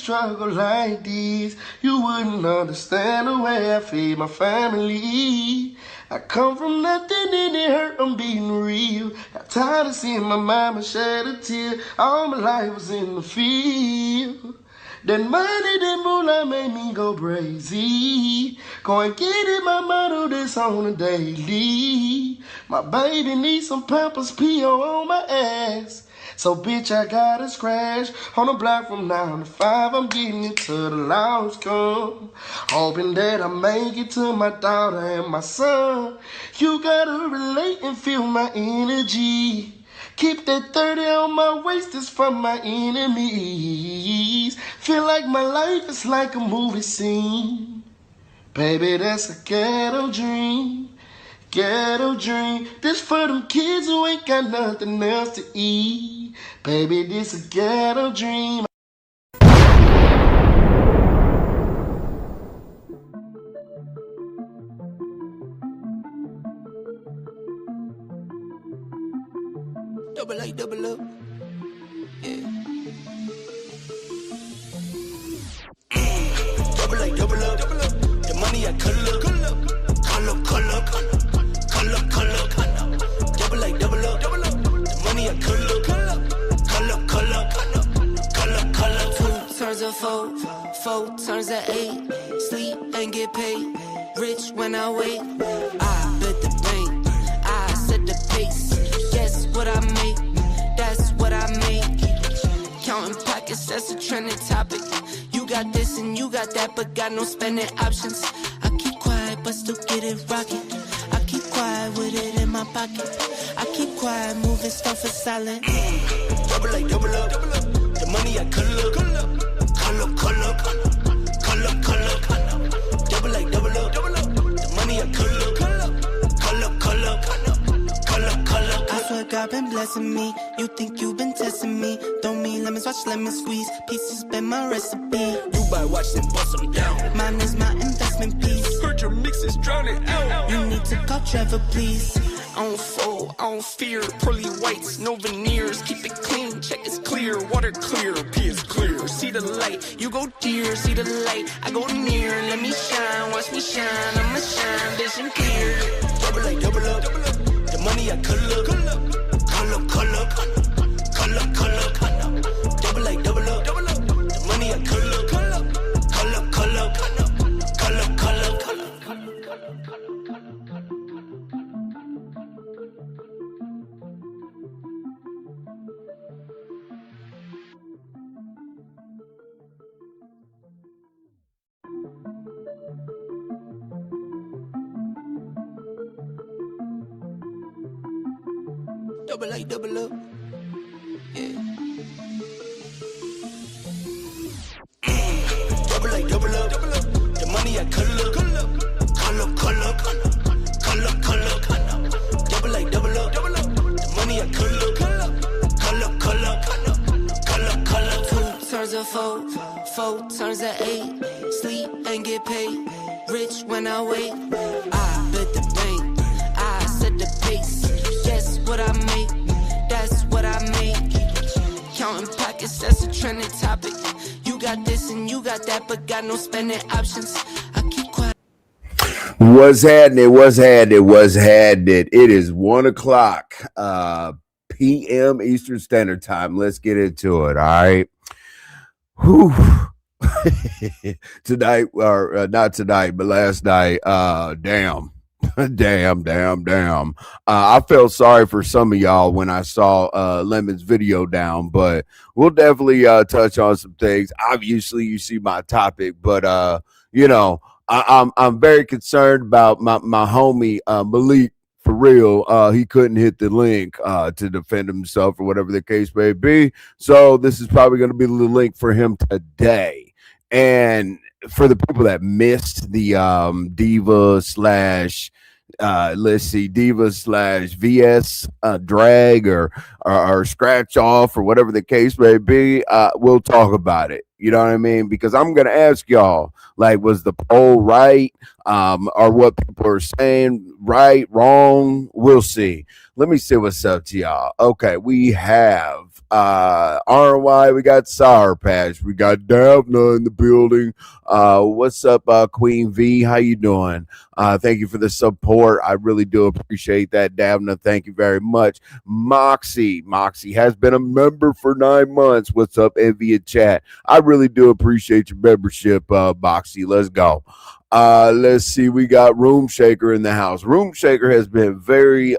struggle like this, you wouldn't understand the way I feed my family. I come from nothing and it hurt, I'm being real. I'm tired of seeing my mama shed a tear. All my life was in the field. That money, that moolah made me go crazy. Go and get it, my motto, this on a daily. My baby needs some Pampers, P.O. on my ass. So bitch, I gotta scratch on the block from 9 to 5. I'm getting it till the laws come. Hoping that I make it to my daughter and my son. You gotta relate and feel my energy. Keep that 30 on my waist, it's from my enemies. Feel like my life is like a movie scene. Baby, that's a ghetto dream. Ghetto dream. This for them kids who ain't got nothing else to eat. Baby, this a ghetto dream. Double A, double up. Yeah. Double A, double up. The money I color up. Color up. Double A, double up. The money I color up. Color. 2 turns of 4, 4 turns of 8. Sleep and get paid. Rich when I wait. I bet the bank. I set the pace. Guess what I make? That's what I make. Counting pockets, that's a trending topic. You got this and you got that, but got no spending options. I keep quiet, but still get it rocking. I keep quiet with it in my pocket. I keep quiet, moving stuff for silent. Double A, double up. The money I color. Color. Double A, double up. The money I color. Color. I swear God been blessing me. You think you been testing me? Throw me lemons, watch lemon squeeze. Pieces been my recipe. You buy watch and bust them down. Mine is my investment piece. Heard your mixes drowning out. You need to call Trevor, please. I don't fold, I don't fear. Pearly whites, no veneers. Keep it clean, check it's clear. Water clear, P is clear. See the light, you go dear. See the light, I go near. Let me shine, watch me shine. I'ma shine, vision clear. Double A, double up. The money I color. Color. Double A, double up. The money I color. Color. Double A, double up. Yeah. Double A, double up. The money I color. Color. Double A, double up. The money I color. Color. 2 turns of 4, 4 turns of 8. Sleep and get paid. Rich when I wait. I bet the bank. I set the pace. Guess what I make? That's what I make. Counting pockets, that's a trending topic. You got this and you got that, but got no spending options. I keep quiet. What's happening? It is 1 o'clock p.m. Eastern Standard Time. Let's get into it. All right. Whew. Tonight, or not tonight, but last night. Damn. I felt sorry for some of y'all when I saw Lemon's video down, but we'll definitely touch on some things. Obviously, you see my topic, but I'm very concerned about my homie Malik. For real, he couldn't hit the link to defend himself or whatever the case may be. So this is probably going to be the link for him today. And for the people that missed the Diva slash VS drag or scratch off or whatever the case may be, we'll talk about it. You know what I mean? Because I'm going to ask y'all, like, was the poll right? Or what people are saying right, wrong? We'll see. Let me see what's up to y'all. Okay, we have RY, we got Sour Patch, we got Davna in the building. What's up, Queen V? How you doing? Thank you for the support. I really do appreciate that, Davna. Thank you very much. Moxie has been a member for 9 months. What's up, Envy and Chat? I really do appreciate your membership, Moxie. Let's go. Let's see. We got Room Shaker in the house. Room Shaker has been very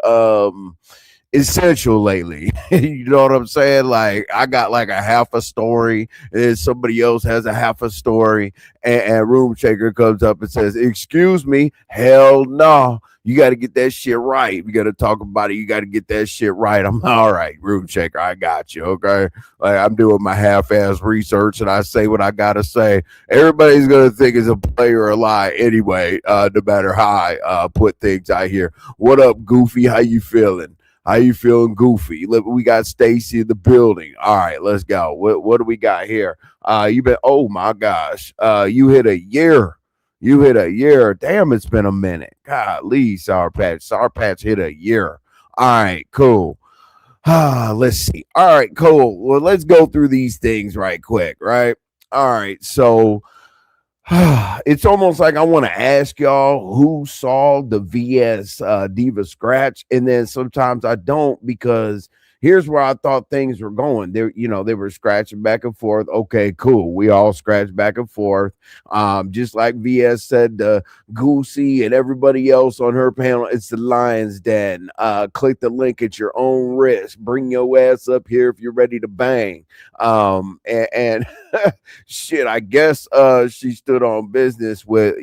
essential lately. You know what I'm saying? Like I got like a half a story, and then somebody else has a half a story, and Room Shaker comes up and says, "Excuse me, hell no." You got to get that shit right. We got to talk about it. You got to get that shit right. I'm all right, Room Shaker. I got you. Okay. Like I'm doing my half-ass research and I say what I gotta say. Everybody's gonna think it's a play or a lie anyway. No matter how I put things out here. What up, Goofy? How you feeling? How you feeling, Goofy? Look, we got Stacy in the building. All right, let's go. What do we got here? You been? Oh my gosh. You hit a year. You hit a year. Damn, it's been a minute. Golly, Sour Patch. Sour Patch hit a year. All right, cool. Let's see. All right, cool. Well, let's go through these things right quick, right? All right, so it's almost like I want to ask y'all who saw the VS Diva Scratch, and then sometimes I don't because here's where I thought things were going. They were scratching back and forth. Okay, cool. We all scratch back and forth. Just like VS said to Goosey and everybody else on her panel, it's the Lion's Den. Click the link at your own risk. Bring your ass up here if you're ready to bang. And shit, I guess she stood on business with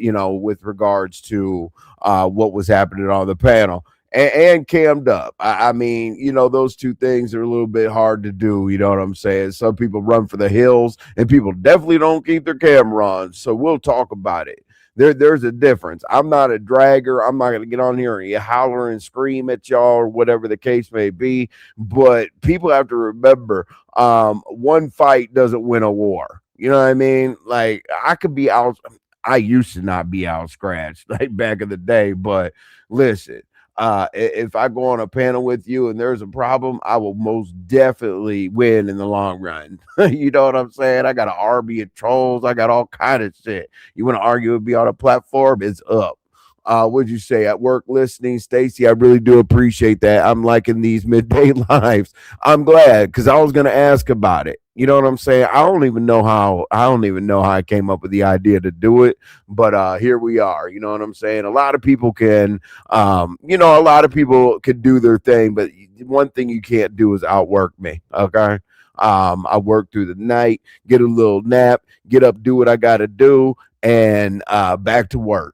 regards to what was happening on the panel. And cammed up. I mean, those two things are a little bit hard to do. You know what I'm saying? Some people run for the hills, and people definitely don't keep their camera on. So we'll talk about it. There's a difference. I'm not a dragger. I'm not going to get on here and holler and scream at y'all or whatever the case may be. But people have to remember, one fight doesn't win a war. You know what I mean? Like I could be out. I used to not be out scratched like back in the day, but listen. If I go on a panel with you and there's a problem, I will most definitely win in the long run. You know what I'm saying? I got an army of trolls. I got all kind of shit. You want to argue with me on a platform? It's up. What'd you say at work listening, Stacy? I really do appreciate that. I'm liking these midday lives. I'm glad because I was gonna ask about it. You know what I'm saying? I don't even know how I came up with the idea to do it, but here we are. You know what I'm saying? A lot of people can a lot of people can do their thing, but one thing you can't do is outwork me. Okay. I work through the night, get a little nap, get up, do what I gotta do, and back to work.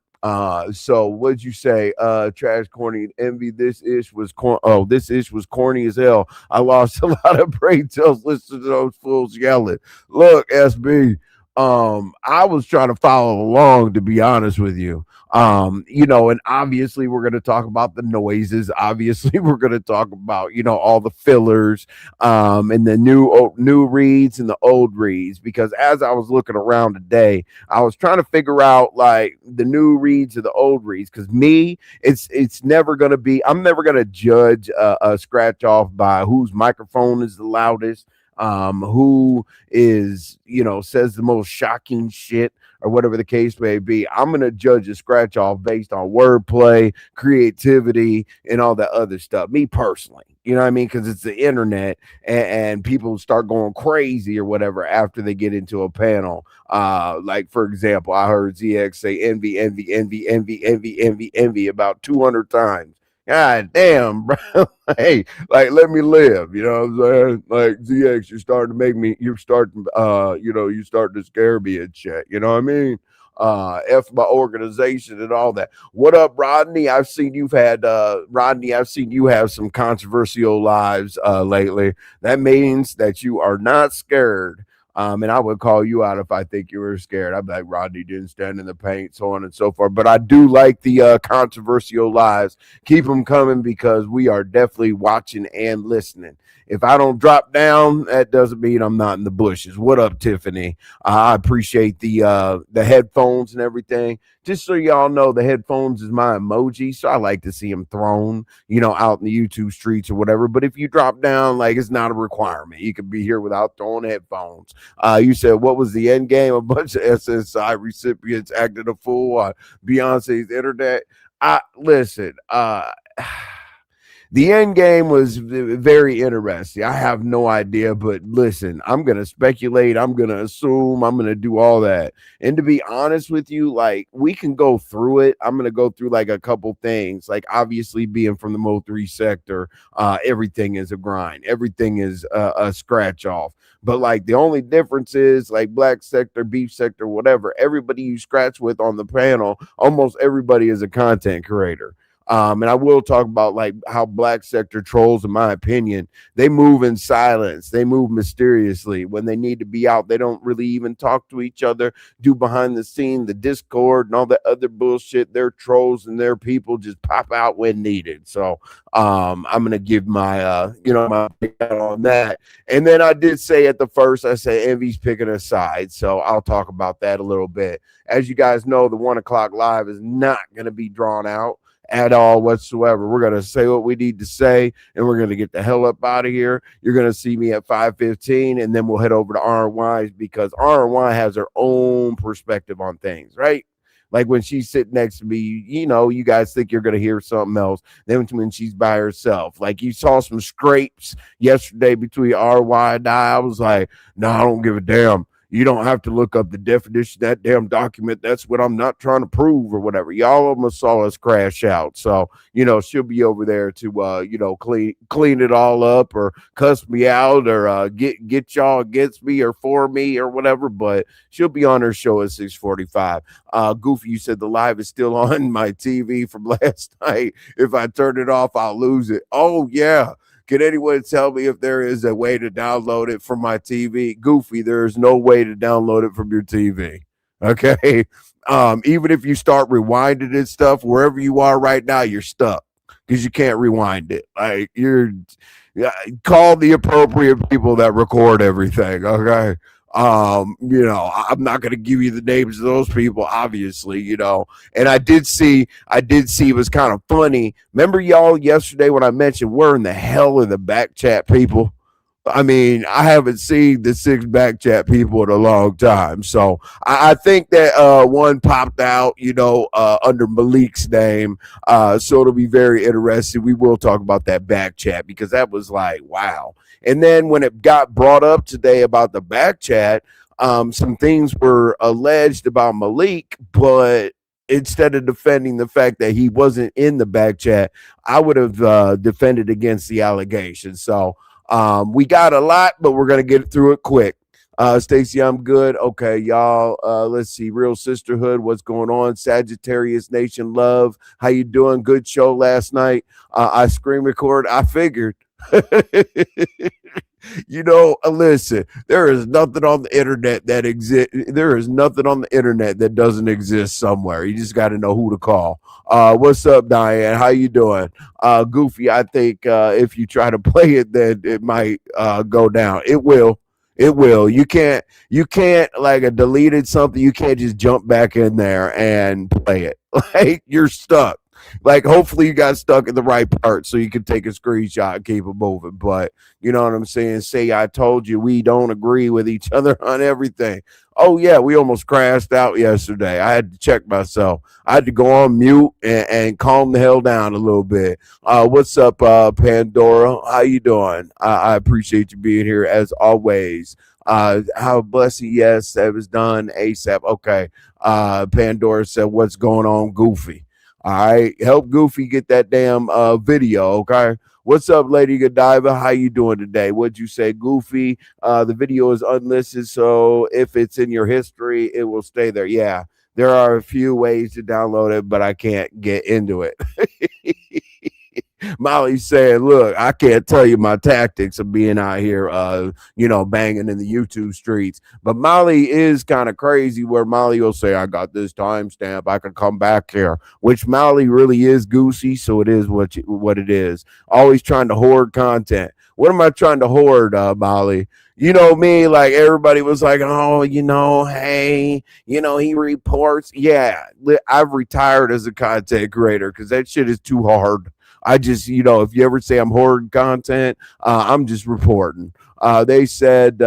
So what'd you say? Trash, corny, and envy. This ish was corny as hell. I lost a lot of brain cells listening to those fools yelling. Look, SB. I was trying to follow along, to be honest with you. And obviously we're going to talk about the noises. Obviously, we're going to talk about all the fillers, and the new reads and the old reads. Because as I was looking around today, I was trying to figure out like the new reads or the old reads. Because it's never going to be. I'm never going to judge a scratch off by whose microphone is the loudest, who is, says the most shocking shit or whatever the case may be. I'm going to judge a scratch off based on wordplay, creativity, and all that other stuff. Me personally, you know what I mean? Because it's the internet, and people start going crazy or whatever after they get into a panel. Like, for example, I heard ZX say envy, envy, envy, envy, envy, envy, envy about 200 times. God damn, bro. Hey, like, let me live. You know what I'm saying? Like, ZX, you're starting to scare me and shit. You know what I mean? F my organization and all that. What up, Rodney? I've seen you have some controversial lives lately. That means that you are not scared. And I would call you out if I think you were scared. I'd be like, Rodney didn't stand in the paint, so on and so forth. But I do like the controversial lives. Keep them coming because we are definitely watching and listening. If I don't drop down, that doesn't mean I'm not in the bushes. What up, Tiffany? I appreciate the headphones and everything. Just so y'all know, the headphones is my emoji, so I like to see them thrown, out in the YouTube streets or whatever. But if you drop down, like, it's not a requirement. You can be here without throwing headphones. You said, what was the end game? A bunch of SSI recipients acted a fool on Beyonce's internet. I listen. The end game was very interesting. I have no idea, but listen, I'm gonna speculate. I'm gonna assume. I'm gonna do all that. And to be honest with you, like, we can go through it. I'm gonna go through like a couple things. Like, obviously, being from the Mo3 sector, everything is a grind. Everything is a scratch off. But like, the only difference is, like, black sector, beef sector, whatever. Everybody you scratch with on the panel, almost everybody is a content creator. And I will talk about like how black sector trolls, in my opinion, they move in silence. They move mysteriously. When they need to be out, they don't really even talk to each other, do behind the scene, the Discord and all that other bullshit. Their trolls and their people just pop out when needed. So I'm gonna give my my breakdown on that. And then I did say at the first, I say Envy's picking a side. So I'll talk about that a little bit. As you guys know, the 1 o'clock live is not gonna be drawn out at all whatsoever. We're going to say what we need to say, and we're going to get the hell up out of here. You're going to see me at 5:15, and then we'll head over to RNY, because RNY has her own perspective on things, right? Like, when she's sitting next to me, you guys think you're going to hear something else. Then when she's by herself, like, you saw some scrapes yesterday between RY and I was like, no, I don't give a damn. You don't have to look up the definition of that damn document. That's what I'm not trying to prove or whatever. Y'all almost saw us crash out. So, she'll be over there to, clean it all up or cuss me out or get y'all against me or for me or whatever. But she'll be on her show at 6:45. Goofy, you said the live is still on my TV from last night. If I turn it off, I'll lose it. Oh, yeah. Can anyone tell me if there is a way to download it from my TV? Goofy, there is no way to download it from your TV. Okay. Even if you start rewinding and stuff, wherever you are right now, you're stuck because you can't rewind it. Like, call the appropriate people that record everything. Okay. I'm not going to give you the names of those people, obviously, and I did see it was kind of funny. Remember y'all yesterday when I mentioned where in the hell are the Backchat people? I mean, I haven't seen the 6 Backchat people in a long time. So I think that one popped out, under Malik's name. So it'll be very interesting. We will talk about that Backchat because that was like, wow. And then when it got brought up today about the Backchat, some things were alleged about Malik, but instead of defending the fact that he wasn't in the Backchat, I would have defended against the allegations. So we got a lot, but we're going to get through it quick. Stacy, I'm good. Okay, y'all. Let's see. Real Sisterhood, what's going on? Sagittarius Nation Love, how you doing? Good show last night. I screen record. I figured. Listen, there is nothing on the internet that exists. There is nothing on the internet that doesn't exist somewhere. You just got to know who to call. What's up, Diane? How you doing? Goofy, I think if you try to play it, then it might go down. It will. It will. You can't like a deleted something. You can't just jump back in there and play it. Like, you're stuck. Like, hopefully you got stuck in the right part so you can take a screenshot and keep it moving. But you know what I'm saying? Say I told you we don't agree with each other on everything. Oh, yeah, we almost crashed out yesterday. I had to check myself. I had to go on mute and calm the hell down a little bit. What's up, Pandora? How you doing? I appreciate you being here as always. How blessed? Yes, that was done ASAP. Okay. Pandora said, what's going on, Goofy? All right, help Goofy get that damn video, okay? What's up, Lady Godiva? How you doing today? What'd you say, Goofy? The video is unlisted, so if it's in your history, it will stay there. Yeah, there are a few ways to download it, but I can't get into it. Molly said, "Look, I can't tell you my tactics of being out here, banging in the YouTube streets." But Molly is kind of crazy. Where Molly will say, "I got this timestamp. I can come back here," which Molly really is goosey. So it is what it is. Always trying to hoard content. What am I trying to hoard, Molly? You know me, like everybody was like, "Oh, hey, he reports." Yeah, I've retired as a content creator because that shit is too hard. I just, if you ever say I'm hoarding content, I'm just reporting. They said,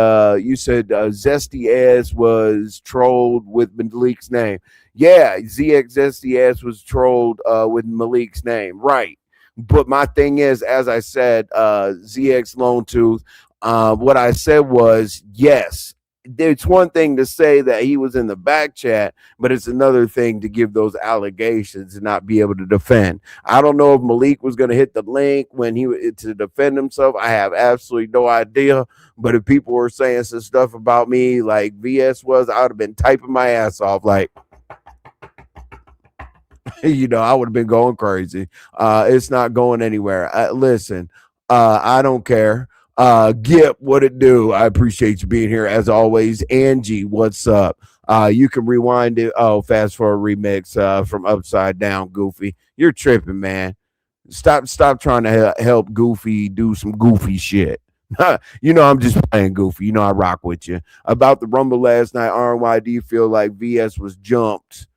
you said Zesty Ass was trolled with Malik's name. Yeah, ZX Zesty Ass was trolled with Malik's name. Right. But my thing is, as I said, ZX Lone Tooth, what I said was, yes, it's one thing to say that he was in the back chat, but it's another thing to give those allegations and not be able to defend. I don't know if Malik was going to hit the link when to defend himself. I have absolutely no idea. But if people were saying some stuff about me like VS was, I would have been typing my ass off like, I would have been going crazy. It's not going anywhere. Listen, I don't care. Gip, what it do? I appreciate you being here as always. Angie, what's up? You can rewind it. Oh, fast forward remix from Upside Down. Goofy, you're tripping, man. Stop trying to help Goofy do some goofy shit. I'm just playing Goofy. I rock with you. About the Rumble last night, RY, do you feel like VS was jumped?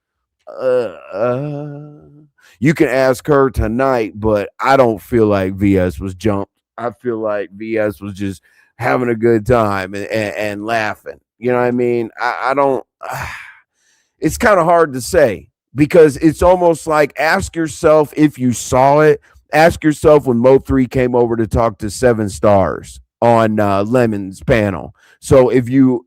Uh, you can ask her tonight, but I don't feel like VS was jumped. I feel like VS was just having a good time and laughing. You know what I mean? I don't. It's kind of hard to say because it's almost like ask yourself if you saw it. Ask yourself when Mo3 came over to talk to Seven Stars on Lemon's panel. So if you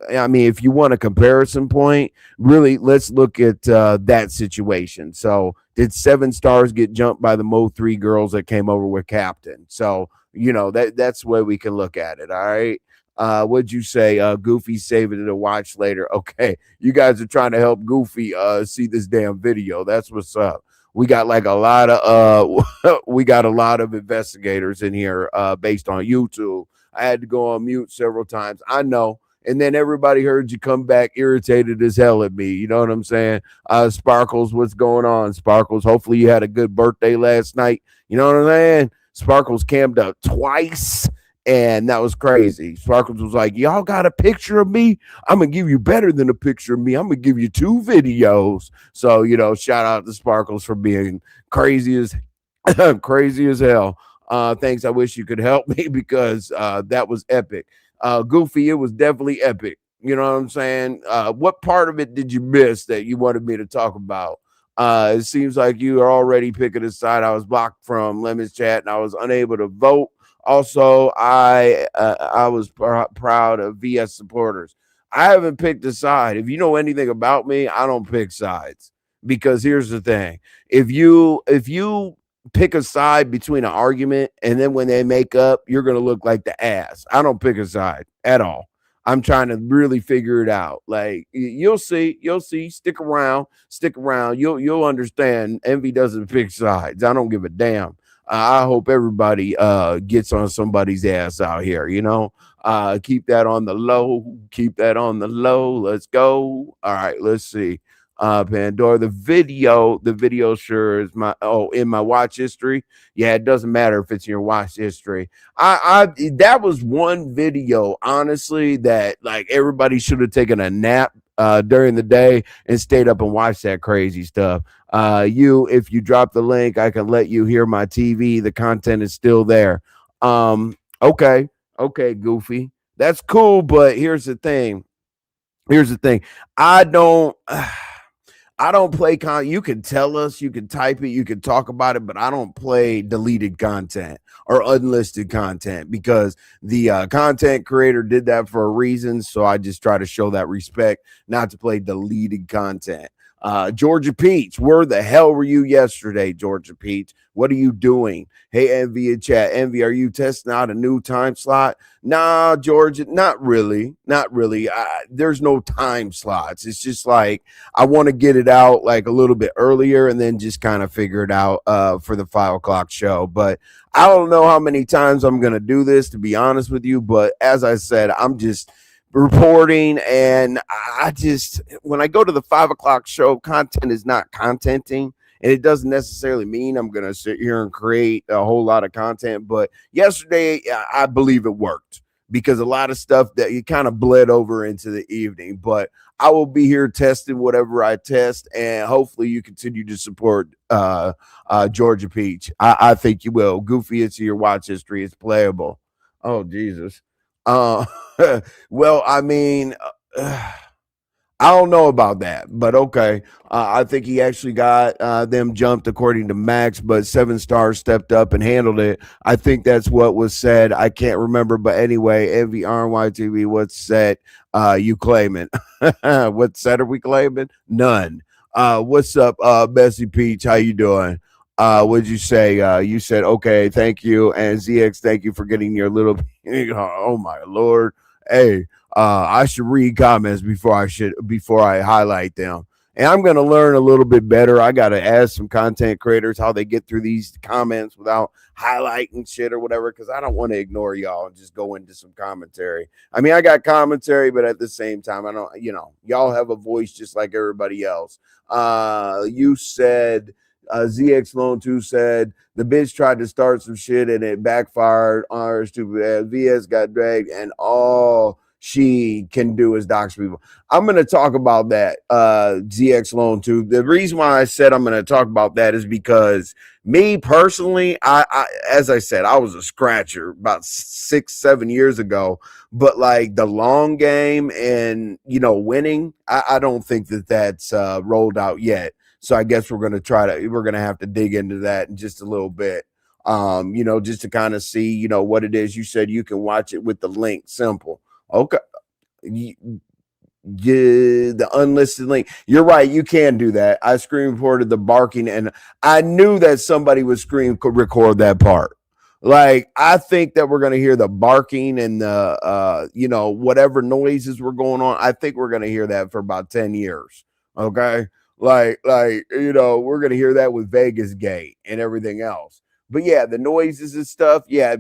want a comparison point, really, let's look at that situation. So did Seven Stars get jumped by the Mo3 girls that came over with Captain? So that's the way we can look at it. All right. What'd you say? Goofy saving it to watch later. Okay, you guys are trying to help Goofy see this damn video. That's what's up. We got like a lot of we got a lot of investigators in here based on YouTube. I had to go on mute several times. I know. And then everybody heard you come back irritated as hell at me. You know what I'm saying? Sparkles, what's going on? Sparkles, hopefully you had a good birthday last night. You know what I'm saying? Sparkles cammed up twice, and that was crazy. Sparkles was like, y'all got a picture of me? I'm going to give you better than a picture of me. I'm going to give you 2 videos. So, shout out to Sparkles for being crazy as crazy as hell. Thanks. I wish you could help me because that was epic. Goofy, it was definitely epic. You know what I'm saying? What part of it did you miss that you wanted me to talk about? It seems like you are already picking a side. I was blocked from Lemon's chat and I was unable to vote. Also, I was proud of VS supporters. I haven't picked a side. If you know anything about me, I don't pick sides because here's the thing: if you pick a side between an argument and then when they make up, you're gonna look like the ass. I don't pick a side at all. I'm trying to really figure it out. Like you'll see. Stick around. You'll understand. Envy doesn't pick sides. I don't give a damn. I hope everybody gets on somebody's ass out here. Keep that on the low. Keep that on the low. Let's go. All right. Let's see. Pandora, the video sure is in my watch history. Yeah, it doesn't matter if it's in your watch history. I that was one video, honestly, that like everybody should have taken a nap during the day and stayed up and watched that crazy stuff. If you drop the link, I can let you hear my TV. The content is still there. Okay, Goofy, that's cool, but here's the thing. I don't. I don't play you can tell us, you can type it, you can talk about it, but I don't play deleted content or unlisted content because the content creator did that for a reason. So I just try to show that respect, not to play deleted content. Georgia Peach, where the hell were you yesterday, Georgia Peach? What are you doing? Hey, Envy in chat. Envy, are you testing out a new time slot? Nah, Georgia, not really. Not really. There's no time slots. It's just like I want to get it out like a little bit earlier and then just kind of figure it out for the 5 o'clock show. But I don't know how many times I'm going to do this, to be honest with you. But as I said, I'm just reporting, and I just, when I go to the 5 o'clock show, content is not contenting, and it doesn't necessarily mean I'm gonna sit here and create a whole lot of content. But yesterday, I believe it worked because a lot of stuff that you kind of bled over into the evening. But I will be here testing whatever I test, and hopefully you continue to support Georgia Peach. I think you will. Goofy, it's your watch history. It's playable. Oh Jesus. Uh, well, I mean, I don't know about that, but okay. I think he actually got them jumped according to Max, but 7 stars stepped up and handled it. I think that's what was said. I can't remember, but anyway, MVRNYTV, what's said? You claiming? What set are we claiming? None. What's up, Bessie Peach? How you doing? What'd you say? You said okay, thank you, and ZX, thank you for getting your little. Oh my lord! Hey, I should read comments before I highlight them. And I'm going to learn a little bit better. I got to ask some content creators how they get through these comments without highlighting shit or whatever, because I don't want to ignore y'all and just go into some commentary. I mean, I got commentary, but at the same time, I don't, y'all have a voice just like everybody else. You said, ZX Lone 2 said, the bitch tried to start some shit and it backfired on her stupid ass. VS got dragged and all she can do is dox people. I'm going to talk about that, ZX Lone 2. The reason why I said I'm going to talk about that is because me personally, as I said, I was a scratcher about 6-7 years ago, but like the long game and, winning, I don't think that's rolled out yet. So I guess we're going to have to dig into that in just a little bit. Just to kind of see, what it is. You said you can watch it with the link. Simple. Okay. The unlisted link. You're right. You can do that. I screen recorded the barking, and I knew that somebody would screen record that part. Like, I think that we're going to hear the barking and the, whatever noises were going on. I think we're going to hear that for about 10 years. Okay. We're going to hear that with Vegas Gate and everything else. But yeah, the noises and stuff. Yeah.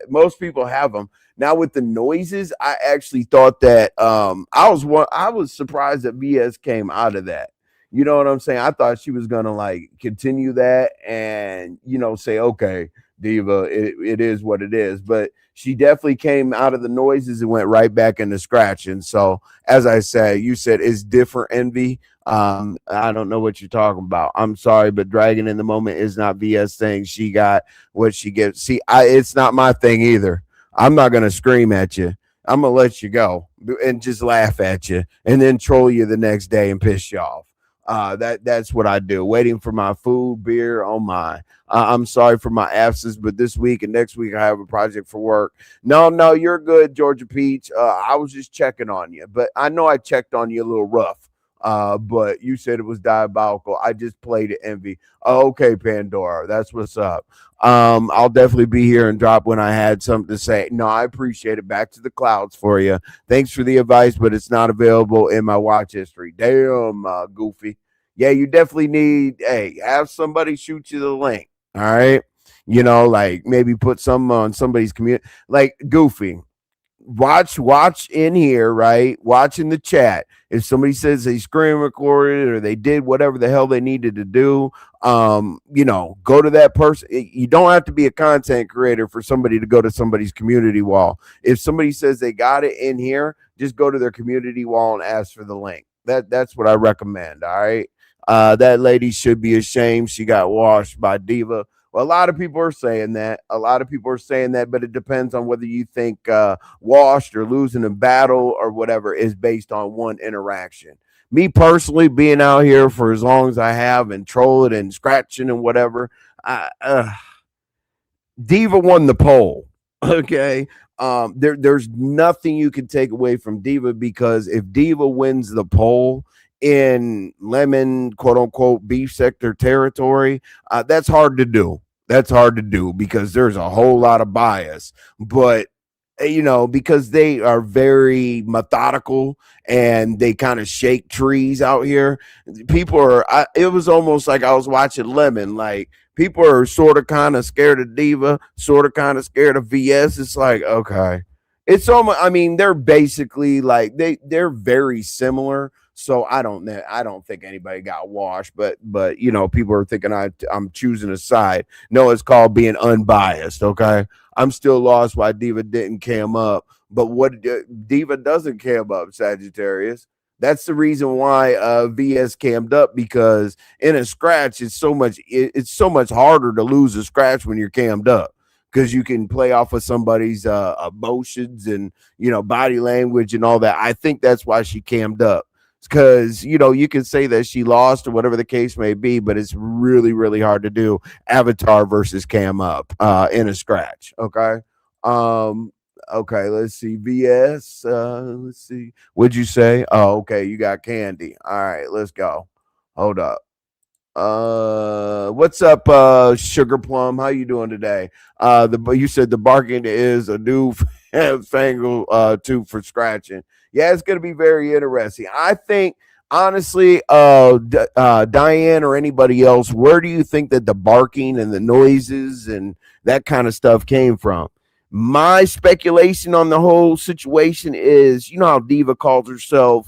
Most people have them. Now with the noises, I actually thought that I was surprised that VS came out of that. You know what I'm saying? I thought she was gonna like continue that and say, okay, Diva, it is what it is. But she definitely came out of the noises and went right back into scratching. So as I said, you said it's different, Envy. I don't know what you're talking about. I'm sorry, but Dragon in the moment is not VS thing. She got what she gets. See, it's not my thing either. I'm not going to scream at you. I'm going to let you go and just laugh at you and then troll you the next day and piss you off. That's what I do. Waiting for my food, beer. Oh my. I'm sorry for my absence, but this week and next week I have a project for work. No, you're good, Georgia Peach. I was just checking on you, but I know I checked on you a little rough. But you said it was diabolical. I just played it, Envy. Oh, okay, Pandora. That's what's up. I'll definitely be here and drop when I had something to say. No, I appreciate it. Back to the clouds for you. Thanks for the advice, but it's not available in my watch history. Damn, Goofy. Yeah, you definitely need, hey, have somebody shoot you the link. All right. Like maybe put some on somebody's community. Like Goofy, watch in here, right? Watch in the chat. If somebody says they screen recorded or they did whatever the hell they needed to do, go to that person. You don't have to be a content creator for somebody to go to somebody's community wall. If somebody says they got it in here, just go to their community wall and ask for the link. That's what I recommend. All right. That lady should be ashamed. She got washed by Diva. Well, a lot of people are saying that. But it depends on whether you think washed or losing a battle or whatever is based on one interaction. Me personally, being out here for as long as I have and trolling and scratching and whatever, Diva won the poll. Okay. There's nothing you can take away from Diva because if Diva wins the poll, in lemon quote unquote beef sector territory. That's hard to do. That's hard to do because there's a whole lot of bias. But because they are very methodical and they kind of shake trees out here, people it was almost like I was watching Lemon. Like, people are sort of kind of scared of Diva, sort of kind of scared of VS. It's like, okay, it's almost, I mean, they're basically like they're very similar. So I don't think anybody got washed, but people are thinking I'm choosing a side. No, it's called being unbiased. Okay, I'm still lost why Diva didn't cam up. But what Diva doesn't cam up, Sagittarius. That's the reason why VS cammed up, because in a scratch it's so much harder to lose a scratch when you're cammed up, because you can play off of somebody's emotions and body language and all that. I think that's why she cammed up, because you can say that she lost or whatever the case may be, but it's really really hard to do avatar versus cam up in a scratch. Um okay, let's see. VS, let's see, what'd you say? Oh, okay, you got Candy. All right, let's go. Hold up. What's up, Sugar Plum? How you doing today? You said the barking is a new fangle too for scratching. Yeah, it's gonna be very interesting. I think, honestly, Diane or anybody else, where do you think that the barking and the noises and that kind of stuff came from? My speculation on the whole situation is, how Diva calls herself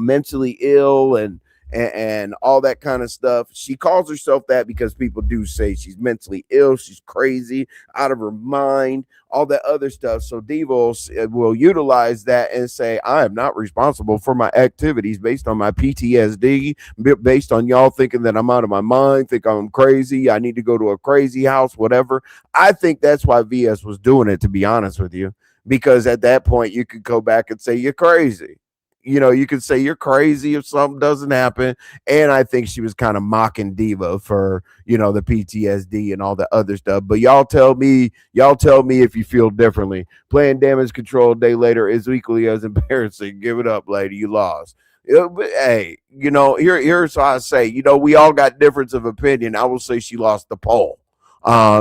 mentally ill and all that kind of stuff. She calls herself that because people do say she's mentally ill, she's crazy, out of her mind, all that other stuff. So Diva will utilize that and say, I am not responsible for my activities based on my PTSD, based on y'all thinking that I'm out of my mind, think I'm crazy, I need to go to a crazy house, whatever. I think that's why VS was doing it, to be honest with you, because at that point you could go back and say you're crazy. You could say you're crazy if something doesn't happen. And I think she was kind of mocking Diva for, the PTSD and all the other stuff. But y'all tell me if you feel differently. Playing damage control a day later is equally as embarrassing. Give it up, lady. You lost. But, hey, here's how I say, we all got difference of opinion. I will say she lost the poll.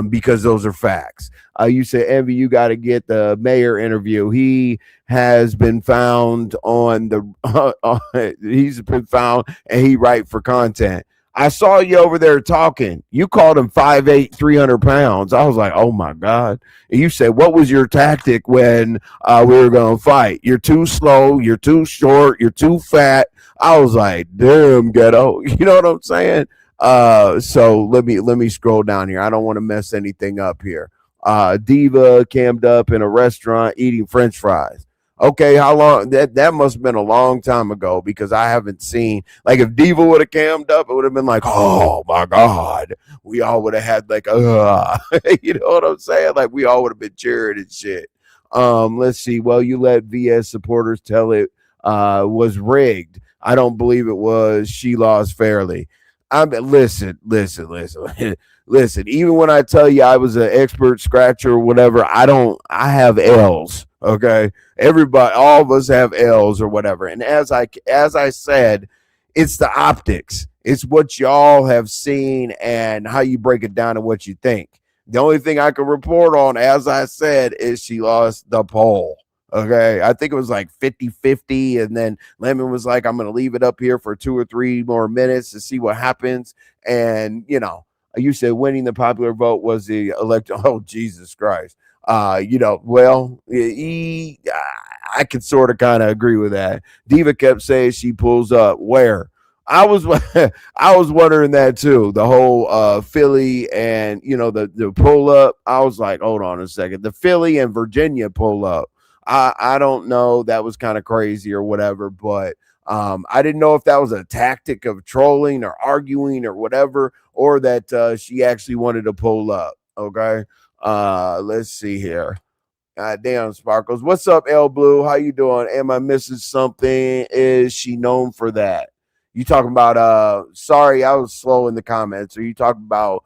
Because those are facts. You said, Envy, you got to get the mayor interview. He has been found on the, he's been found and he write for content. I saw you over there talking. You called him 5'8", 300 pounds. I was like, oh my God. And you said, what was your tactic when we were going to fight? You're too slow. You're too short. You're too fat. I was like, damn, Ghetto. You know what I'm saying? So let me scroll down here. I don't want to mess anything up here. Diva cammed up in a restaurant eating French fries. Okay, how long? That must have been a long time ago, because I haven't seen, like, if Diva would have cammed up, it would have been like, oh my God, we all would have had like you know what I'm saying? Like, we all would have been cheering and shit. Let's see. Well, you let VS supporters tell it was rigged. I don't believe it was. She lost fairly. Listen. Listen. Even when I tell you I was an expert scratcher or whatever, I don't. I have L's. Okay, everybody, all of us have L's or whatever. And as I said, it's the optics. It's what y'all have seen and how you break it down and what you think. The only thing I can report on, as I said, is she lost the poll. Okay. I think it was like 50-50. And then Lemon was like, I'm going to leave it up here for 2 or 3 more minutes to see what happens. And, you said winning the popular vote was the elect. Oh, Jesus Christ. Well, I could sort of kind of agree with that. Diva kept saying she pulls up. Where? I was I was wondering that too. The whole Philly and the pull up. I was like, hold on a second. The Philly and Virginia pull up. I don't know. That was kind of crazy or whatever, but I didn't know if that was a tactic of trolling or arguing or whatever, or that she actually wanted to pull up. Okay. Let's see here. Damn, Sparkles. What's up, L Blue? How you doing? Am I missing something? Is she known for that? You talking about sorry, I was slow in the comments. Are you talking about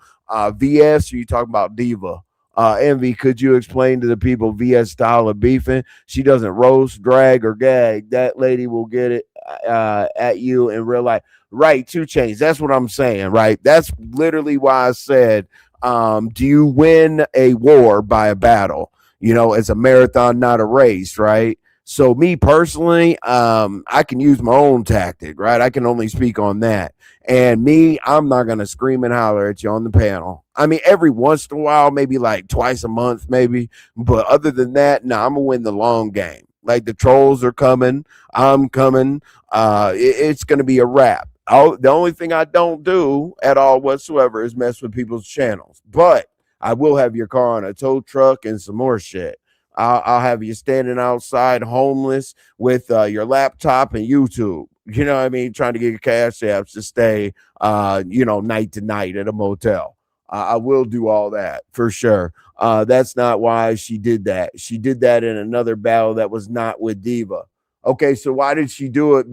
VS or you talking about Diva? Envy, could you explain to the people VS style of beefing? She doesn't roast, drag, or gag. That lady will get it at you in real life. Right, 2 Chainz. That's what I'm saying, right? That's literally why I said, do you win a war by a battle? It's a marathon, not a race, right? So me personally, I can use my own tactic, right? I can only speak on that. And me, I'm not gonna scream and holler at you on the panel. I mean, every once in a while, maybe like twice a month, maybe. But other than that, I'm gonna win the long game. Like the trolls are coming, I'm coming. It's gonna be a wrap. The only thing I don't do at all whatsoever is mess with people's channels. But I will have your car on a tow truck and some more shit. I'll have you standing outside homeless with your laptop and YouTube. You know what I mean? Trying to get your cash apps to stay, night to night at a motel. I will do all that for sure. That's not why she did that. She did that in another battle that was not with Diva. Okay, so why did she do it,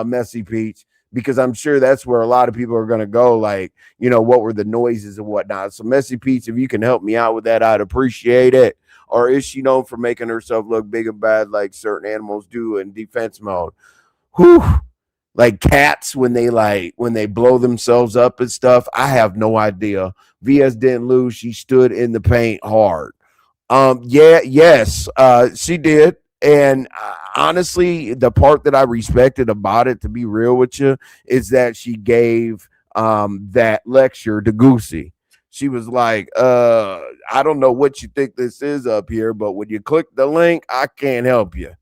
Messy Peach? Because I'm sure that's where a lot of people are going to go, like, what were the noises and whatnot. So, Messy Peach, if you can help me out with that, I'd appreciate it. Or is she known for making herself look big and bad like certain animals do in defense mode? Whew. Like cats when they blow themselves up and stuff. I have no idea. VS didn't lose. She stood in the paint hard. Yes, she did. And honestly, the part that I respected about it, to be real with you, is that she gave that lecture to Goosey. She was like, I don't know what you think this is up here, but when you click the link, I can't help you.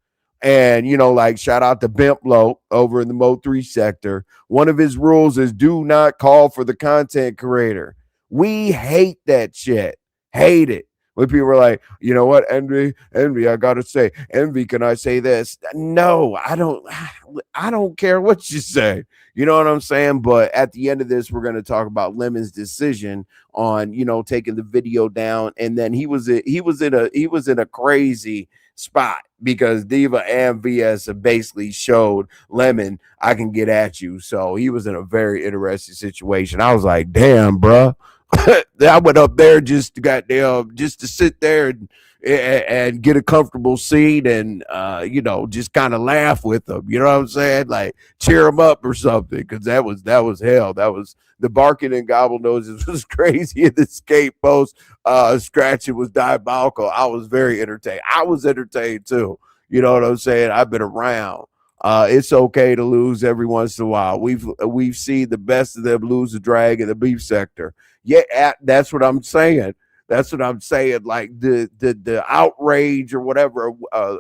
And, like shout out to Bimplo over in the Mo3 sector. One of his rules is do not call for the content creator. We hate that shit. Hate it. When people are like, you know what, Envy, I gotta say, Envy, can I say this? No, I don't care what you say. You know what I'm saying? But at the end of this, we're gonna talk about Lemon's decision on, taking the video down. And then he was in a crazy spot because Diva and VS have basically showed Lemon, I can get at you. So he was in a very interesting situation. I was like, damn, bruh. I went up there just to sit there and get a comfortable seat and just kind of laugh with them. You know what I'm saying? Like cheer them up or something, because that was hell. That was the barking and gobble noses was crazy. In the skate post, Scratchin was diabolical. I was very entertained. I was entertained too. You know what I'm saying? I've been around. It's okay to lose every once in a while. We've seen the best of them lose the drag in the beef sector. Yeah, that's what I'm saying. That's what I'm saying. Like the outrage or whatever,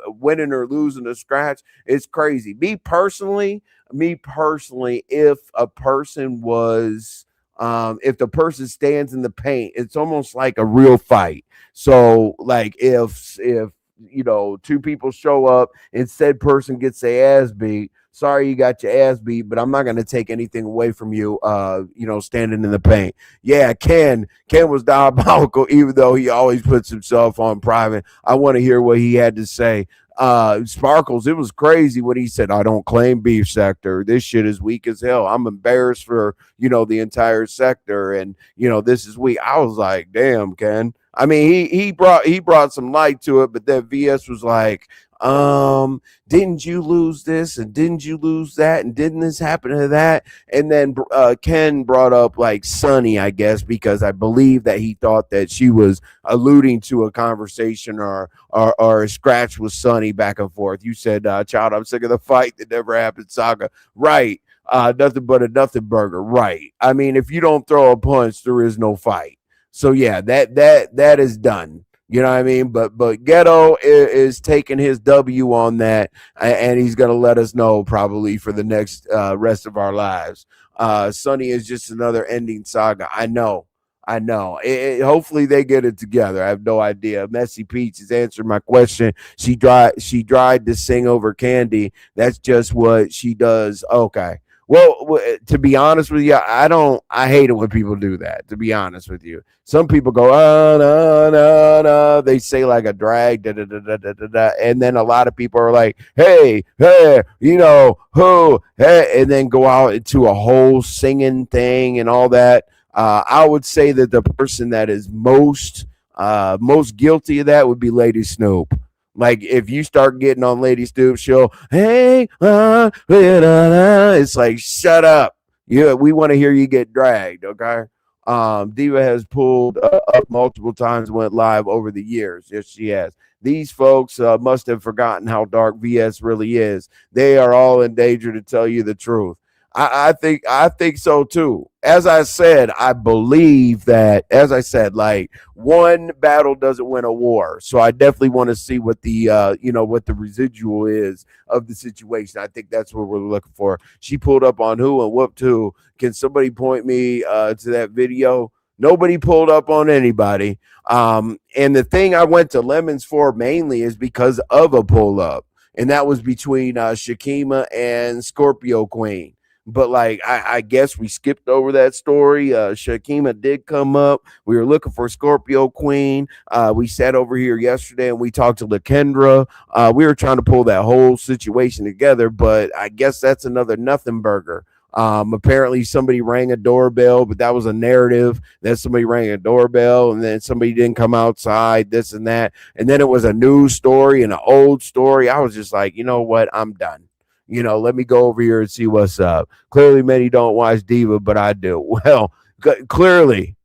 winning or losing a scratch, it's crazy. Me personally, if a person was, if the person stands in the paint, it's almost like a real fight. So like if two people show up and said person gets their ass beat, sorry you got your ass beat, but I'm not going to take anything away from you, standing in the paint. Yeah, Ken was diabolical, even though he always puts himself on private. I want to hear what he had to say. Sparkles, it was crazy what he said. I don't claim beef sector. This shit is weak as hell. I'm embarrassed for, the entire sector. And, this is weak. I was like, damn, Ken. I mean, he brought some light to it, but then VS was like, didn't you lose this and didn't you lose that and didn't this happen to that? And then Ken brought up like Sunny, I guess, because I believe that he thought that she was alluding to a conversation or a scratch with Sunny back and forth. You said, child, I'm sick of the fight that never happened saga. Right. Nothing but a nothing burger. Right. I mean, if you don't throw a punch, there is no fight. So yeah, that is done. You know what I mean? But Ghetto is taking his W on that, and he's gonna let us know probably for the next rest of our lives. Sunny is just another ending saga. I know. Hopefully they get it together. I have no idea. Messy Peach has answered my question. She tried to sing over Candy. That's just what she does. Okay. Well, to be honest with you, I hate it when people do that, to be honest with you. Some people go, no, no, no. They say like a drag, da, da, da, da, da, da, and then a lot of people are like, hey, who, hey, and then go out into a whole singing thing and all that. I would say that the person that is most Most guilty of that would be Lady Snoop. Like if you start getting on Lady Snoop, she'll it's like shut up. Yeah, we want to hear you get dragged. Okay. Diva has pulled up multiple times, went live over the years. Yes, she has. These folks must have forgotten how dark VS really is. They are all in danger to tell you the truth. I think so too. As I said, I believe that. As I said, like one battle doesn't win a war, so I definitely want to see what the what the residual is of the situation. I think that's what we're looking for. She pulled up on who and whooped who. Can somebody point me to that video? Nobody pulled up on anybody. And the thing I went to Lemons for mainly is because of a pull up, and that was between Shakima and Scorpio Queen. But like I guess we skipped over that story. Shakima did come up. We were looking for Scorpio Queen. We sat over here yesterday and we talked to LaKendra. We were trying to pull that whole situation together, but I guess that's another nothing burger. Apparently somebody rang a doorbell, but that was a narrative that somebody rang a doorbell and then somebody didn't come outside, this and that. And then it was a news story and an old story. I was just like, you know what? I'm done. Let me go over here and see what's up. Clearly, many don't watch Diva, but I do. Well, clearly,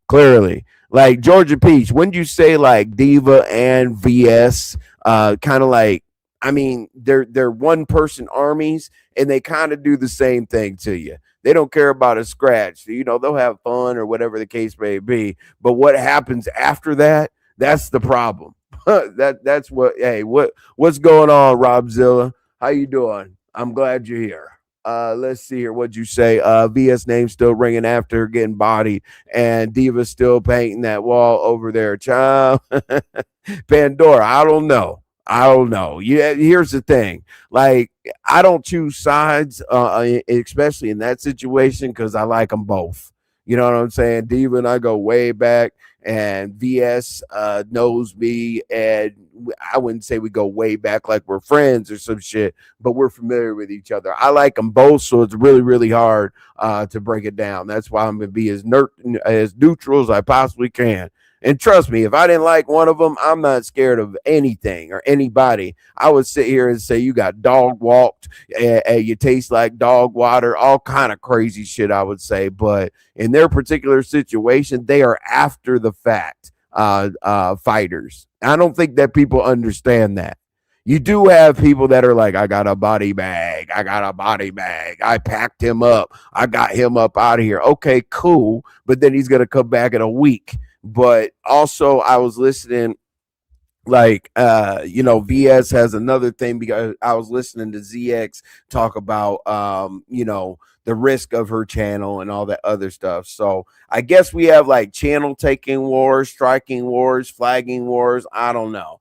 like Georgia Peach, when you say like Diva and VS, kind of like, I mean, they're one person armies, and they kind of do the same thing to you. They don't care about a scratch. They'll have fun or whatever the case may be. But what happens after that? That's the problem. That's what. Hey, what's going on, Robzilla? How you doing? I'm glad you're here. Let's see here. What'd you say? VS name still ringing after getting bodied, and Diva still painting that wall over there. Child, Pandora. I don't know. Yeah, here's the thing. Like, I don't choose sides, especially in that situation, because I like them both. You know what I'm saying? Diva and I go way back, and VS knows me, and I wouldn't say we go way back like we're friends or some shit, but we're familiar with each other. I like them both, so it's really, really hard to break it down. That's why I'm gonna be as neutral as I possibly can. And trust me, if I didn't like one of them, I'm not scared of anything or anybody. I would sit here and say you got dog walked, you taste like dog water, all kind of crazy shit, I would say. But in their particular situation, they are after the fact fighters. I don't think that people understand that. You do have people that are like, I got a body bag. I packed him up. I got him up out of here. Okay, cool. But then he's going to come back in a week. But also, I was listening, like, VS has another thing because I was listening to ZX talk about, the risk of her channel and all that other stuff. So I guess we have like channel taking wars, striking wars, flagging wars. I don't know.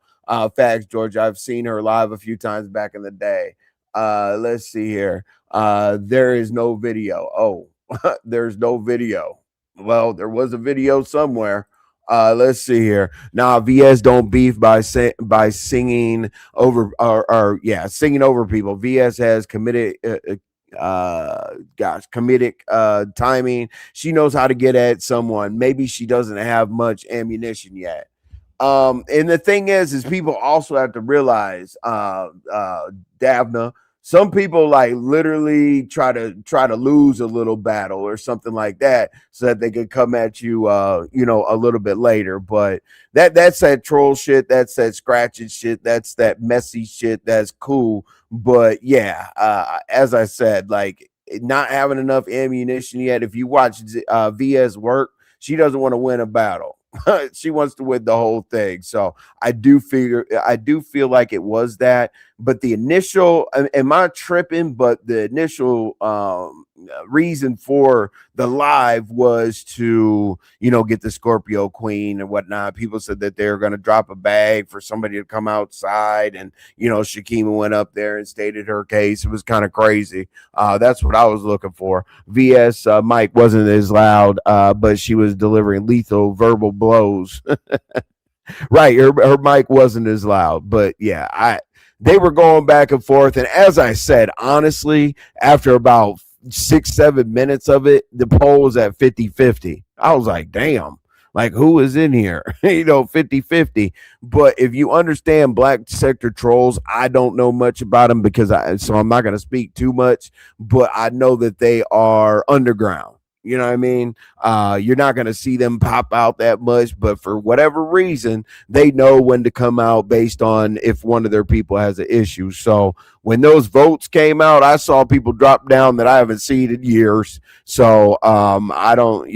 Facts, George. I've seen her live a few times back in the day. Let's see here. There is no video. Oh, there's no video. Well, there was a video somewhere. Let's see here. Now, VS don't beef by singing over or singing over people. VS has committed comedic timing. She knows how to get at someone. Maybe she doesn't have much ammunition yet. And the thing is people also have to realize, Davna, some people like literally try to lose a little battle or something like that so that they can come at you, a little bit later. But that's that troll shit. That's that scratching shit. That's that messy shit. That's cool. But yeah, as I said, like not having enough ammunition yet. If you watch VS work, she doesn't want to win a battle. She wants to win the whole thing. So I do feel like it was that, but the initial, am I tripping? But the initial reason for the live was to, get the Scorpio Queen and whatnot. People said that they were going to drop a bag for somebody to come outside, and Shakima went up there and stated her case. It was kind of crazy. That's what I was looking for. VS mic wasn't as loud, but she was delivering lethal verbal blows. Right, her mic wasn't as loud, but yeah, they were going back and forth. And as I said, honestly, after about 6-7 minutes of it, the poll was at 50-50. I was like, damn. Like, who is in here? 50-50. But if you understand black sector trolls, I don't know much about them so I'm not going to speak too much, but I know that they are underground. You know what I mean? You're not going to see them pop out that much, but for whatever reason, they know when to come out based on if one of their people has an issue. So when those votes came out, I saw people drop down that I haven't seen in years. So I don't,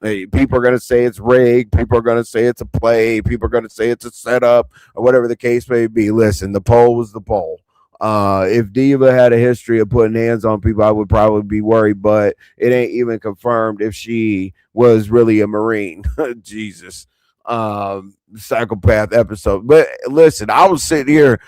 people are going to say it's rigged. People are going to say it's a play. People are going to say it's a setup or whatever the case may be. Listen, the poll was the poll. If Diva had a history of putting hands on people, I would probably be worried, but it ain't even confirmed if she was really a Marine. Jesus. Psychopath episode. But listen, I was worried.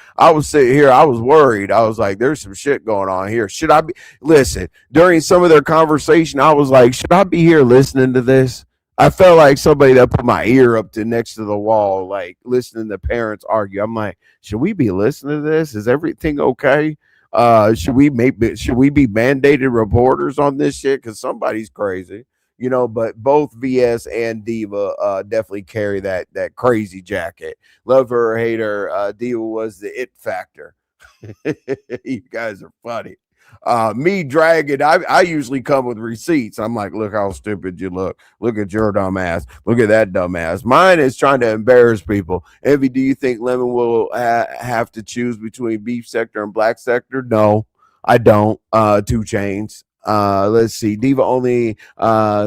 I was like, there's some shit going on here. Should I be listen, during some of their conversation, I was like, should I be here listening to this? I felt like somebody that put my ear up to next to the wall, like listening to parents argue. I'm like, should we be listening to this? Is everything okay? Should we be mandated reporters on this shit? Because somebody's crazy. But both VS and Diva definitely carry that crazy jacket. Love her or hate her, Diva was the it factor. You guys are funny. Me dragging, I usually come with receipts. I'm like, look how stupid you look. Look at your dumb ass. Look at that dumb ass. Mine is trying to embarrass people. Envy, do you think Lemon will have to choose between beef sector and black sector? No, I don't. 2 Chains. Let's see. Diva only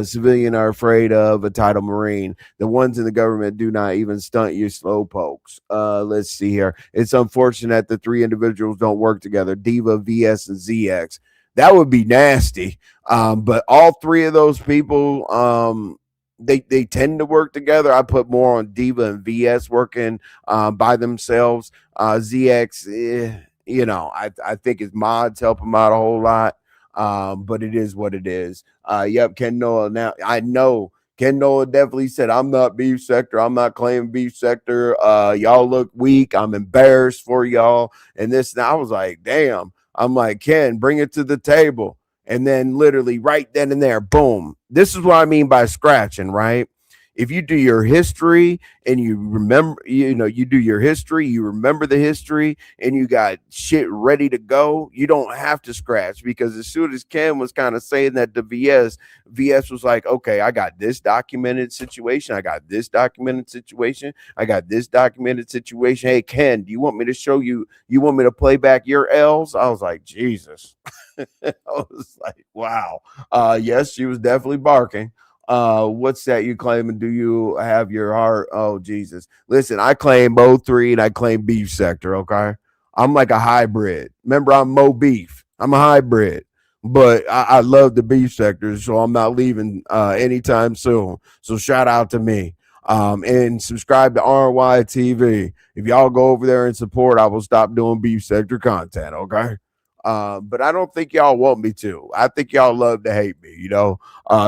civilian are afraid of a title Marine. The ones in the government do not even stunt you slow pokes. Let's see here. It's unfortunate the 3 individuals don't work together. Diva, VS, and ZX. That would be nasty. But all 3 of those people, they tend to work together. I put more on Diva and VS working by themselves. ZX, I think his mods help him out a whole lot. But it is what it is. Yep, Ken Noah. Now I know Ken Noah definitely said, I'm not beef sector. I'm not claiming beef sector. Y'all look weak. I'm embarrassed for y'all. And this, and I was like, damn. I'm like, Ken, bring it to the table. And then literally right then and there, boom. This is what I mean by scratching, right? If you do your history and you remember, you do your history, you remember the history, and you got shit ready to go, you don't have to scratch, because as soon as Ken was kind of saying that to VS was like, okay, I got this documented situation. I got this documented situation. I got this documented situation. Hey, Ken, do you want me to show you? You want me to play back your L's? I was like, Jesus. I was like, wow. Yes, she was definitely barking. What's that you claiming? Do you have your heart? Oh, Jesus. Listen, I claim O3 and I claim beef sector, okay? I'm like a hybrid. Remember, I'm Mo Beef. I'm a hybrid. But I love the beef sector, so I'm not leaving anytime soon. So shout out to me. And subscribe to RY TV. If y'all go over there and support, I will stop doing beef sector content, okay? But I don't think y'all want me to. I think y'all love to hate me,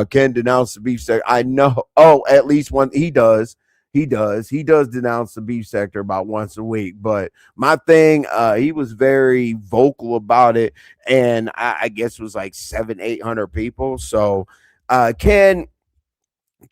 Ken denounced the beef sector. I know. Oh, at least one. He does. He does. He does denounce the beef sector about once a week. But my thing, he was very vocal about it, and I guess it was like 700-800 people. So, Ken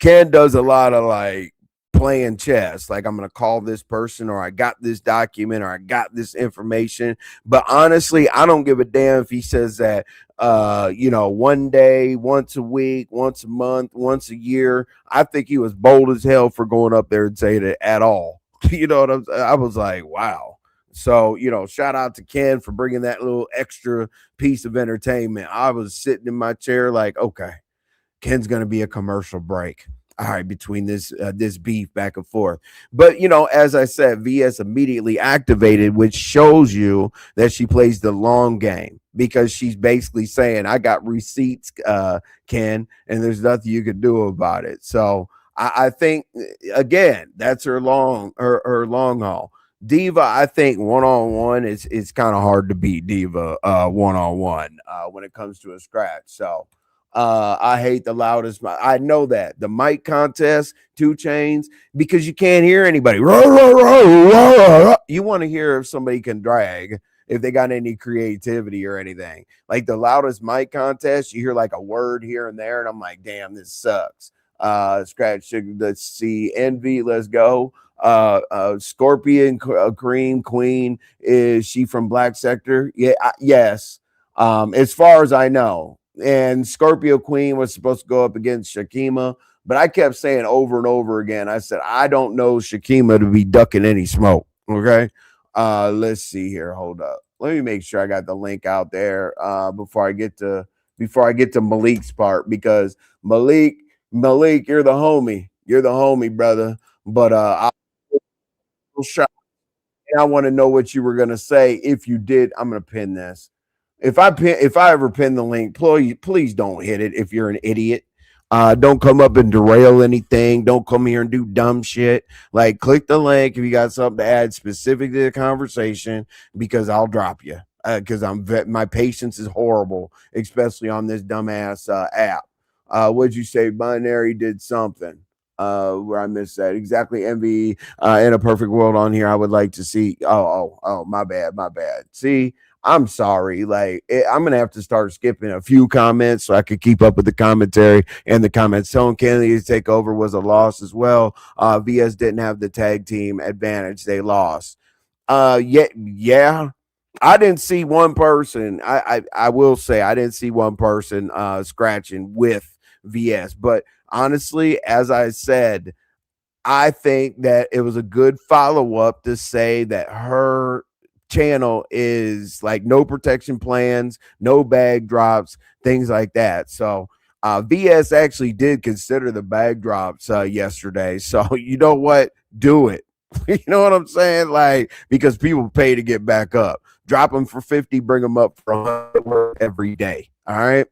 does a lot of like playing chess. Like, I'm going to call this person, or I got this document, or I got this information. But honestly, I don't give a damn if he says that, one day, once a week, once a month, once a year. I think he was bold as hell for going up there and saying it at all. You know what I'm saying? I was like, wow. So, shout out to Ken for bringing that little extra piece of entertainment. I was sitting in my chair like, okay, Ken's going to be a commercial break. All right, between this beef back and forth. But, as I said, VS immediately activated, which shows you that she plays the long game, because she's basically saying, I got receipts, Ken, and there's nothing you can do about it. So I think, again, that's her long haul. Diva, I think one-on-one it's kind of hard to beat Diva one-on-one when it comes to a scratch. So I hate the loudest. I know that the mic contest, 2 Chains, because you can't hear anybody. You want to hear if somebody can drag, if they got any creativity or anything. Like the loudest mic contest, you hear like a word here and there, and I'm like, damn, this sucks. Scratch. Let's see. Envy. Let's go. Scorpion Cream Queen. Is she from Black Sector? Yeah. Yes. As far as I know. And Scorpio Queen was supposed to go up against Shakima, but I kept saying over and over again, I said, I don't know Shakima to be ducking any smoke. Okay. Let's see here. Hold up. Let me make sure I got the link out there before I get to Malik's part, because Malik, you're the homie. You're the homie, brother. But I want to know what you were gonna say. If you did, I'm gonna pin this. If I ever pin the link, please don't hit it if you're an idiot. Don't come up and derail anything. Don't come here and do dumb shit. Like, click the link if you got something to add specific to the conversation, because I'll drop you. Because my patience is horrible, especially on this dumbass app. What'd you say? Binary did something. Where I missed that exactly. Envy. In a perfect world on here, I would like to see. Oh, my bad, my bad. See, I'm sorry. Like, I'm gonna have to start skipping a few comments so I could keep up with the commentary and the comments. Telling Kennedy to take over was a loss as well. VS didn't have the tag team advantage; they lost. Yeah. I didn't see one person. I will say I didn't see one person scratching with VS, but honestly, as I said, I think that it was a good follow up to say that her channel is like no protection plans, no bag drops, things like that. So VS actually did consider the bag drops yesterday. So you know what? Do it. You know what I'm saying? Like, because people pay to get back up. Drop them for 50, bring them up for 100 every day. All right.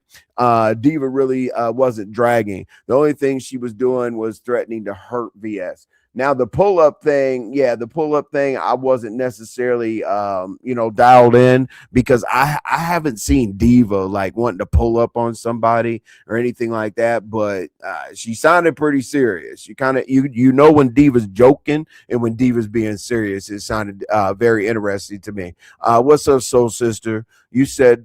Diva really wasn't dragging. The only thing she was doing was threatening to hurt VS. Now the pull up thing, the pull up thing, I wasn't necessarily, dialed in, because I haven't seen Diva like wanting to pull up on somebody or anything like that. But she sounded pretty serious. You kind of you know when Diva's joking and when Diva's being serious. It sounded very interesting to me. What's up, Soul Sister? You said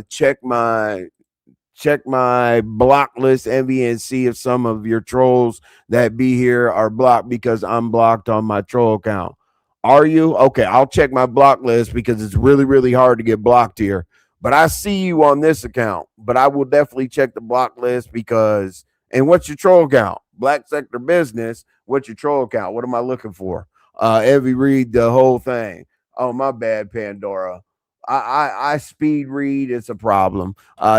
check my block list, Envy, and see if some of your trolls that be here are blocked, because I'm blocked on my troll account. Are you? Okay, I'll check my block list, because it's really, really hard to get blocked here. But I see you on this account. But I will definitely check the block list, because. And what's your troll account? Black Sector Business. What's your troll account? What am I looking for? Envy, read the whole thing. Oh, my bad, Pandora. I speed read. It's a problem.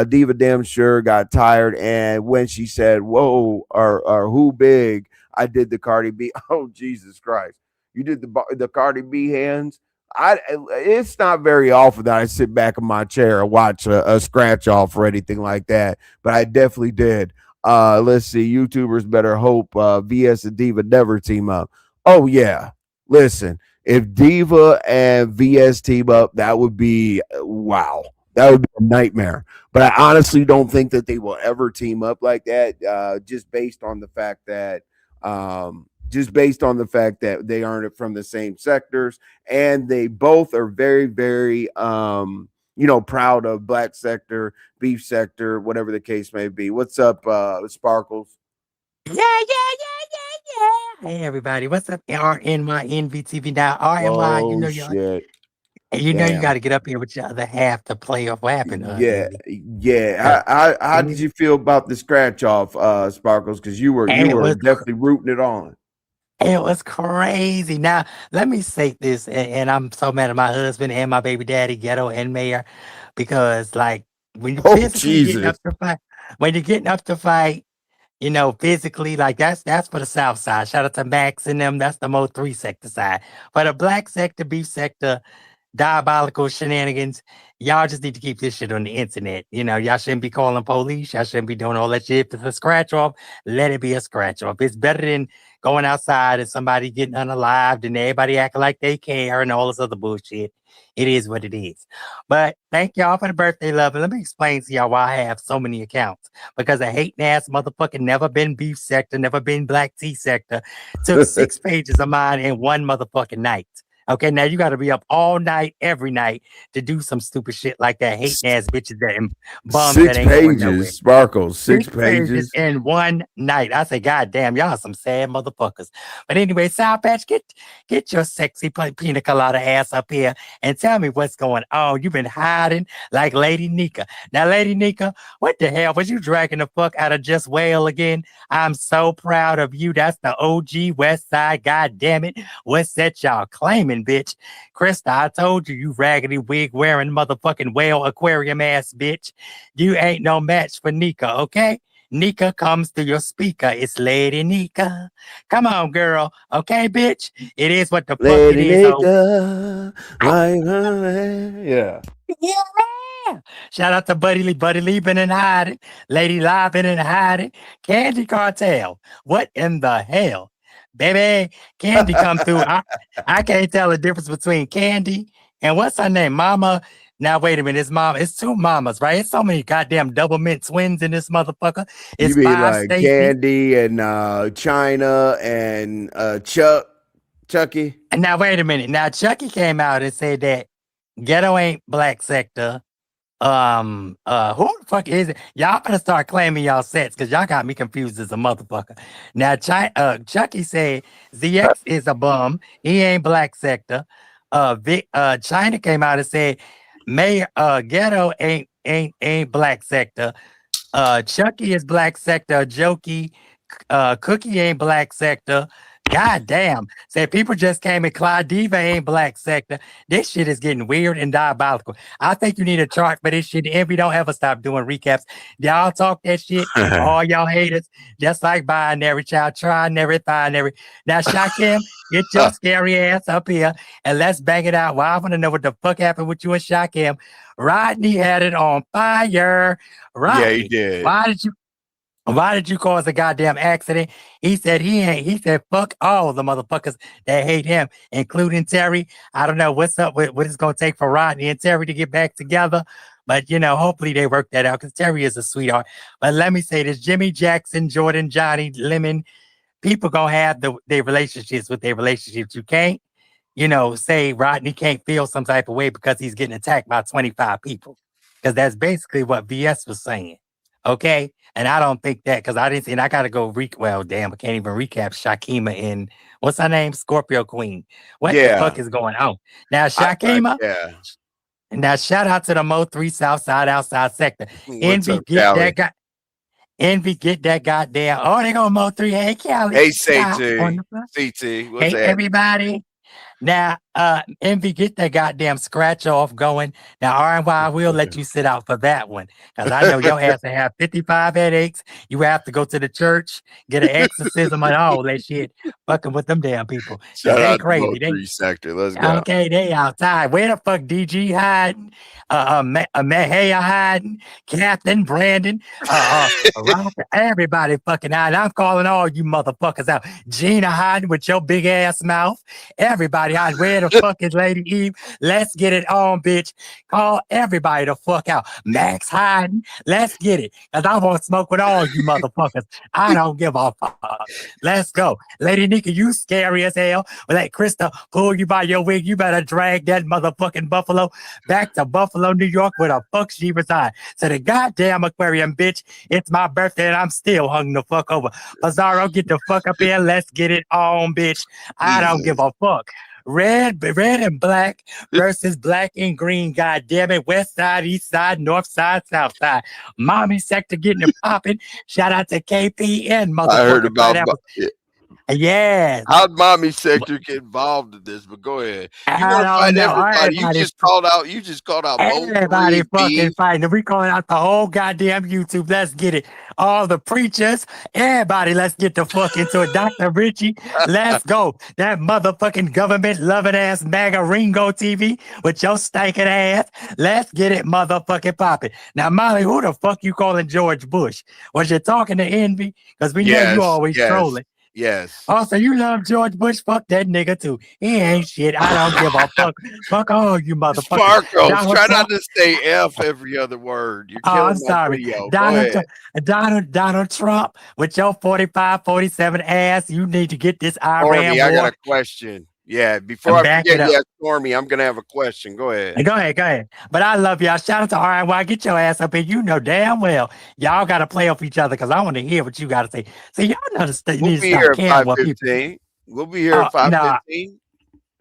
Diva damn sure got tired, and when she said "whoa" or "who big," I did the Cardi B. Oh, Jesus Christ! You did the Cardi B hands. It's not very often that I sit back in my chair and watch a scratch off or anything like that, but I definitely did. Let's see. YouTubers better hope VS and Diva never team up. Oh yeah. Listen, if Diva and VS team up, that would be wow. That would be a nightmare. But I honestly don't think that they will ever team up like that. Just based on the fact that they aren't from the same sectors, and they both are very, very proud of Black Sector, Beef Sector, whatever the case may be. What's up, Sparkles? Yeah. Hey everybody, what's up? RNYNVTV now. RNY, Oh shit. you got Damn. to get up here with your other half to play off what happened, Yeah, Envy. yeah. Uh, How did it, you feel about the scratch off, Sparkles? Because you it were was definitely rooting it on. it was crazy. Now let me say this, and I'm so mad at my husband and my baby daddy, Ghetto and Mayor, because like when you Oh physically getting up Jesus. to fight, when you're getting up to fight. Physically, like that's for the South Side. Shout out to Max and them. That's the Mo 3 sector side. For the Black sector, Beef sector, diabolical shenanigans. Y'all just need to keep this shit on the internet. Y'all shouldn't be calling police. Y'all shouldn't be doing all that shit. If it's a scratch off, let it be a scratch off. It's better than going outside and somebody getting unalived and everybody acting like they care and all this other bullshit. It is what it is. But thank y'all for the birthday love. And let me explain to y'all why I have so many accounts. Because a hating ass motherfucker never been beef sector, never been black tea sector, took 6 pages of mine in one motherfucking night. Okay, now you got to be up all night, every night to do some stupid shit like that. Hating ass bitches that and bums that Six ain't going nowhere. pages, Sparkles. 6 6 pages pages. in one night. I say, God damn, y'all some sad motherfuckers. But anyway, Sour Patch, get your sexy pina colada ass up here and tell me what's going on. You've been hiding like Lady Nika. Now, Lady Nika, what the hell? Was you dragging the fuck out of Just Whale again? I'm so proud of you. That's the OG West Side. God damn it. What's that y'all claiming, bitch? Krista, I told you, you raggedy wig wearing motherfucking whale aquarium ass bitch. You ain't no match for Nika, okay? Nika comes to your speaker. It's Lady Nika. Come on, girl. Okay, bitch? It is what the fuck it Lady is. Oh, Nika. Yeah. yeah. Shout out to Buddy Lee been in hiding. Lady Lie been in hiding. Candy Cartel. What in the hell? Baby, Candy come through. I can't tell the difference between Candy and what's her name? Mama. Now, wait a minute. It's two mamas, right? It's so many goddamn double mint twins in this motherfucker. You It's mean five like Stacy. Candy and China and Chucky? And now, wait a minute. Now, Chucky came out and said that Ghetto ain't black sector. Who the fuck is it? Y'all better start claiming y'all sets because y'all got me confused as a motherfucker. Now, Chucky said ZX is a bum. He ain't black sector. China came out and said Mayor Ghetto ain't black sector. Chucky is black sector. Jokey, Cookie ain't black sector. God damn. Say people just came and Clyde Diva ain't black sector. This shit is getting weird and diabolical. I think you need a chart for this shit. Envy don't ever stop doing recaps. Y'all talk that shit. All y'all haters, just like binary child, trinary, binary. Now, Shakim, get your scary ass up here and let's bang it out. Well, I want to know what the fuck happened with you and Shakim. Rodney had it on fire. Rodney, Yeah, he did. why did you cause a goddamn accident? He said he ain't. He said fuck all the motherfuckers that hate him, including Terry. I don't know what's up with what it's gonna take for Rodney and Terry to get back together. But hopefully they work that out because Terry is a sweetheart. But let me say this: Jimmy Jackson, Jordan, Johnny, Lemon, people gonna have their relationships with their relationships. You can't, say Rodney can't feel some type of way because he's getting attacked by 25 people. Because that's basically what VS was saying. Okay. And I don't think that because I didn't see, and I got to go. Well, damn, I can't even recap Shakima in what's her name? Scorpio Queen. What the fuck is going on? Now, Shakima, Yeah. now shout out to the Mo 3 Southside outside sector. What's Envy, up, get Callie? that guy. Envy, get that goddamn. Oh, they gonna Mo 3. Hey, Callie. Hey, Stop on CT. the front. CT. What's Hey, that? everybody. Now, Envy, get that goddamn scratch off going. Now, RNY, I will let you sit out for that one because I know your ass will have 55 headaches. You have to go to the church, get an exorcism and all that shit, fucking with them damn people because Shout they out to crazy. Mo 3 Sector. Let's go. Okay, they outside. Where the fuck DG hiding? Mahaya hiding? Captain Brandon? Rocker, everybody fucking hiding. I'm calling all you motherfuckers out. Gina hiding with your big ass mouth. Everybody hiding. Where the fuck is Lady Eve? Let's get it on, bitch. Call everybody the fuck out. Max hiding. Let's get it. Cause I want to smoke with all you motherfuckers. I don't give a fuck. Let's go. Lady Nika, you scary as hell. Let Krista pull you by your wig. You better drag that motherfucking buffalo back to Buffalo, New York, where the fuck she reside. To the goddamn aquarium, bitch. It's my birthday and I'm still hung the fuck over. Pizarro, get the fuck up here. Let's get it on, bitch. I don't give a fuck. Red and black versus black and green. God damn it. West side, east side, north side, south side. Mommy sector getting it popping. Shout out to KPN, motherfucker. I heard about yeah. how'd Mommy Sector get involved in this? But go ahead. You I want to fight don't know. everybody. You just called out Everybody Mo 3 fucking B. fighting. We calling out the whole goddamn YouTube. Let's get it. All the preachers, everybody, let's get the fuck into it. Dr. Richie, let's go. That motherfucking government loving ass MAGA Ringo TV with your stinking ass. Let's get it motherfucking popping. Now, Molly, who the fuck you calling George Bush? Was you talking to Envy? Because we know you always trolling. Yes. Also, you love George Bush. Fuck that nigga too. He ain't shit. I don't give a fuck. Fuck all you motherfuckers. Sparkles, try not to say F every other word. You're killing I'm sorry. video. Go ahead. Donald Trump with your 45, 47 ass. You need to get this Iran Army, war. I got a question. Yeah, before and I back forget, it up. yeah, Stormy, I'm gonna have a question. Go ahead. Go ahead, go ahead. But I love y'all. Shout out to RY. Get your ass up here. You know damn well y'all got to play off each other because I want to hear what you got to say. So y'all know We'll need to be start here at caring what people. 5:15. We'll be here Oh at no. 5:15.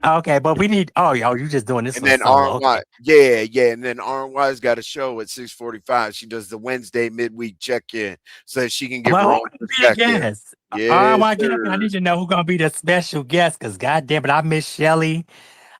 Okay, but we need. Oh, yo, you just doing this And one then solo. RY, Okay. yeah, and then RY's got a show at 6:45. She does the Wednesday midweek check-in so that she can give Well, her who own gonna be the perspective. guest? Yes, RY, get up here. I sir. need to know who gonna be the special guest. Cause goddamn it, I miss Shelly.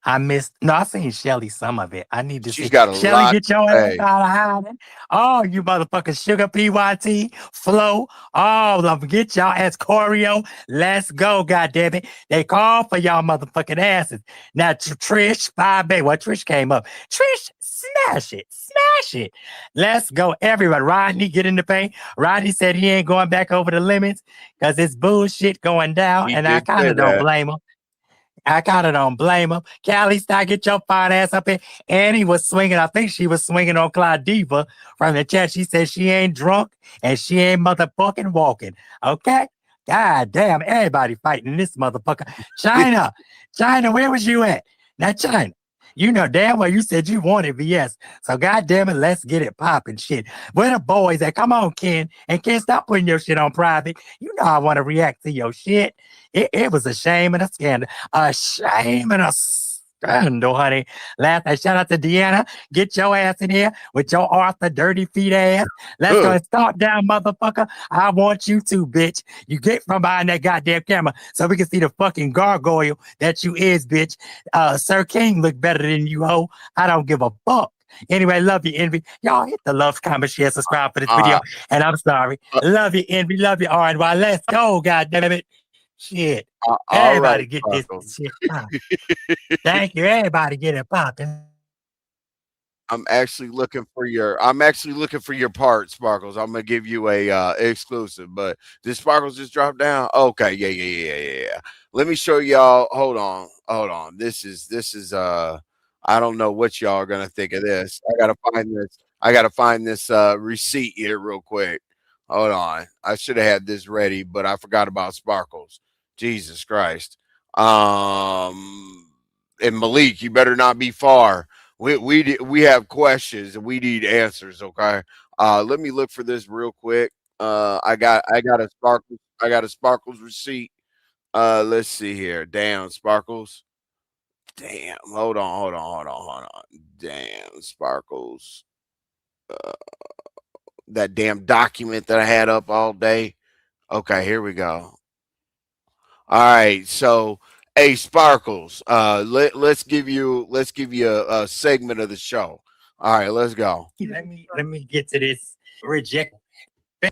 I missed no, I seen Shelly some of it. I need to She's see got a Shelly lot get your to ass say. out of hiding. Oh, you motherfucking sugar PYT, Flow, all of them. Get y'all ass choreo. Let's go, goddamn it. They call for y'all motherfucking asses. Now Trish, 5 Bay. Well, Trish came up. Trish, smash it. Smash it. Let's go. Everybody. Rodney, get in the paint. Rodney said he ain't going back over the limits because it's bullshit going down. He And I did kind say of don't that. blame him. I kind of don't blame him. Callie, stop, get your fine ass up here. Annie was swinging. I think she was swinging on Clyde Diva from the chat. She said she ain't drunk and she ain't motherfucking walking. Okay? God damn, everybody fighting this motherfucker. China, China, where was you at? Now, China, you know damn well you said you wanted VS. So God damn it, let's get it popping shit. Where the boys at? Come on, Ken. And Ken, stop putting your shit on private. You know I want to react to your shit. It was a shame and a scandal. A shame and a scandal, honey. Last night, shout out to Deanna. Get your ass in here with your Arthur dirty feet ass. Let's go Ugh. and start down, motherfucker. I want you to, bitch. You get from behind that goddamn camera so we can see the fucking gargoyle that you is, bitch. Sir King look better than you, ho. I don't give a fuck. Anyway, love you, Envy. Y'all hit the love, comment, share, subscribe for this video. Uh, And I'm sorry. uh, Love you, Envy. Love you. All right, well, let's go, goddamn it. Shit. all Everybody right, get this Sparkle. shit popping. Thank you. Everybody get it popping. I'm actually looking for your part, Sparkles. I'm gonna give you a exclusive, but did Sparkles just drop down? Okay, yeah. Let me show y'all. Hold on. This is I don't know what y'all are gonna think of this. I gotta find this receipt here real quick. Hold on. I should have had this ready, but I forgot about Sparkles. Jesus Christ. And Malik, you better not be far. We have questions and we need answers. Okay, let me look for this real quick. I got a Sparkles receipt. Let's see here. Damn Sparkles. Damn. Hold on. Damn Sparkles. Uh, that damn document that I had up all day. Okay, here we go. All right, so hey Sparkles, let's give you a segment of the show. All right, let's go. Let me get to this reject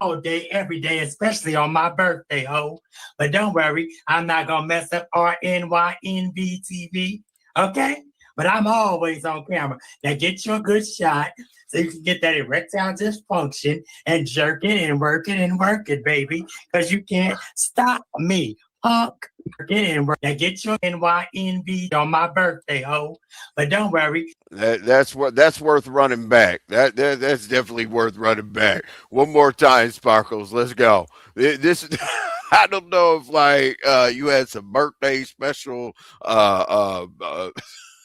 all day, every day, especially on my birthday, ho. But don't worry, I'm not gonna mess up RNYNBTV. Okay? But I'm always on camera. Now get your good shot so you can get that erectile dysfunction and jerk it and work it, baby. Because you can't stop me. Punk. Now get your NYNB on my birthday, ho. But don't worry. That's worth running back. That's definitely worth running back. One more time, Sparkles. Let's go. This I don't know if like you had some birthday special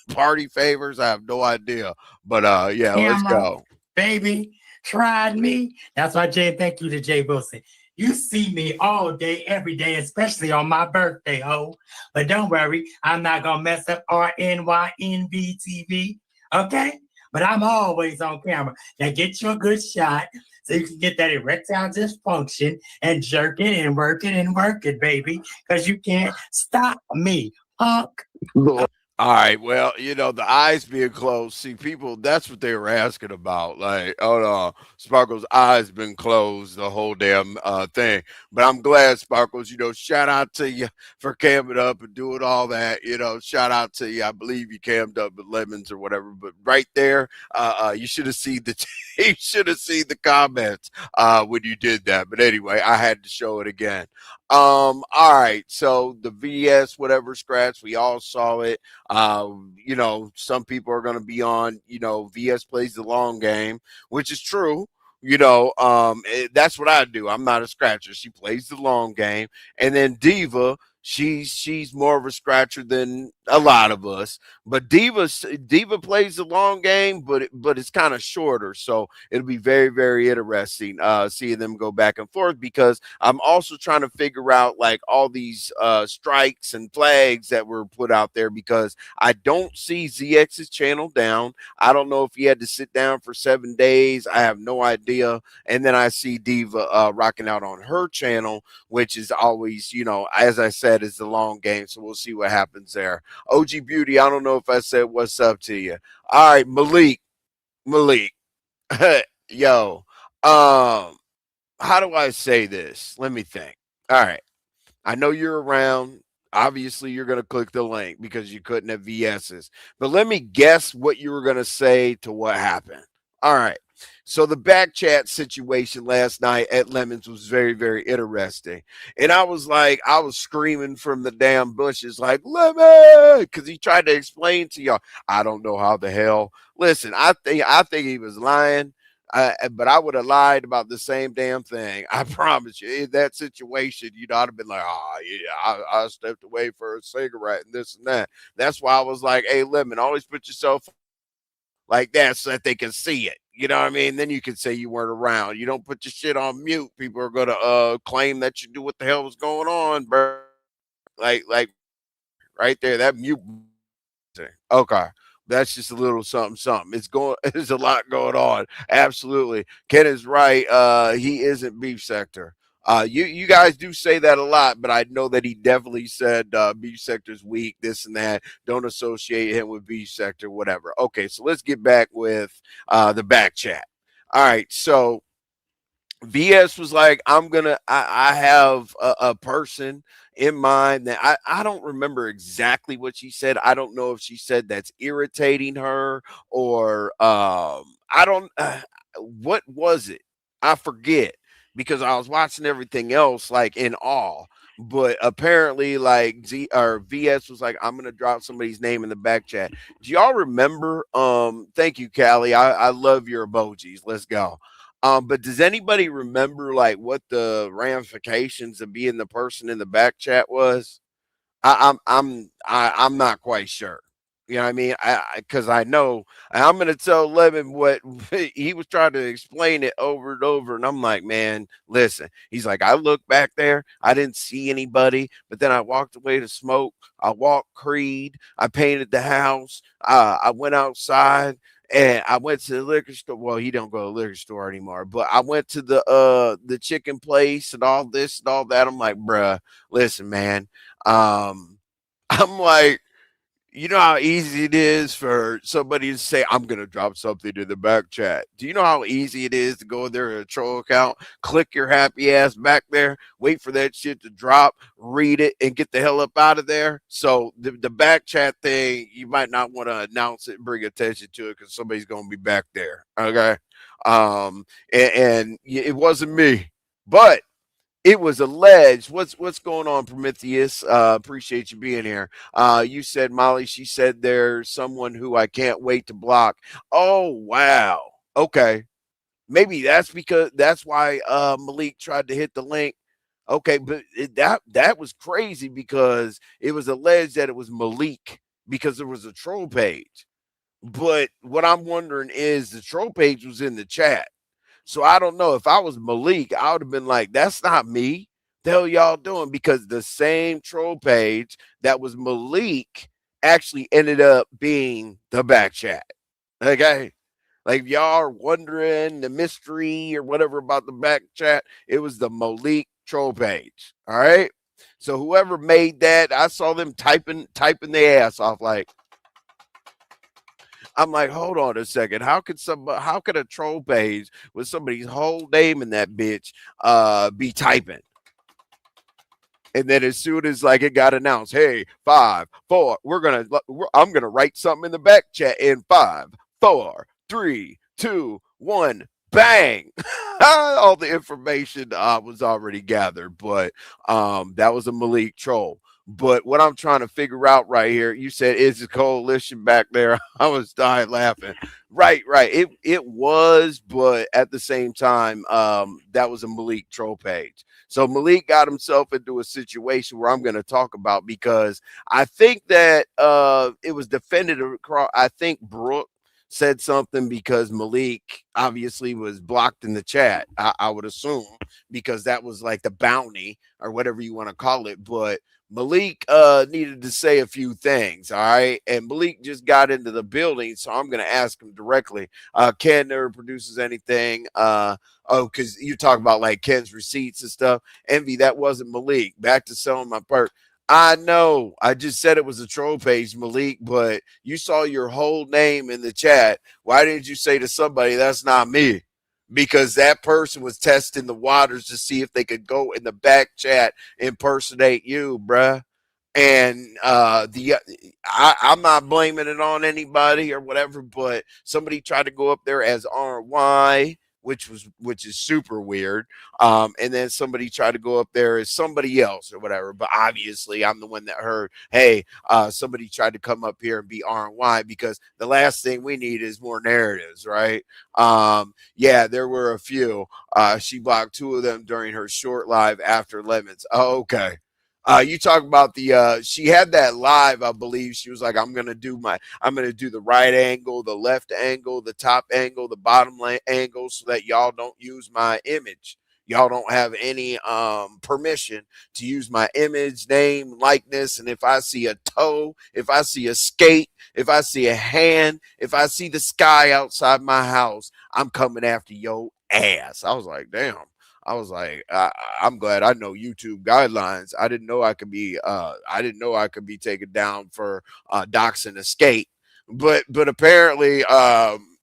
party favors. I have no idea. But yeah, let's Camera, go. baby, tried me. That's why Jay, thank you to Jay Wilson. You see me all day, every day, especially on my birthday, ho. But don't worry, I'm not gonna mess up RNYNBTV. Okay? But I'm always on camera. Now get your good shot so you can get that erectile dysfunction and jerk it and work it, baby. Because you can't stop me, punk. All right. Well, the eyes being closed. See, people, that's what they were asking about. Like, oh no, Sparkles' eyes been closed the whole damn thing. But I'm glad, Sparkles, shout out to you for camming up and doing all that. Shout out to you. I believe you cammed up with lemons or whatever. But right there, you should have seen the you should have seen the comments when you did that. But anyway, I had to show it again. All right. So the VS, whatever scratch, we all saw it. Some people are going to be on, VS plays the long game, which is true. That's what I do. I'm not a scratcher. She plays the long game. And then Diva, She's more of a scratcher than a lot of us. But Diva plays the long game, but it's kind of shorter. So it'll be very, very interesting seeing them go back and forth, because I'm also trying to figure out like all these strikes and flags that were put out there, because I don't see ZX's channel down. I don't know if he had to sit down for 7 days. I have no idea. And then I see Diva rocking out on her channel, which is always, as I said, is the long game. So we'll see what happens there. OG Beauty, I don't know if I said what's up to you. All right, Malik, yo, how do I say this? Let me think. All right. I know you're around. Obviously, you're going to click the link because you couldn't have VSs. But let me guess what you were going to say to what happened. All right. So the back chat situation last night at Lemons was very, very interesting. And I was like, I was screaming from the damn bushes like, Lemon, because he tried to explain to y'all. I don't know how the hell. Listen, I think he was lying. But I would have lied about the same damn thing. I promise you. In that situation, I'd have been like, oh, yeah, I stepped away for a cigarette and this and that. That's why I was like, hey, Lemon, always put yourself like that so that they can see it. You know what I mean? Then you can say you weren't around. You don't put your shit on mute. People are going to claim that you knew what the hell was going on, bro. Like right there, that mute. Okay. That's just a little something, something. There's a lot going on. Absolutely. Ken is right. He isn't beef sector. You guys do say that a lot, but I know that he definitely said beef sector's weak, this and that. Don't associate him with beef sector, whatever. Okay, so let's get back with the back chat. All right, so VS was like, I have a person in mind that I don't remember exactly what she said. I don't know if she said that's irritating her or I don't, what was it? I forget, because I was watching everything else like in awe. But apparently, like Z or VS was like, I'm gonna drop somebody's name in the back chat. Do y'all remember? Thank you, Callie. I love your emojis. Let's go. But does anybody remember like what the ramifications of being the person in the back chat was? I'm not quite sure. You know what I mean? Because I know I'm gonna tell Lemon what he was trying to explain it over and over, and I'm like, man, listen. He's like, I looked back there, I didn't see anybody, but then I walked away to smoke. I walked Creed. I painted the house. I went outside. And I went to the liquor store. Well, he don't go to the liquor store anymore. But I went to the chicken place and all this and all that. I'm like, bruh, listen, man. I'm like, you know how easy it is for somebody to say, I'm going to drop something in the back chat. Do you know how easy it is to go in there in a troll account, click your happy ass back there, wait for that shit to drop, read it, and get the hell up out of there? So the back chat thing, you might not want to announce it and bring attention to it because somebody's going to be back there. Okay. And it wasn't me, but it was alleged. What's going on, Prometheus? Appreciate you being here. You said, Molly, she said there's someone who I can't wait to block. Oh wow. Okay. Maybe that's why Malik tried to hit the link. Okay, but that was crazy because it was alleged that it was Malik because there was a troll page. But what I'm wondering is the troll page was in the chat. So I don't know. If I was Malik, I would have been like, that's not me. The hell y'all doing? Because the same troll page that was Malik actually ended up being the back chat. Okay. Like, if y'all are wondering the mystery or whatever about the back chat, it was the Malik troll page. All right. So whoever made that, I saw them typing their ass off like, I'm like, hold on a second. How could a troll page with somebody's whole name in that bitch be typing? And then as soon as like it got announced, hey, 5, 4, I'm gonna write something in the back chat in 5, 4, 3, 2, 1, bang. All the information was already gathered, but that was a Malik troll. But what I'm trying to figure out right here, you said, is the coalition back there? I was dying laughing. Right. It was, but at the same time, that was a Malik troll page. So Malik got himself into a situation where I'm going to talk about, because I think that it was defended across. I think Brooke said something because Malik obviously was blocked in the chat. I would assume, because that was like the bounty or whatever you want to call it. But Malik needed to say a few things, all right? And Malik just got into the building, so I'm going to ask him directly. Ken never produces anything. Because you talk about like Ken's receipts and stuff. Envy, that wasn't Malik. Back to selling my perk. I know. I just said it was a troll page, Malik, but you saw your whole name in the chat. Why didn't you say to somebody, that's not me? Because that person was testing the waters to see if they could go in the back chat impersonate you, bruh. And I'm not blaming it on anybody or whatever, but somebody tried to go up there as RY, which is super weird. And then somebody tried to go up there as somebody else or whatever. But obviously, I'm the one that heard, hey, somebody tried to come up here and be RY, because the last thing we need is more narratives, right? Yeah, there were a few. She blocked two of them during her short live after Lemons. Oh, okay. You talk about she had that live, I believe. She was like, I'm gonna do the right angle, the left angle, the top angle, the bottom angle, so that y'all don't use my image. Y'all don't have any permission to use my image, name, likeness. And if I see a toe, if I see a skate, if I see a hand, if I see the sky outside my house, I'm coming after your ass. I was like, damn. I was like, I'm glad I know YouTube guidelines. I didn't know I could be taken down for doxing a skate, but apparently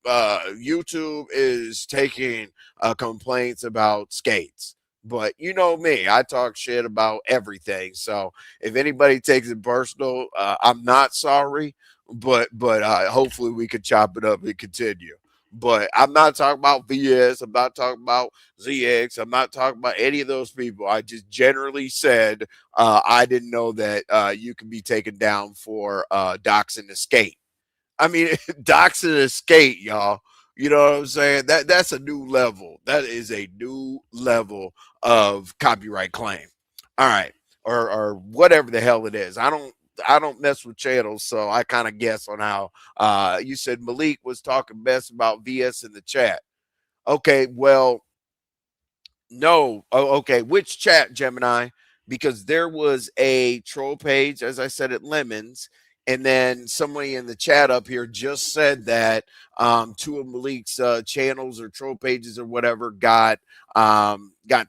YouTube is taking complaints about skates. But you know me, I talk shit about everything. So if anybody takes it personal, I'm not sorry. But hopefully we could chop it up and continue. But I'm not talking about VS. I'm not talking about ZX. I'm not talking about any of those people. I just generally said I didn't know that you can be taken down for doxing the skate. I mean, doxing the skate, y'all. You know what I'm saying? That's a new level. That is a new level of copyright claim. All right, or whatever the hell it is. I don't mess with channels, so I kind of guess on how. You said Malik was talking best about VS in the chat. Okay, well, no. Oh, okay. Which chat, Gemini? Because there was a troll page, as I said, at Lemons, and then somebody in the chat up here just said that two of Malik's channels or troll pages or whatever got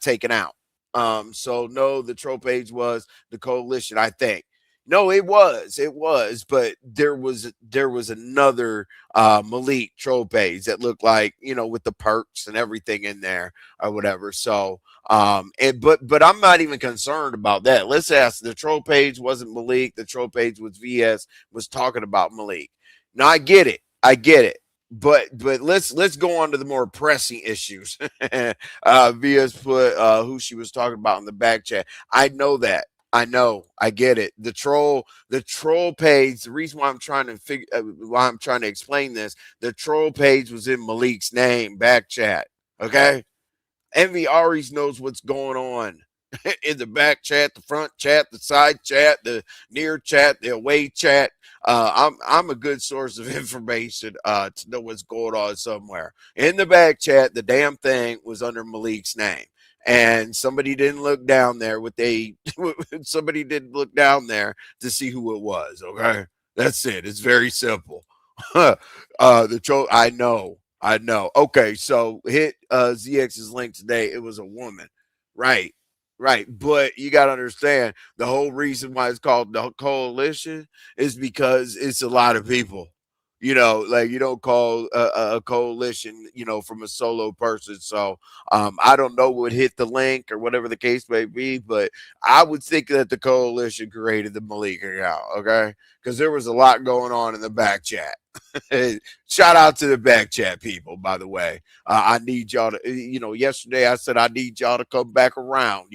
taken out. So no, the troll page was the coalition, I think. No, it was, but there was another Malik troll page that looked like, with the perks and everything in there or whatever. So but I'm not even concerned about that. Let's ask, the troll page wasn't Malik, the troll page was VS, was talking about Malik. Now I get it. But let's go on to the more pressing issues. VS put who she was talking about in the back chat. I know that. I know. I get it. The troll page. The reason why I'm trying to explain this. The troll page was in Malik's name, back chat. Okay. Envy always knows what's going on in the back chat, the front chat, the side chat, the near chat, the away chat. I'm a good source of information to know what's going on somewhere. In the back chat, the damn thing was under Malik's name. And somebody didn't look down there somebody didn't look down there to see who it was. Okay. That's it. It's very simple. The troll. I know. Okay, so hit ZX's link today. It was a woman, right? Right. But you got to understand, the whole reason why it's called the coalition is because it's a lot of people. Like, you don't call a coalition, from a solo person. So I don't know what hit the link or whatever the case may be, but I would think that the coalition created the Malik account. Okay, because there was a lot going on in the back chat. Shout out to the back chat people, by the way. I need y'all to, yesterday I said I need y'all to come back around,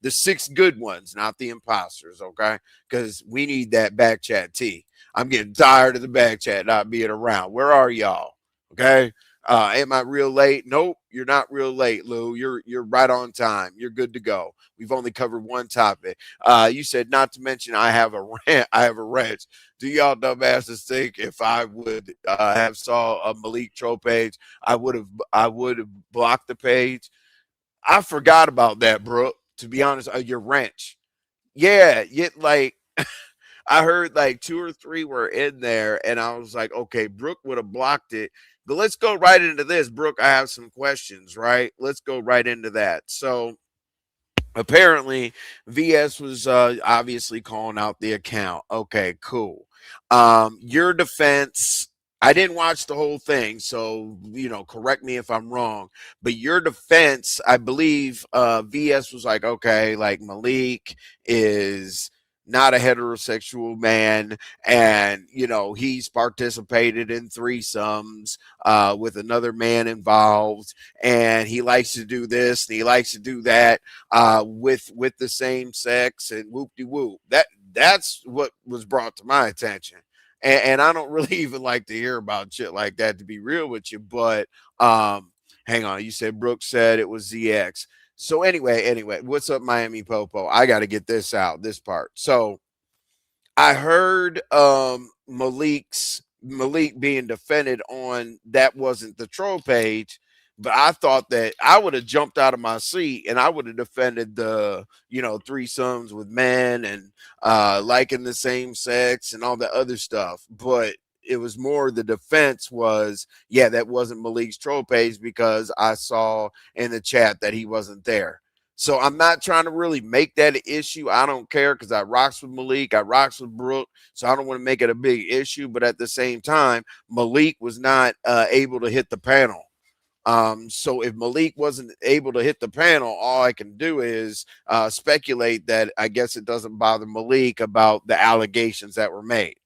the six good ones, not the imposters, okay? Because we need that back chat tea. I'm getting tired of the back chat not being around. Where are y'all? Okay. Am I real late? Nope, you're not real late, Lou. You're right on time. You're good to go. We've only covered one topic. You said not to mention I have a rant. I have a wrench. Do y'all dumbasses think if I would have saw a Malik troll page, I would have blocked the page? I forgot about that, bro. To be honest, your wrench. Yeah, yet like I heard like two or three were in there, and I was like, okay, Brooke would have blocked it. But let's go right into this. Brooke, I have some questions, right? Let's go right into that. So apparently VS was obviously calling out the account. Okay, cool. Your defense, I didn't watch the whole thing, so correct me if I'm wrong, but your defense, I believe VS was like, okay, like Malik is not a heterosexual man, and he's participated in threesomes with another man involved, and he likes to do this and he likes to do that with the same sex and whoop de whoop. That's what was brought to my attention. And I don't really even like to hear about shit like that, to be real with you. But hang on, you said Brooks said it was ZX. So anyway, what's up, Miami Popo? I got to get this out, this part. So I heard Malik being defended on that wasn't the troll page, but I thought that I would have jumped out of my seat and I would have defended the threesomes with men and liking the same sex and all the other stuff. But it was more the defense was, yeah, that wasn't Malik's troll page because I saw in the chat that he wasn't there. So I'm not trying to really make that an issue. I don't care because I rocks with Malik, I rocks with Brooke, so I don't want to make it a big issue. But at the same time, Malik was not able to hit the panel. So if Malik wasn't able to hit the panel, all I can do is speculate that I guess it doesn't bother Malik about the allegations that were made.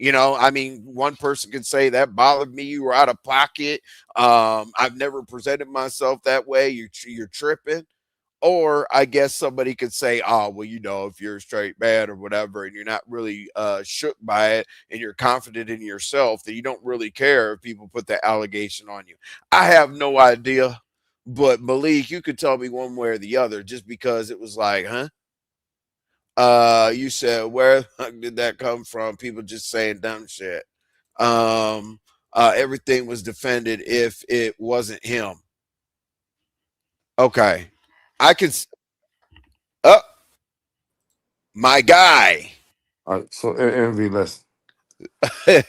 I mean, one person could say that bothered me. You were out of pocket. I've never presented myself that way. You're tripping. Or I guess somebody could say, oh, well, if you're a straight man or whatever, and you're not really shook by it and you're confident in yourself, that you don't really care if people put that allegation on you. I have no idea. But Malik, you could tell me one way or the other just because it was like, huh? You said, where the fuck did that come from? People just saying dumb shit. Everything was defended if it wasn't him. Okay. I could. Oh, my guy. All right, so Envy, listen.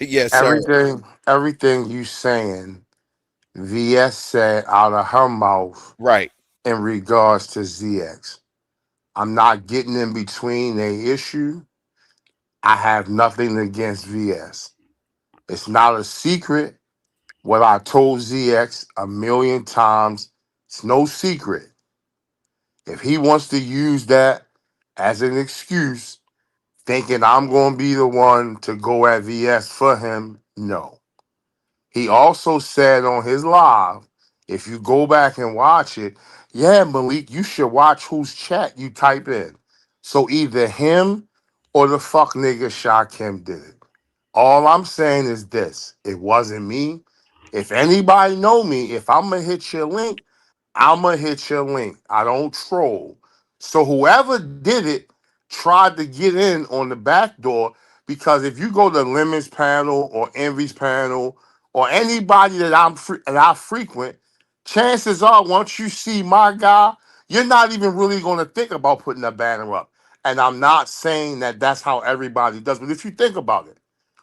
Yes, sir. Everything you saying, VS said out of her mouth Right. in regards to ZX. I'm not getting in between the issue. I have nothing against VS. It's not a secret what I told ZX a million times. It's no secret. If he wants to use that as an excuse, thinking I'm going to be the one to go at VS for him, no. He also said on his live, if you go back and watch it, yeah, Malik, you should watch whose chat you type in. So either him or the fuck nigga Shakim did it. All I'm saying is this: it wasn't me. If anybody know me, if I'm gonna hit your link, I'm gonna hit your link. I don't troll. So whoever did it tried to get in on the back door because if you go to Lemon's panel or Envy's panel or anybody that that I frequent, chances are once you see my guy, you're not even really gonna think about putting a banner up. And I'm not saying that that's how everybody does, but if you think about it.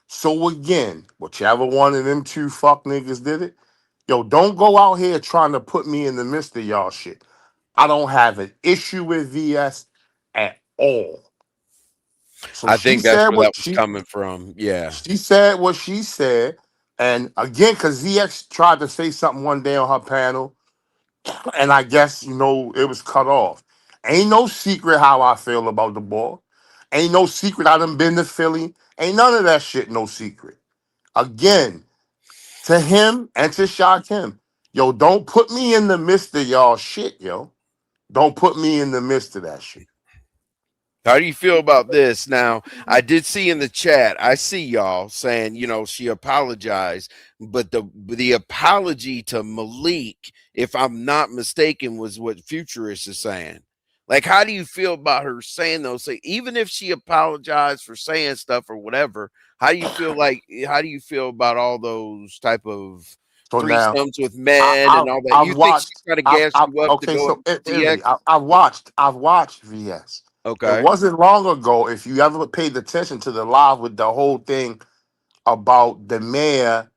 So again, whichever one of them two fuck niggas did it, yo, don't go out here trying to put me in the midst of y'all shit. I don't have an issue with VS at all. So I she think that's said where what that was coming from. Yeah. she said what she said. And again, because ZX tried to say something one day on her panel, and I guess, it was cut off. Ain't no secret how I feel about the ball. Ain't no secret I done been to Philly. Ain't none of that shit no secret. Again, to him and to shock him. Yo, don't put me in the midst of y'all shit, yo. Don't put me in the midst of that shit. How do you feel about this? Now, I did see in the chat, I see y'all saying, she apologized, but the apology to Malik, if I'm not mistaken, was what Futurist is saying. Like, how do you feel about her saying those things? Even if she apologized for saying stuff or whatever, how do you feel about all those type of So now threesomes with men and all that? I've You think watched. she's trying to gas you up to Okay, go at so DX? Envy, I've watched VS. It Okay. wasn't long ago. If you ever paid attention to the live with the whole thing about the mayor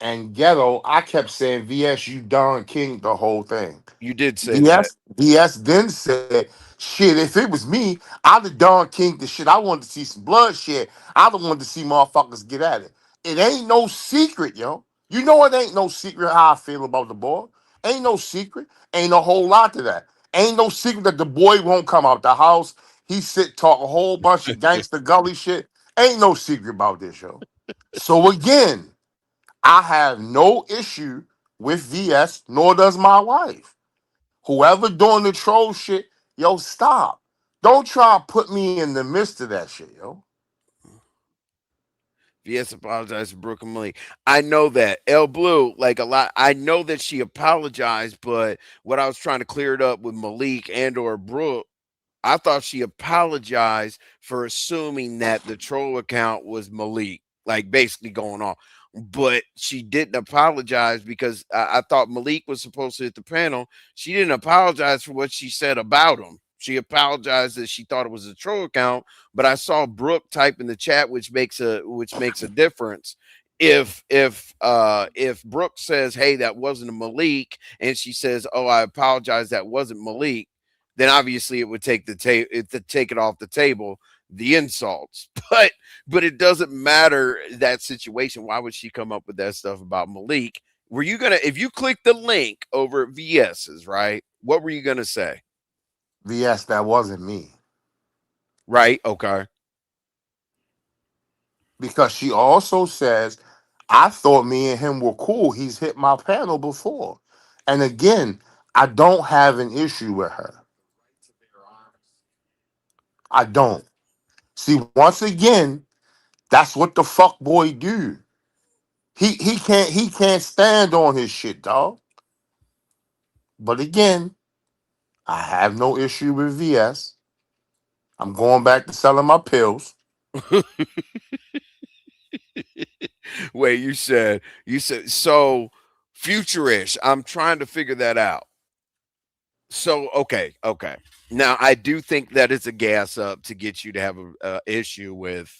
and Ghetto, I kept saying VS, you Don King the whole thing. You did say that. VS then said, shit, if it was me, I'd have Don King the shit. I wanted to see some bloodshed. I'd have wanted to see motherfuckers get at it. It ain't no secret, yo. You know it ain't no secret how I feel about the boy. Ain't no secret. Ain't a whole lot to that. Ain't no secret that the boy won't come out the house. He sit talk a whole bunch of gangster gully shit. Ain't no secret about this, yo. So again, I have no issue with VS, nor does my wife. Whoever doing the troll shit, yo, stop. Don't try to put me in the midst of that shit, yo. VS apologized to Brooke and Malik. I know that. L Blue, like a lot. I know that she apologized, but what I was trying to clear it up with Malik and or Brooke, I thought she apologized for assuming that the troll account was Malik, like basically going on. But she didn't apologize because I thought Malik was supposed to hit the panel. She didn't apologize for what she said about him. She apologized that she thought it was a troll account, but I saw Brooke type in the chat, which makes a difference. If Brooke says, "Hey, that wasn't a Malik," and she says, "Oh, I apologize, that wasn't Malik," then obviously it would take take it off the table, the insults. But it doesn't matter that situation. Why would she come up with that stuff about Malik? Were you gonna, if you click the link over at VS's, right? What were you gonna say? VS, that wasn't me. Right? Okay. Because she also says, I thought me and him were cool. He's hit my panel before. And again, I don't have an issue with her. I don't. See, once again, that's what the fuck boy do. He can't stand on his shit, dog. But again, I have no issue with VS. I'm going back to selling my pills. Wait, you said so futurish. I'm trying to figure that out. So okay. Now I do think that it's a gas up to get you to have a issue with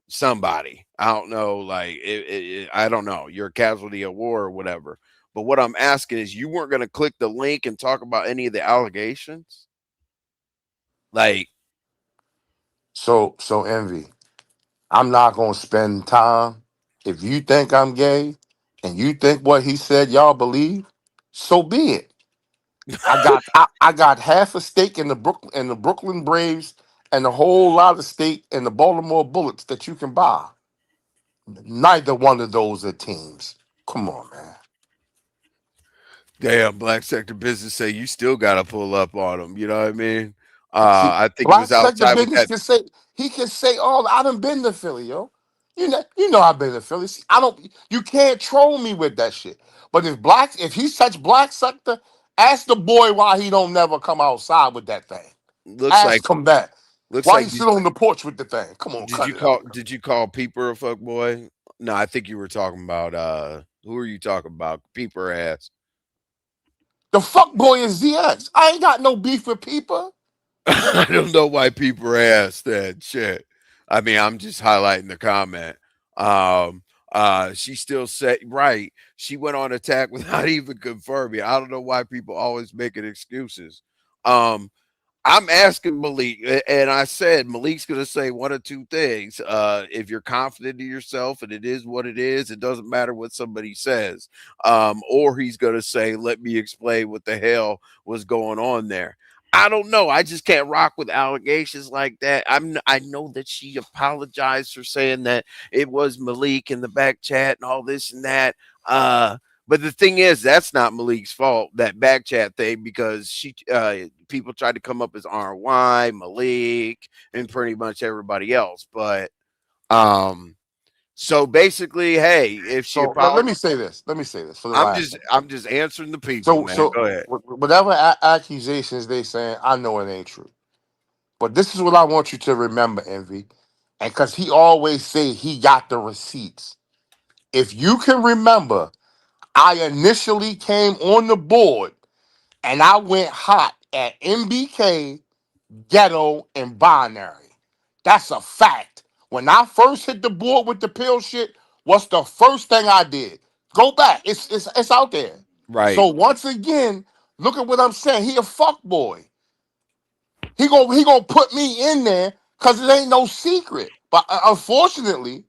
somebody. I don't know, like I don't know. You're a casualty of war or whatever. But what I'm asking is, you weren't going to click the link and talk about any of the allegations, like So envy. I'm not gonna spend time. If you think I'm gay and you think what he said y'all believe, so be it. I got half a stake in the Brooklyn Braves and a whole lot of stake in the Baltimore Bullets that you can buy. Neither one of those are teams. Come on, man. damn, black sector business say you still got to pull up on them. You know what I mean? See, I think he black was sector outside with business that. can say he can say all. I done been to Philly, yo. You know I've been to Philly. See, I don't. You can't troll me with that shit. But if he's such black sector, ask the boy why he don't never come outside with that thing. Looks like Ask him that. looks Why he like sit on the porch with the thing? Come on, cut it out. did you call Peeper a fuck boy? No, I think you were talking about who are you talking about? Peeper ass. The fuck boy is ZX. I ain't got no beef with people. I don't know why Peeper asked that shit. I mean, I'm just highlighting the comment. She still said right. She went on attack without even confirming. I don't know why people always making excuses. Um, I'm asking Malik, and I said Malik's going to say one or two things. If you're confident in yourself and it is what it is, it doesn't matter what somebody says. Or he's going to say, "Let me explain what the hell was going on there." I don't know. I just can't rock with allegations like that. I know that she apologized for saying that it was Malik in the back chat and all this and that. But the thing is, that's not Malik's fault, that back chat thing, because people tried to come up as RY, Malik, and pretty much everybody else. But so basically, hey, if she So let apologized, me say this. Let me say this for the I'm last just time. I'm just answering the people, So man. so Go ahead. whatever accusations they saying, I know it ain't true. But this is what I want you to remember, Envy, and because he always say he got the receipts. If you can remember, I initially came on the board and I went hot at MBK, Ghetto, and Binary. That's a fact. When I first hit the board with the pill shit, what's the first thing I did? Go back. It's out there. Right. So once again, look at what I'm saying. He a fuck boy. He gonna put me in there because it ain't no secret. But unfortunately,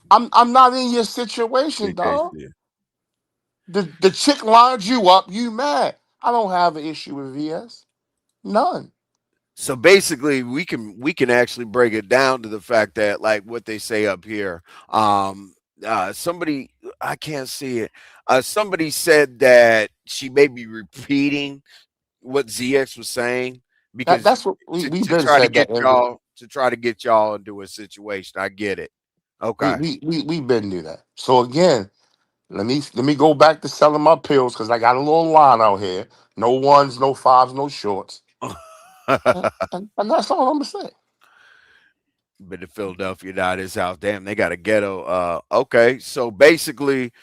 I'm not in your situation, dog. CKC. The chick lines you up, you mad. I don't have an issue with VS. None. So basically, we can actually break it down to the fact that, like what they say up here. Somebody, I can't see it. Somebody said that she may be repeating what ZX was saying because That's what we've to been try to said that, get Envy. y'all into a situation. I get it. Okay. We've been do that. So again, let me go back to selling my pills because I got a little line out here. No ones, no fives, no shorts. And that's all I'm gonna say. But the Philadelphia died his house. Damn, they got a ghetto. Okay. So basically,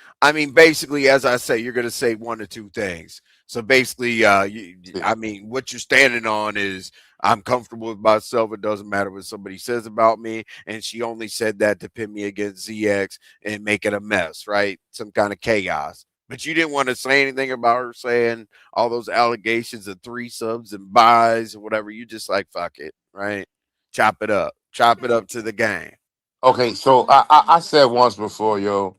basically, as I say, you're gonna say one or two things. So basically, what you're standing on is I'm comfortable with myself. It doesn't matter what somebody says about me. And she only said that to pin me against ZX and make it a mess, right? Some kind of chaos. But you didn't want to say anything about her saying all those allegations of threesomes and buys and whatever. You just like fuck it, right? Chop it up to the game. Okay, so I said once before, yo,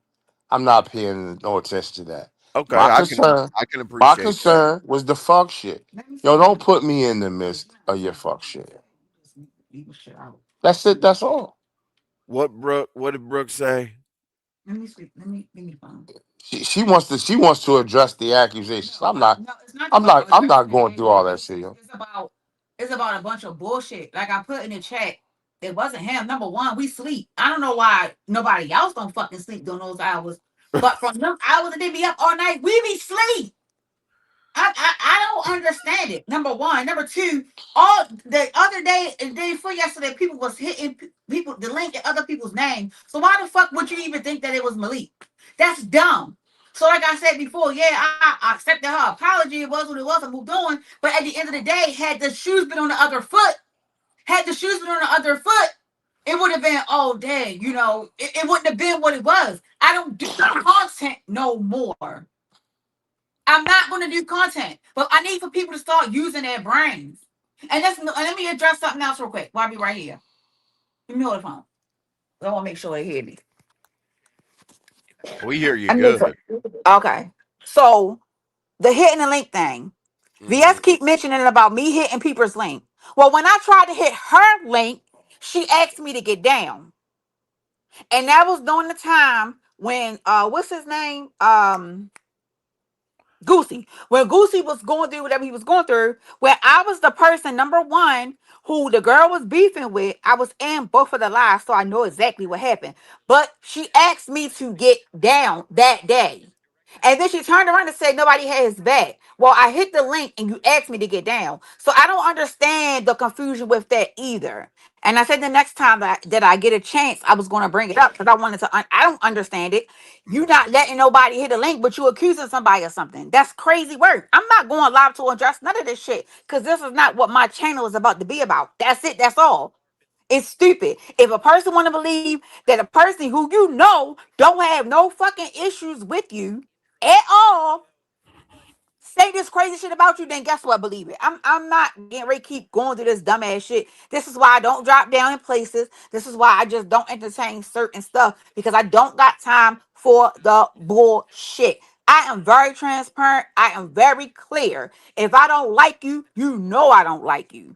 I'm not paying no attention to that. Okay, My concern, I can my appreciate that. concern was the fuck shit. Yo, don't put me in the midst of your fuck shit. That's it. That's all. What did Brooke say? She wants to address the accusations. I'm not going through all that shit, yo. It's about a bunch of bullshit. Like I put in the chat, it wasn't him. Number one, we sleep. I don't know why nobody else don't fucking sleep during those hours. But from them hours that they be up all night, we be sleep. I don't understand it. Number one. Number two, all the other day and day before yesterday, people was hitting people the link in other people's names. So why the fuck would you even think that it was Malik? That's dumb. So like I said before, yeah, I accepted her apology. It was what it was. I moved on. But at the end of the day, had the shoes been on the other foot, it would have been, oh dang, it wouldn't have been what it was. I don't do content no more. I'm not going to do content, but I need for people to start using their brains. And let me address something else real quick. While I be right here. Let me hold the phone. I want to make sure they hear me. We hear you I need to. good. Okay. So the hitting the link thing. Hmm. VS keep mentioning about me hitting people's link. Well, when I tried to hit her link, she asked me to get down, and that was during the time when what's his name Goosey. When Goosey was going through whatever he was going through, where I was the person, number one, who the girl was beefing with, I was in both of the lives, so I know exactly what happened. But she asked me to get down that day. And then she turned around and said nobody had his back. Well, I hit the link and you asked me to get down. So I don't understand the confusion with that either. And I said the next time that I get a chance, I was going to bring it up because I wanted to. I don't understand it. You not letting nobody hit a link, but you accusing somebody of something. That's crazy work. I'm not going live to address none of this shit because this is not what my channel is about to be about. That's it. That's all. It's stupid. If a person want to believe that a person who don't have no fucking issues with you at all say this crazy shit about you, then guess what? Believe it. I'm not getting ready to keep going through this dumbass shit. This is why I don't drop down in places. This is why I just don't entertain certain stuff because I don't got time for the bullshit. I am very transparent. I am very clear. If I don't like you, you know I don't like you.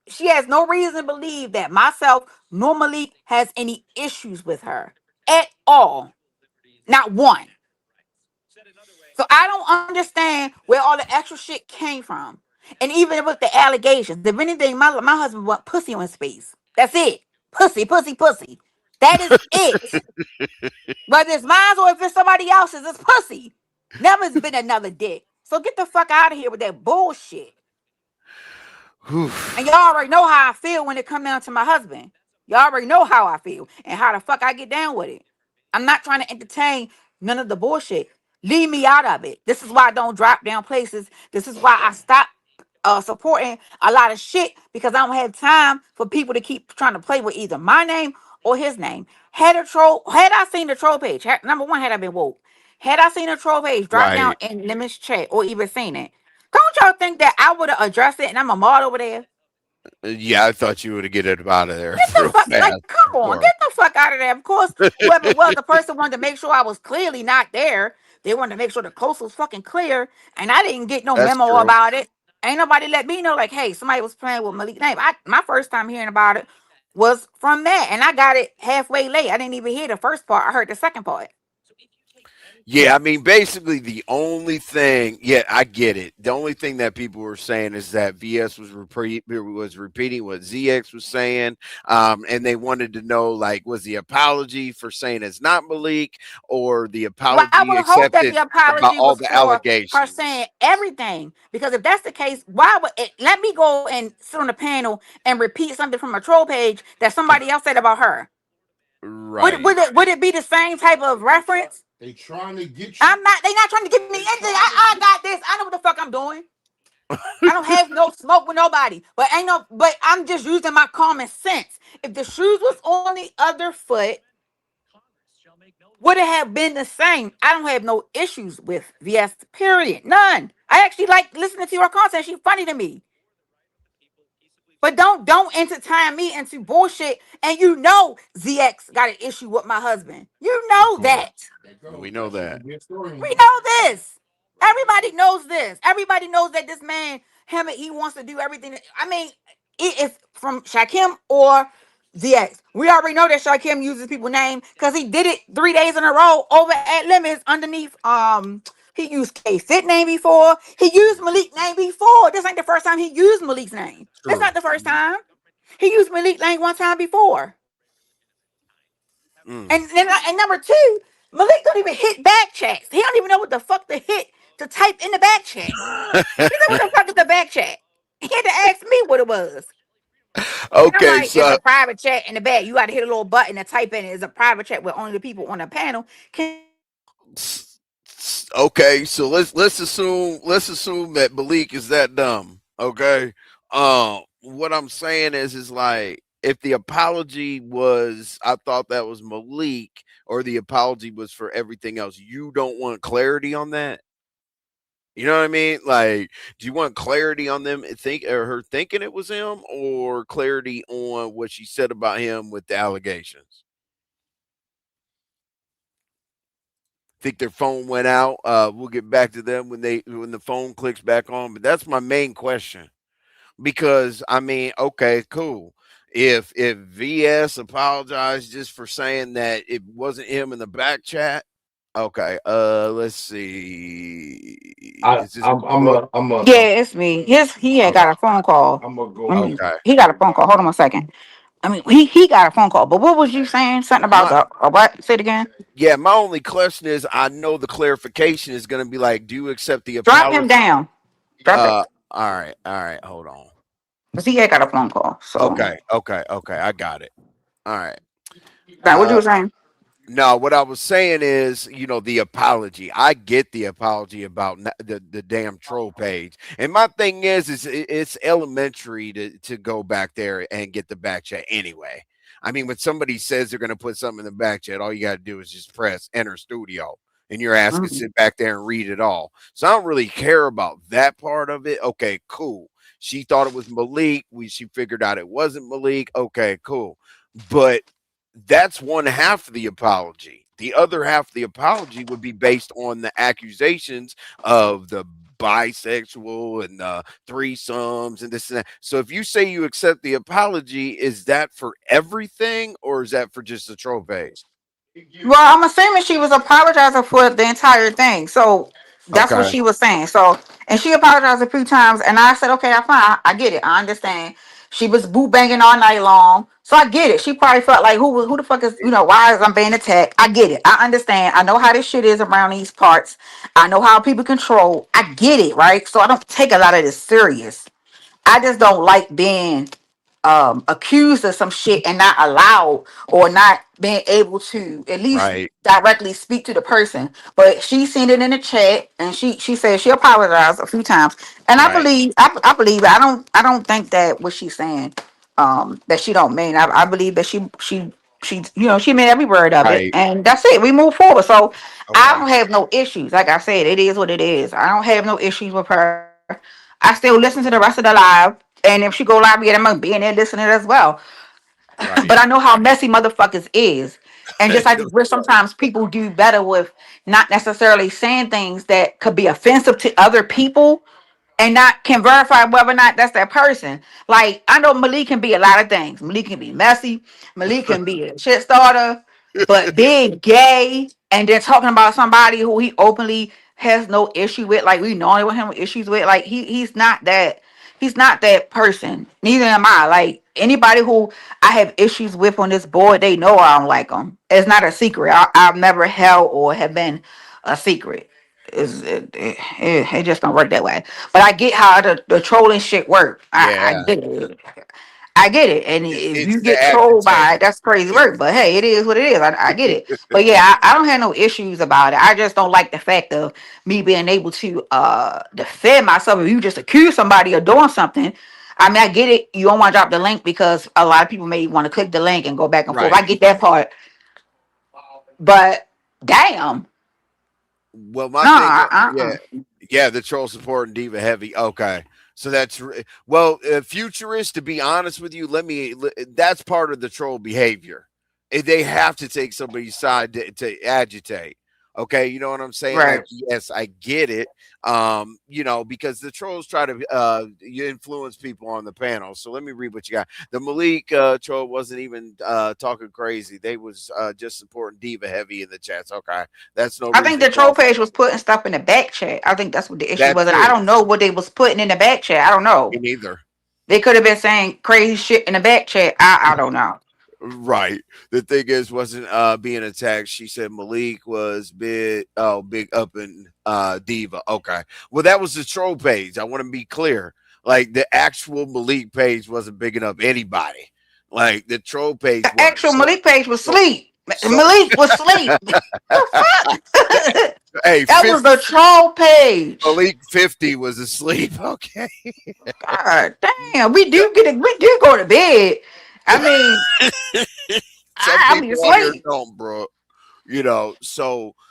She has no reason to believe that myself nor Malik has any issues with her at all. Not one. So I don't understand where all the extra shit came from. And even with the allegations, if anything, my husband want pussy on his face. That's it. Pussy, pussy, pussy. That is it. Whether it's mine or if it's somebody else's, it's pussy. Never's been another dick. So get the fuck out of here with that bullshit. And y'all already know how I feel when it come down to my husband. Y'all already know how I feel and how the fuck I get down with it. I'm not trying to entertain none of the bullshit. Leave me out of it. This is why I don't drop down places. This is why I stop supporting a lot of shit because I don't have time for people to keep trying to play with either my name or his name. Had I seen the troll page, number one, had I been woke, had I seen the troll page drop down Right. in Lemons chat or even seen it, don't y'all think that I would have addressed it and I'm a mod over there? Yeah, I thought you would have get it out of there Get the real fuck, like, fast. come on, get the fuck out of there. Of course, whoever it was, the person wanted to make sure I was clearly not there. They wanted to make sure the coast was fucking clear, and I didn't get no That's memo true. about it. Ain't nobody let me know, like, hey, somebody was playing with Malik name. My first time hearing about it was from that, and I got it halfway late. I didn't even hear the first part. I heard the second part. Yeah, I mean, basically the only thing. Yeah, I get it. The only thing that people were saying is that VS was repeating what ZX was saying, and they wanted to know, like, was the apology for saying it's not Malik, or the Well, I apology would hope that accepted the about apology all was the for her saying allegations? everything. Because if that's the case, why would it let me go and sit on the panel and repeat something from a troll page that somebody else said about her? Right. Would it be the same type of reference? They trying to get you. I'm not. They not trying to give me anything. I got this. I know what the fuck I'm doing. I don't have no smoke with nobody. But ain't no. But I'm just using my common sense. If the shoes was on the other foot, would it have been the same? I don't have no issues with VS. Period. None. I actually like listening to your content. She's funny to me. But don't entertain me into bullshit. And you know ZX got an issue with my husband. You Of know course. that. That We goes. know That's that. gonna be a story in We there. know this. Everybody knows this. Everybody knows that this man, him, he wants to do everything. I mean, it is from Shakim or ZX. We already know that Shakim uses people's name because he did it 3 days in a row over at Limits underneath. He used K Fit name before. He used Malik name before. This ain't the first time he used Malik's name. This True. not the first time. He used Malik name one time before. Mm. And number two, Malik don't even hit back chats. He don't even know what the fuck to hit to type in the back chat. He said, "What the fuck is the back chat?" He had to ask me what it was. And I'm Okay, like, "It's so a private chat in the back. You got to hit a little button to type in. It's a private chat with only the people on the panel can." okay, so let's assume that Malik is that dumb. Okay, what I'm saying is like, if the apology was, I thought that was Malik, or the apology was for everything else. You don't want clarity on that. You know what I mean? Like, do you want clarity on them think or her thinking it was him, or clarity on what she said about him with the allegations? Think their phone went out. We'll get back to them when the phone clicks back on. But that's my main question, because I mean, okay, cool. If VS apologized just for saying that it wasn't him in the back chat, okay. Let's see. I Is this I'm I'm book? a I'm a Yeah, it's me. He had Okay, got a phone call. I'm gonna go Let with me. okay. He got a phone call. Hold on a second. I mean, he got a phone call. But what was you saying? Something about My the what? Say it again. Yeah, my only question is, I know the clarification is going to be like, do you accept the Drop him apology? down. Drop it. All right, hold on. Cause he had got a phone call. So Okay, I got it. All right. now what you Uh, were saying? no, what I was saying is, the apology. I get the apology about the damn troll page, and my thing is it's elementary to go back there and get the back chat anyway. I mean, when somebody says they're going to put something in the back chat, all you got to do is just press enter studio, and your ass can Mhm. sit back there and read it all. So I don't really care about that part of it. Okay, cool. She thought it was Malik. She figured out it wasn't Malik. Okay, cool. But that's one half of the apology. The other half of the apology would be based on the accusations of the bisexual and threesomes and this and that. So if you say you accept the apology, is that for everything or is that for just the troll phase? Well, I'm assuming she was apologizing for the entire thing. So that's what Okay. she was saying. So, and she apologized a few times, and I said, okay, I'm fine. I get it. I understand. She was boot banging all night long, so I get it. She probably felt like, who the fuck is, why is I'm being attacked? I get it. I understand. I know how this shit is around these parts. I know how people control. I get it, right? So I don't take a lot of this serious. I just don't like being accused of some shit and not allowed or not being able to at least Right. directly speak to the person. But she seen it in the chat and she said she apologized a few times. And I Right. believe I believe it. I don't think that what she's saying that she don't mean. I believe that she she meant every word of it, Right. and that's it. We move forward. So I Okay. don't have no issues. Like I said, it is what it is. I don't have no issues with her. I still listen to the rest of the live, and if she go live again, I'm gonna be in there listening as well. But I Right. know how messy motherfuckers is. And just like we're sometimes people do better with not necessarily saying things that could be offensive to other people and not can verify whether or not that's that person. Like I know Malik can be a lot of things. Malik can be messy. Malik can be a shit starter, but being gay and then talking about somebody who he openly has no issue with, like we know with him issues with, like he's not that. He's not that person. Neither am I. Like anybody who I have issues with on this board, they know I don't like them. It's not a secret. I've never held or have been a secret. It just don't work that way. But I get how the trolling shit work. I Yeah. get it. I get it. And if It's you the get trolled by agitate. it, that's crazy work. But hey, it is what it is. I get it. But yeah, I don't have no issues about it. I just don't like the fact of me being able to defend myself. If you just accuse somebody of doing something, I mean, I get it. You don't want to drop the link because a lot of people may want to click the link and go back and forth. I Right. get that part. But damn. Well, my No, thing, yeah, uh. yeah, the troll support and diva heavy. Okay, so well, futurist. To be honest with you, that's part of the troll behavior. They have to take somebody's side to agitate. Okay, you know what I'm saying? Like, Right. yes, I get it. Because the trolls try to influence people on the panel. So let me read what you got. The Malik troll wasn't even talking crazy. They was just supporting diva heavy in the chats. Okay, that's no I think reason the to troll cross. page was putting stuff in the back chat. I think that's what the issue That was. And I too. don't know what they was putting in the back chat. I don't Me know. neither. They could have been saying crazy shit in the back chat. I don't know. Right. The thing is, wasn't being attacked. She said Malik was big up in diva. Okay. Well, that was the troll page. I want to be clear. Like the actual Malik page wasn't big enough anybody. Like the troll page The was. actual Malik page was So sleep. so Malik was sleep. The fuck? hey, That was the troll page. Malik 50 was asleep. Okay. God damn. We do go to bed. I mean, Some I'll be people on here asleep. don't, bro.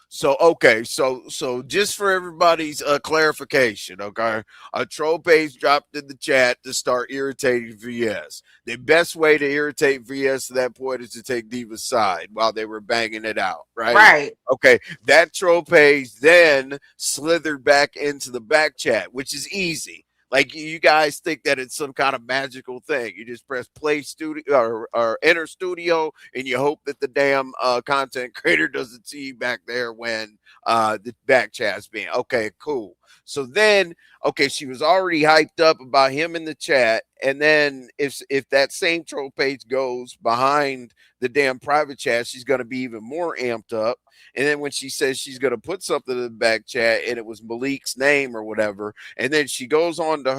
So okay, so just for everybody's clarification, okay, a troll page dropped in the chat to start irritating VS. The best way to irritate VS at that point is to take Diva's side while they were banging it out, right? Right. Okay, that troll page then slithered back into the back chat, which is easy. Like you guys think that it's some kind of magical thing. You just press play studio or enter studio, and you hope that the damn content creator doesn't see you back there when the back chat's being okay. Cool. So then, okay, she was already hyped up about him in the chat, and then if that same troll page goes behind the damn private chat, she's gonna be even more amped up. And then when she says she's gonna put something in the back chat, and it was Malik's name or whatever, and then she goes on to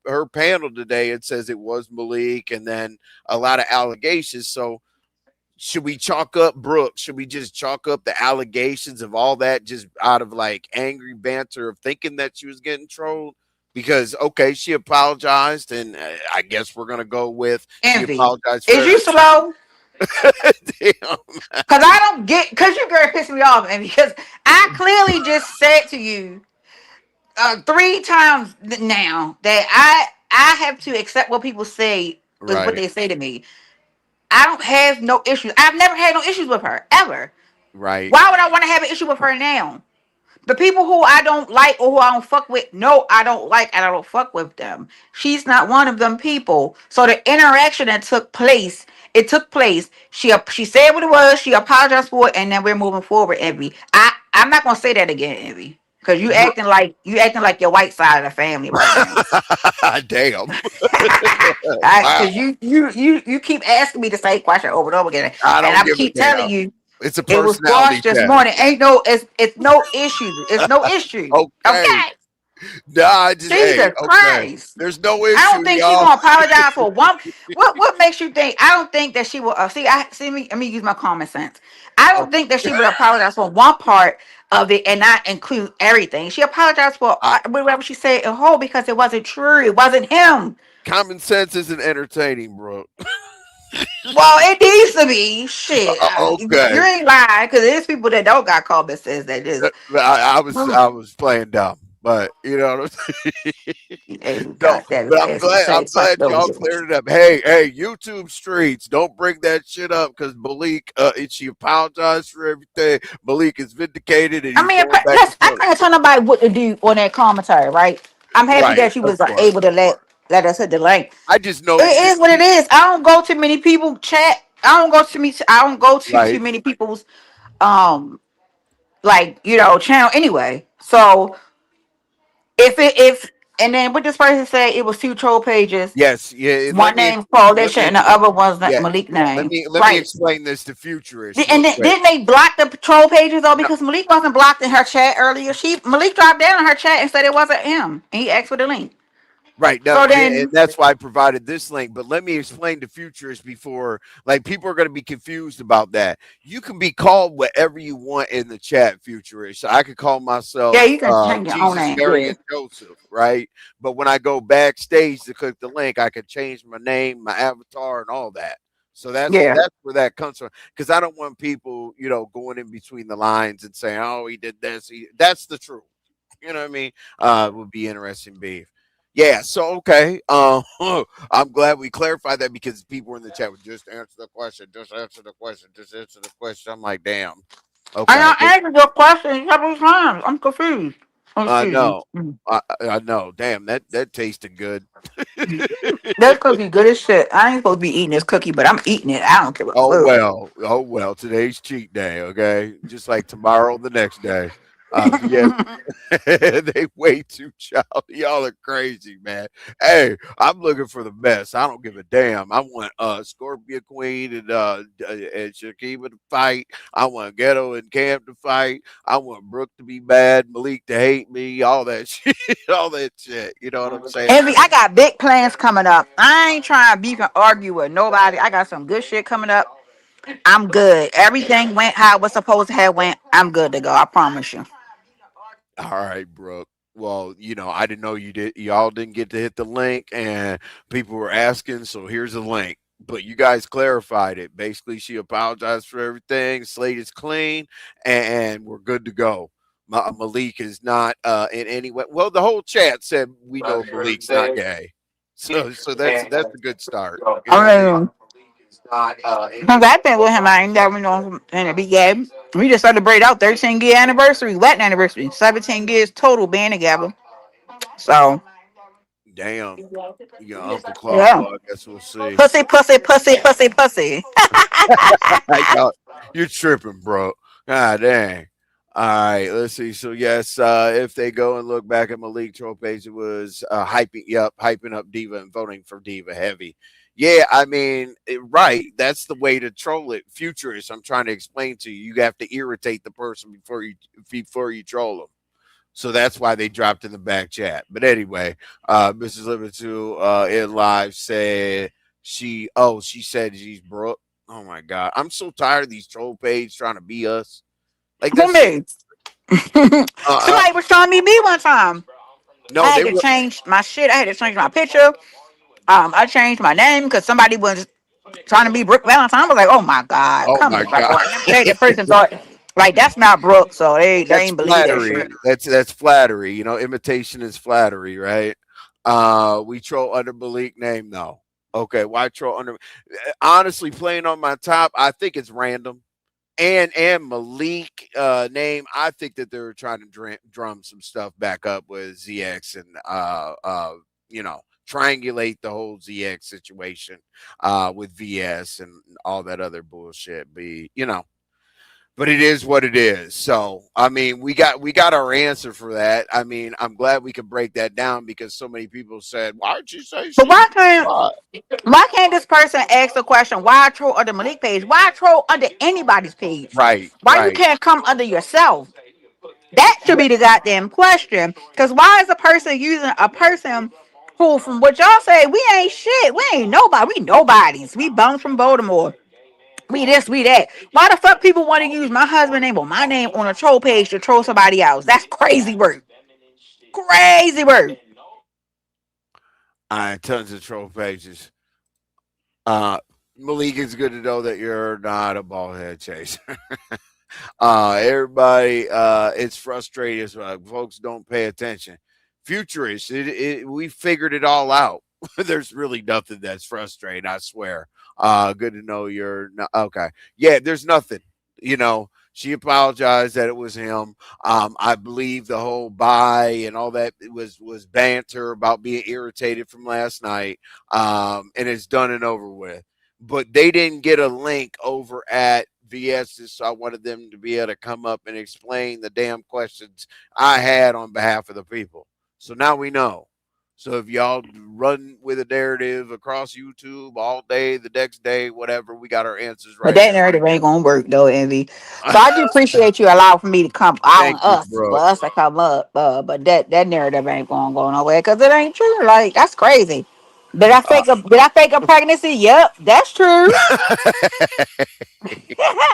her panel today and says it was Malik, and then a lot of allegations. So should we chalk up Brooke? Should we just chalk up the allegations of all that just out of like angry banter of thinking that she was getting trolled? Because okay, she apologized, and I guess we're gonna go with she Envy. apologized for Is you everything. slow? Damn. Cause I don't get, cause you girl pissing me off, and because I clearly just said to you three times now that I have to accept what people say is what Right. they say to me. I don't have no issues. I've never had no issues with her ever. Right. Why would I want to have an issue with her now? The people who I don't like or who I don't fuck with, no, I don't like and I don't fuck with them. She's not one of them people. So the interaction that took place, it took place. She said what it was. She apologized for it, and then we're moving forward. Envy. I'm not gonna say that again, Envy, because you acting like your white side of the family right now. Damn. Wow. Because you keep asking me the same question over and over again, I and don't I give a keep damn. telling you It's a it was personality squashed this test. morning. Ain't no, it's no issue. It's no issue. Okay. Okay. Nah, I just hey, Jesus okay. Christ. There's no I issue, don't think she y'all. gonna apologize for one. What makes you think? I don't think that she will. See, I see me. Let me use my common sense. I Oh, don't think that she would apologize for one part of it and not include everything. She apologized for I, whatever she said in whole because it wasn't true. It wasn't him. common sense isn't entertaining, bro. Well, it needs to be shit. You Okay. ain't lying because there's people that don't got common sense that just. I was playing dumb, but you know what I'm saying. Hey, No, God damn but it, I'm ask me the glad same question over y'all again. cleared it up. Hey, YouTube streets, don't bring that shit up because Malik, she apologized for everything. Malik is vindicated and I he's mean, going back to listen, I Philly. can't tell nobody what to do on that commentary, right? I'm happy Right, that you of was course. able to let us hit the link. I just know It is what it is. I don't go to many people chat. I don't go to too right. many people's um channel anyway. So if and then what this person said, it was two troll pages. Yes, yeah. One name Coalition and the other one's Yeah. Malik name. Let me Right. explain this to futurists And real quick. didn't they block the troll pages though? No, Because Malik wasn't blocked in her chat earlier. Malik dropped down in her chat and said it wasn't him, and he asked for the link. right. No, So yeah, and then, that's why I provided this link. But let me explain to futurists before, like, people are going to be confused about that. You can be called whatever you want in the chat, futurists. I could call yeah, myself you can change your own Jesus, name. Mary, Yeah, and Joseph, right? But when I go backstage to click the link, I can change my name, my avatar, and all that. So yeah. that's where that comes from. Because I don't want people, going in between the lines and saying, "Oh, he did this." That's the truth. You know what I mean? Would be interesting beef. Yeah, so okay. I'm glad we clarified that because people were in the chat would just answer the question, just answer the question, just answer the question. I'm like, damn. And Okay. I answered your question several times. I'm confused. Oh, I excuse me. know. I know. Damn, that tasted good. That cookie good as shit. I ain't supposed to be eating this cookie, but I'm eating it. I don't give a Oh fuck. well. Oh well. Today's cheat day, okay? Just like tomorrow, the next day. Yeah, they way too child. Y'all are crazy, man. Hey, I'm looking for the best. I don't give a damn. I want Scorpio Queen and Shakima to fight. I want Ghetto and Cam to fight. I want Brooke to be mad, Malik to hate me, all that shit, all that shit. You know what I'm saying? Envy, I got big plans coming up. I ain't trying to beef and argue with nobody. I got some good shit coming up. I'm good. Everything went how it was supposed to have went. I'm good to go. I promise you. All right, Brooke. Well, I didn't know y'all didn't get to hit the link and people were asking, so here's the link. But you guys clarified it. Basically, she apologized for everything. Slate is clean and we're good to go. Malik is not in any way. Well, the whole chat said we know Malik's not gay. So that's a good start. You know what I mean? I mean, since I've been with him, I ain't never known him to be gay. We just celebrated our 13-year anniversary, wedding anniversary, 17 years total being together. So, Damn. You got Uncle Claw. yeah. Well, I guess we'll see. Pussy, pussy, pussy, pussy, pussy. Y'all, you're tripping, bro. God dang. All right, let's see. So yes, if they go and look back at Malik troll page, it was hyping up Diva and voting for Diva heavy. Yeah, I mean, right. That's the way to troll it. Futurist, I'm trying to explain to you. You have to irritate the person before you troll them. So that's why they dropped in the back chat. But anyway, Mrs. Liverpool in live said she said she's Brooke. Oh my god. I'm so tired of these troll page trying to be us. Like Who that's so me? uh Somebody was trying to be me one time. I no, had they to were change my shit. I had to change my picture. I changed my name because somebody was trying to be Brooke Valentine. I was like, oh my God, oh come my the fuck god. on. The person thought, like, that's not Brooke. So they That's ain't believe that flattery. shit. That's flattery. Imitation is flattery, right? We troll under Malik name though. Okay, why troll under honestly playing on my top, I think it's random. and Malik name, I think that they're trying to drum some stuff back up with ZX and triangulate the whole ZX situation with VS and all that other bullshit. But it is what it is. So I mean, we got our answer for that. I mean, I'm glad we could break that down because so many people said, "Why'd you say But she?" why can't this person ask the question? Why troll under Malik page? Why troll under anybody's page? Right, Why you right. can't come under yourself? That should Yeah, be the goddamn question. Because why is a person using a person who, from what y'all say, we ain't shit. We ain't nobody. We nobodies. We bums from Baltimore. We this, we that. Why the fuck people want to use my husband's name or my name on a troll page to troll somebody else? That's crazy work. Crazy work. tons of troll pages. Uh, Malik, it's good to know that you're not a ball head chaser. Everybody, it's frustrating as folks don't pay attention. Futurists, we figured it all out. There's really nothing that's frustrating, I swear. Good to know you're not okay. Yeah, there's nothing. She apologized that it was him. I believe the whole bye and all that was banter about being irritated from last night. And it's done and over with. But they didn't get a link over at VS's, so I wanted them to be able to come up and explain the damn questions I had on behalf of the people. So now we know. So if y'all run with a narrative across YouTube all day, the next day, whatever, we got our answers But right that here. narrative ain't gonna work though, Envy. So I do appreciate you allowing for me to come out on Thank you, us for bro. us to come up. But that narrative ain't gonna go nowhere because it ain't true. Like that's crazy. Uh, Did I fake a pregnancy? Yep, that's true.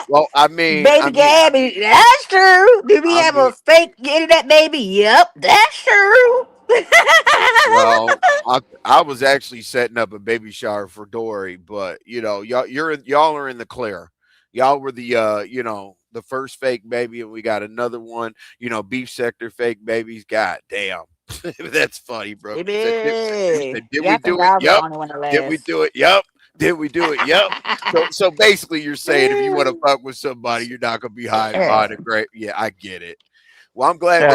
well, I mean, Baby Gabby, that's true. Did we I have mean, a fake internet baby? Yep, that's true. well, I was actually setting up a baby shower for Dory, but y'all are in the clear. Y'all were the first fake baby, and we got another one. Beef sector fake babies. God damn, that's funny, bro. You Baby, said, did yeah, we I think do it? I was the Yep. only one to Did we last. do it? Yep. Did we do it? Yep. So basically, you're saying if you want to fuck with somebody, you're not gonna be hiding Yeah, behind a great. Yeah, I get it. Well, I'm glad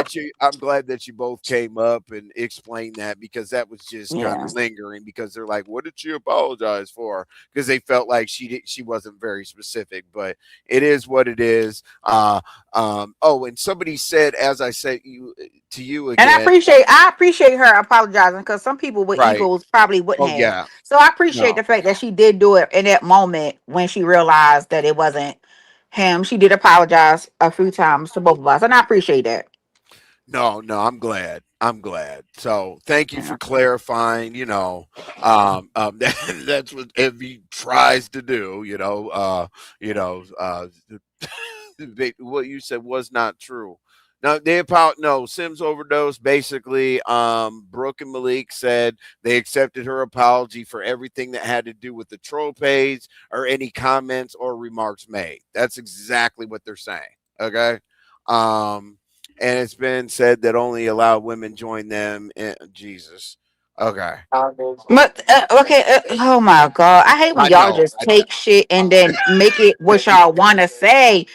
that you both came up and explained that because that was just kind yeah. of lingering because they're like, what did she apologize for? Because they felt like she wasn't very specific, but it is what it is. And somebody said, as I said to you And again, I appreciate her apologizing because some people with right? egos probably wouldn't Oh have. yeah, So I appreciate no, the fact that she did do it in that moment when she realized that it wasn't him. She did apologize a few times to both of us, and I appreciate that. no. I'm glad. I'm glad. So thank you Yeah. for clarifying. That's what Evie tries to do. What you said was not true. No, Sims overdose. Basically, Brooke and Malik said they accepted her apology for everything that had to do with the troll page or any comments or remarks made. That's exactly what they're saying. Okay. Um, and it's been said that only allow women join them. Jesus. Okay. But okay, oh my god, I hate when I y'all know. just take shit and then make it what y'all want to say.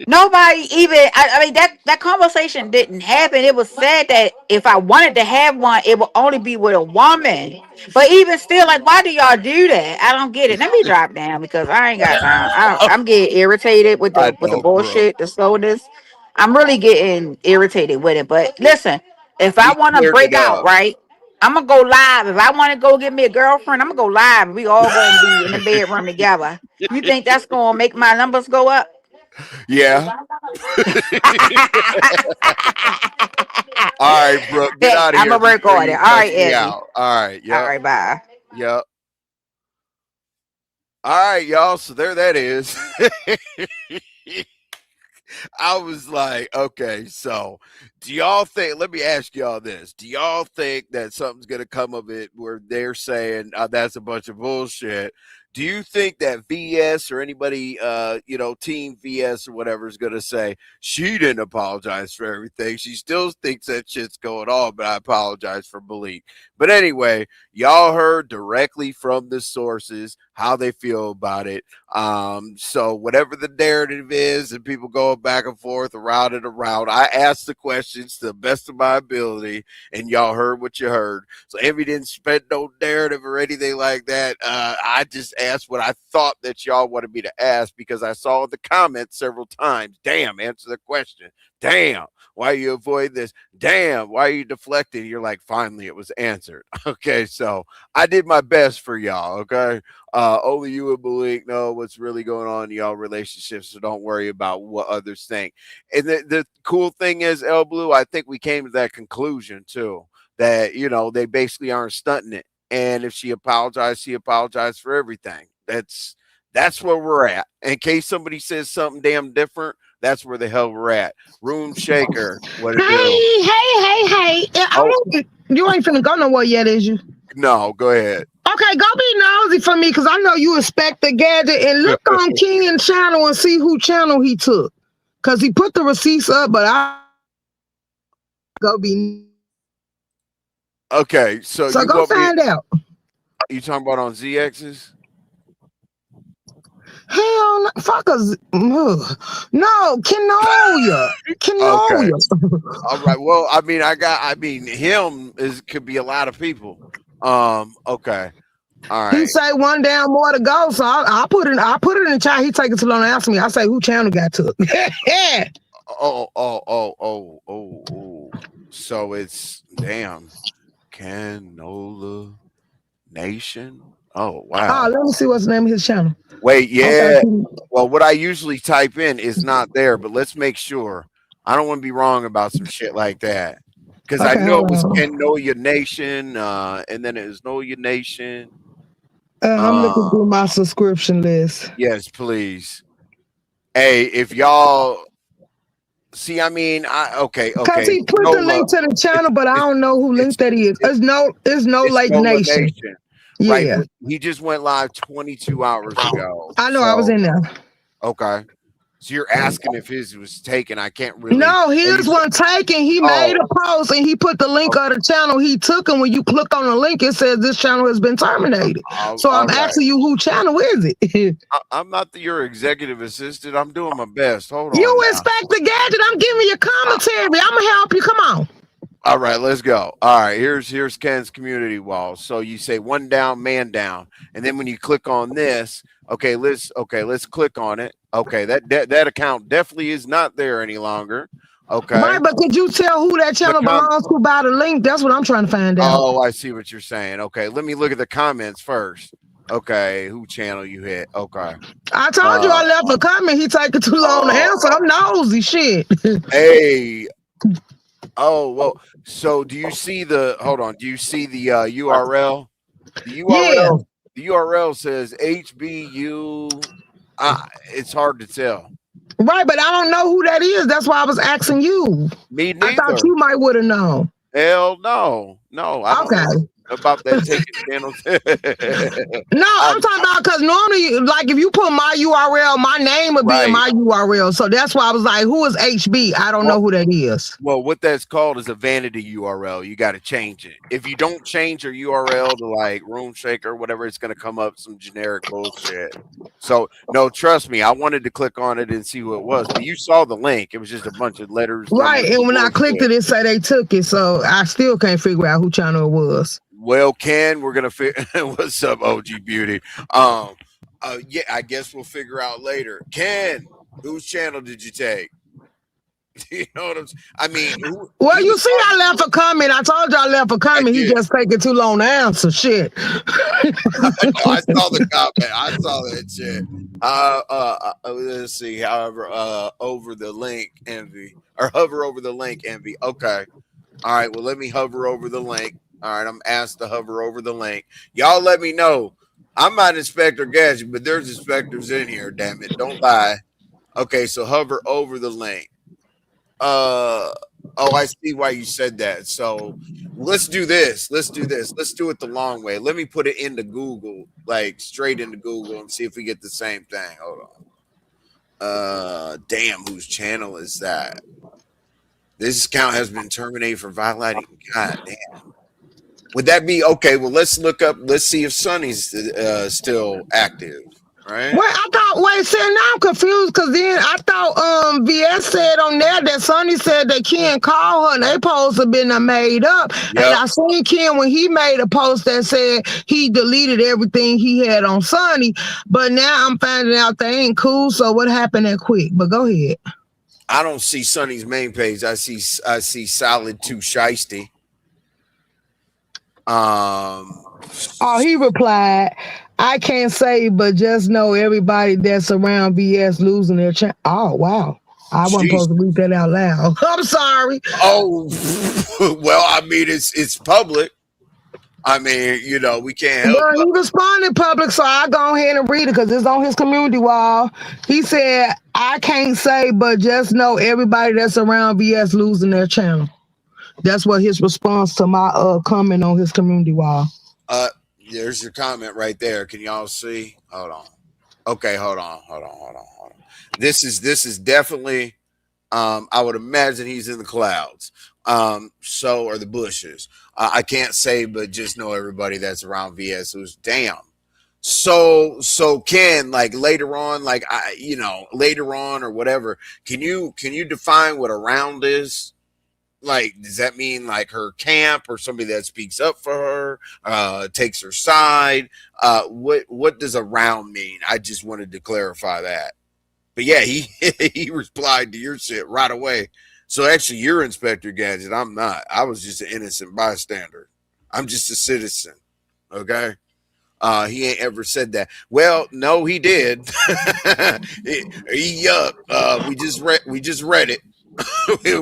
Nobody even. I mean that conversation didn't happen. It was said that if I wanted to have one, it would only be with a woman. But even still, like, why do y'all do that? I don't get it. Let me drop down because I ain't got time. I'm getting irritated with I the know, bro. bullshit, the slowness. I'm really getting irritated with it. But listen, if I We want to cleared break it out, up. right? I'm gonna go live. If I want to go get me a girlfriend, I'm gonna go live. We all gonna be in the bedroom together. You think that's gonna make my numbers go up? Yeah. All right, bro. Get Bet out of I'm here gonna work before on it. you All cuss right, me Evie. out. All right. All Yep. right, bye. Yep. All right, y'all. So there that is. I was like, okay, so do y'all think, let me ask y'all this. Do y'all think that something's going to come of it where they're saying that's a bunch of bullshit? Do you think that VS or anybody, Team VS or whatever is going to say she didn't apologize for everything? She still thinks that shit's going on, but I apologize for Malik. But anyway, y'all heard directly from the sources how they feel about it. So whatever the narrative is, and people go back and forth around and around, I asked the questions to the best of my ability, and y'all heard what you heard. So Envy didn't spend no narrative or anything like that. I just asked what I thought that y'all wanted me to ask because I saw the comments several times. Damn, answer the question. Damn, why you avoid this? Damn, why are you deflecting? You're like, finally, it was answered. Okay, so I did my best for y'all. Okay, only you and Malik know what's really going on in y'all relationships, so don't worry about what others think. And the cool thing is, El Blue, I think we came to that conclusion too, that they basically aren't stunting it. And if she apologized for everything. That's where we're at. In case somebody says something damn different, that's where the hell we're at. Room shaker, what it do? Hey. Oh You ain't finna go nowhere yet, is you? no, go ahead. Okay, go be nosy for me, because I know you expect the gadget, and look on Ken's channel and see who channel he took. Because he put the receipts up, but I go be. Okay, so So you go want me? find out. You talking about on ZX's? Hell no, fuckers. No, Kenoya. Okay, Kenoya. all right. Well, I mean, him could be a lot of people. Okay, all He right. say one down more to go, so I put it in the chat. He take it too long to answer me. I say who channel got took. Yeah. Oh. So it's damn Canola Nation. Oh wow. Let me see what's the name of his channel. Wait, yeah. Okay. Well, what I usually type in is not there, but let's make sure. I don't want to be wrong about some shit like that. Because I Okay, know it hold was on. Ken Know Your Nation, and then it was Know Your Nation. I'm looking Uh, through my subscription list. yes, please. Hey, if y'all see, I mean, Cause okay. he put the Nola, link to the it's channel, but I it's don't know who it's link that is. it's It's no it's Lake Nola Nation. Nation, right? Yeah, But he just went live 22 hours ago. I know. I was So in there. okay. So you're asking if his was taken. I can't really. No, Oh, his one taken. He made oh, a post and he put the link of the channel he took. And when you click on the link, it says this channel has been terminated. So all I'm right. asking you, who channel is it? I'm not your executive assistant. I'm doing my best. Hold on You now. inspect the gadget. I'm giving you commentary. I'm gonna help you. Come on. All right, let's go. All right, here's Ken's community wall. So you say one down, man down, and then when you click on this, let's click on it. Okay, that account definitely is not there any longer. Okay, Right, but could you tell who that the channel com. belongs to by the link? That's what I'm trying to find out. Oh, I see what you're saying. Okay, let me look at the comments first. Okay, who channel you hit? Okay. I told you Uh, I left a comment. He taking too long to uh, answer. I'm nosy shit. hey. Oh well. So do you see the? Hold on. Do you see the URL? The Yeah. URL the URL says HBU. It's hard to tell. Right, but I don't know who that is. That's why I was asking you. Me I thought neither. you might would have known. Hell no. No, I don't know Okay. about that taking channels. No, I, I'm talking about because normally, like, if you put my URL, my name would be in right. my URL. So that's why I was like, who is HB? I don't Well, know who that is. well, what that's called is a vanity URL. You got to change it. If you don't change your URL to like Room Shaker or whatever, it's going to come up some generic bullshit. So no, trust me. I wanted to click on it and see who it was, but you saw the link. It was just a bunch of letters, Right. numbers, And and when I clicked bullshit. it, it said they took it. So I still can't figure out who channel it was. Well, Ken, we're gonna what's up, OG Beauty? Yeah, I guess we'll figure out later. Ken, whose channel did you take? You know what I'm saying? I mean, Well, he you was see, I left a comment. I told you I left a I comment. He did. just taking too long to answer. Shit. No, I saw the comment. I saw that shit. Let's see. However, over the link, envy or hover over the link, envy. Okay. All right. Well, let me hover over the link. All right. I'm asked to hover over the link. Y'all let me know. I'm not Inspector Gadget, but there's inspectors in here. Damn it! Don't lie. Okay. So hover over the link. Uh. Oh, I see why you said that. So let's do this. Let's do this. Let's do it the long way. Let me put it into Google, like straight into Google, and see if we get the same thing. Hold on. Damn, whose channel is that? This account has been terminated for violating. God damn. Would that be okay? Well, let's look up. Let's see if Sonny's still active. Right? Wait, I thought. Wait, see, now I'm confused because then I thought VS said on there that Sonny said that Ken called her and they posts have been made up. And Yep. I seen Ken when he made a post that said he deleted everything he had on Sonny. But now I'm finding out they ain't cool. So what happened that quick? But go ahead. I don't see Sonny's main page. I see Solid Too Shiesty. Oh, he replied, I can't say, but just know everybody that's around VS losing their chance. Oh, wow. I wasn't She's supposed to read that out loud. I'm sorry. oh well. I mean, it's public. I mean, we can't help. Well, he responded public, so I go ahead and read it because it's on his community wall. He said, I can't say, but just know everybody that's around VS losing their channel. That's what his response to my comment on his community wall. Uh, there's your comment right there. Can y'all see? Hold on. Okay, hold on. This is definitely. I would imagine he's in the clouds. So are the bushes. I can't say, but just know everybody that's around VS who's damn. So Ken, like later on, later on or whatever. Can you define what around is? Like, does that mean like her camp or somebody that speaks up for her, takes her side? What does around mean? I just wanted to clarify that. But yeah, he he replied to your shit right away. So actually, you're Inspector Gadget. I'm not. I was just an innocent bystander. I'm just a citizen. Okay. He ain't ever said that. Well, no, he did. We just read it.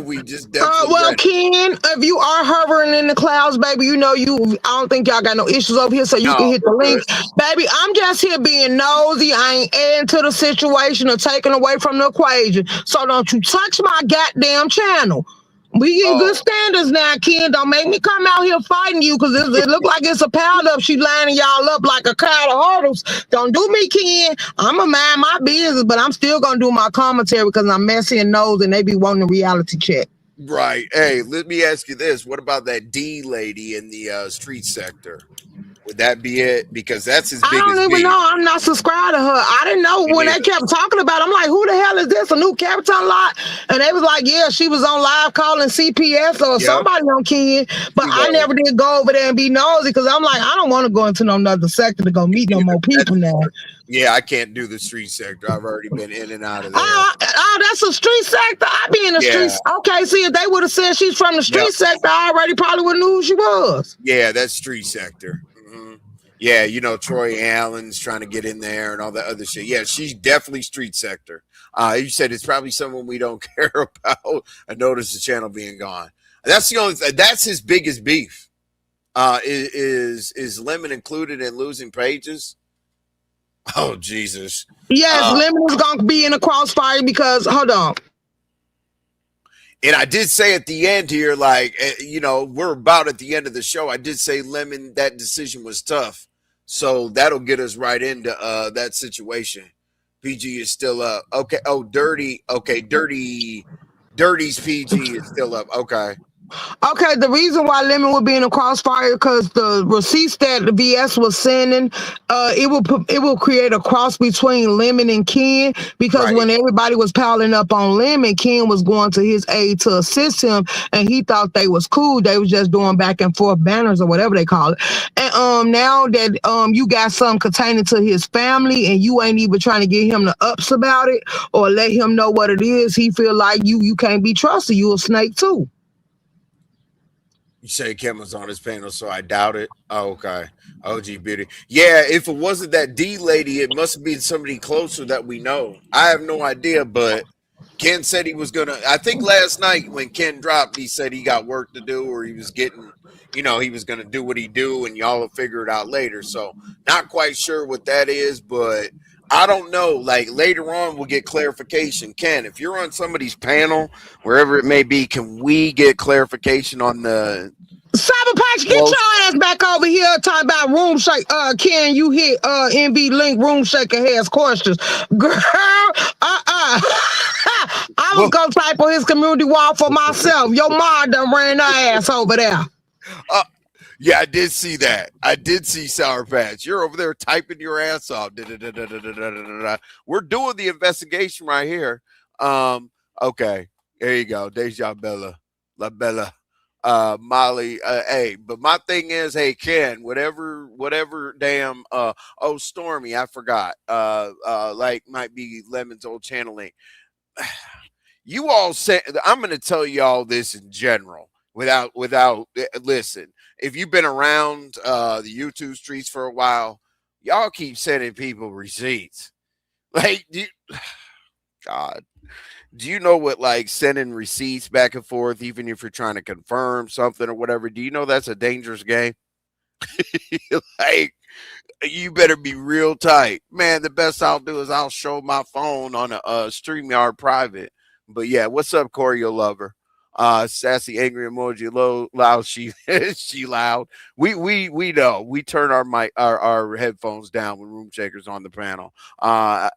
We just definitely Well, read it. Ken, if you are hovering in the clouds, baby, I don't think y'all got no issues over here, so you can No, hit the we're link. good. Baby, I'm just here being nosy. I ain't adding to the situation or taking away from the equation. So don't you touch my goddamn channel. We in good Oh, standards now, Ken. Don't make me come out here fighting you because it look like it's a pile up. She lining y'all up like a crowd of hurdles. Don't do me, Ken. I'ma mind my business, but I'm still gonna do my commentary because I'm messy and nosy and they be wanting a reality check. right. Hey, let me ask you this: what about that D lady in the street sector? Would that be it? Because that's his I don't biggest even beef. know. I'm not subscribed to her. I didn't know Me when they neither. kept talking about it. I'm like, who the hell is this? A new Capitan lot? And they was like, yeah, she was on live calling CPS or Yep. somebody on Ken. But She I was. never did go over there and be nosy because I'm like, I don't want to go into no another sector to go meet no Neither. more people now. Yeah, I can't do the street sector. I've already been in and out of there. That's a street sector. I be in the Yeah. streets. Okay, see, if they would have said she's from the Yep. street sector, I already probably would have knew who she was. Yeah, that's street sector. Yeah, Troy Allen's trying to get in there and all that other shit. Yeah, she's definitely street sector. You said it's probably someone we don't care about. I noticed the channel being gone. That's the only. That's his biggest beef. Is Lemon included in losing pages? Oh Jesus. Yes, Uh, Lemon is going to be in the crossfire because, hold on. And I did say at the end here, like, we're about at the end of the show. I did say Lemon, that decision was tough. So that'll get us right into that situation. PG is still up. Okay. Oh, Dirty. Okay. Dirty's PG is still up. Okay. Okay, the reason why Lemon would be in the crossfire because the receipts that the VS was sending, it will create a cross between Lemon and Ken because Right. when everybody was piling up on Lemon, Ken was going to his aid to assist him, and he thought they was cool. They was just doing back and forth banners or whatever they call it. And now that you got something containing to his family, and you ain't even trying to get him the ups about it or let him know what it is, he feel like you can't be trusted. You a snake too. You say Kim was on his panel, so I doubt it. Oh, okay. OG Beauty. Yeah, if it wasn't that D lady, it must have been somebody closer that we know. I have no idea, but Ken said he was gonna. I think last night when Ken dropped, he said he got work to do, or he was getting, he was gonna do what he do, and y'all will figure it out later. So not quite sure what that is, but I don't know. Like later on, we'll get clarification. Ken, if you're on somebody's panel, wherever it may be, can we get clarification on the Cyber Patch, get close? your ass back over here talking about room shake. Can you hit NB link room shaker has questions? Girl, I was Well, gonna type on his community wall for myself. Your mom done ran her ass over there. Yeah, I did see that. I did see Sour Patch. You're over there typing your ass off. Da-da-da-da-da-da-da-da-da. We're doing the investigation right here. Um, okay, there you go. Deja Bella, La Bella, Molly. Hey, but my thing is, hey Ken, whatever, damn. Oh Stormy, I forgot. Like might be Lemon's old channeling. You all say I'm going to tell y'all this in general without listen. If you've been around the YouTube streets for a while, y'all keep sending people receipts. Like, God, do you know what like sending receipts back and forth, even if you're trying to confirm something or whatever? Do you know that's a dangerous game? Like, you better be real tight, man. The best I'll do is I'll show my phone on a StreamYard private. But yeah, what's up, Corey, your lover? Sassy, angry emoji, low, loud. She she loud. We know. We turn our mic, our headphones down when Room Shaker's on the panel.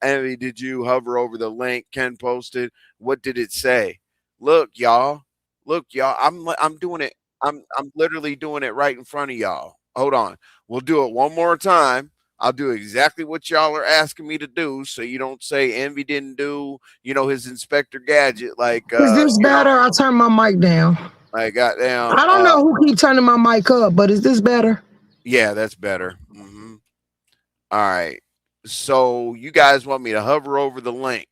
Emily, did you hover over the link Ken posted? What did it say? Look, y'all. Look, y'all. I'm doing it. I'm literally doing it right in front of y'all. Hold on. We'll do it one more time. I'll do exactly what y'all are asking me to do, so you don't say Envy didn't do, his Inspector Gadget, like Is this better? I turn my mic down. like goddamn. I don't know who keep turning my mic up, but is this better? Yeah, that's better. All right. So you guys want me to hover over the link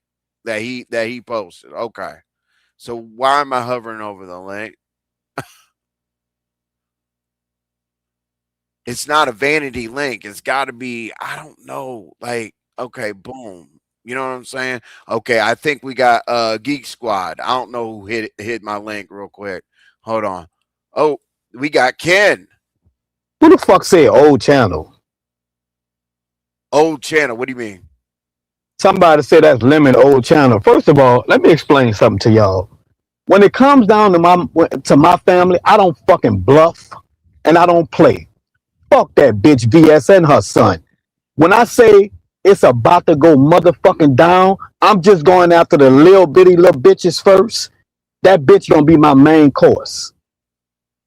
that he posted? Okay. So why am I hovering over the link? It's not a vanity link. It's got to be, I don't know, like, okay, boom. You know what I'm saying? Okay, I think we got Geek Squad. I don't know who hit my link real quick. Hold on. Oh, we got Ken. Who the fuck said old channel? Old channel. What do you mean? Somebody said that's Lemon old channel. First of all, let me explain something to y'all. When it comes down to my family, I don't fucking bluff and I don't play. Fuck that bitch VS and her son. When I say it's about to go motherfucking down, I'm just going after the little bitty little bitches first. That bitch gonna be my main course.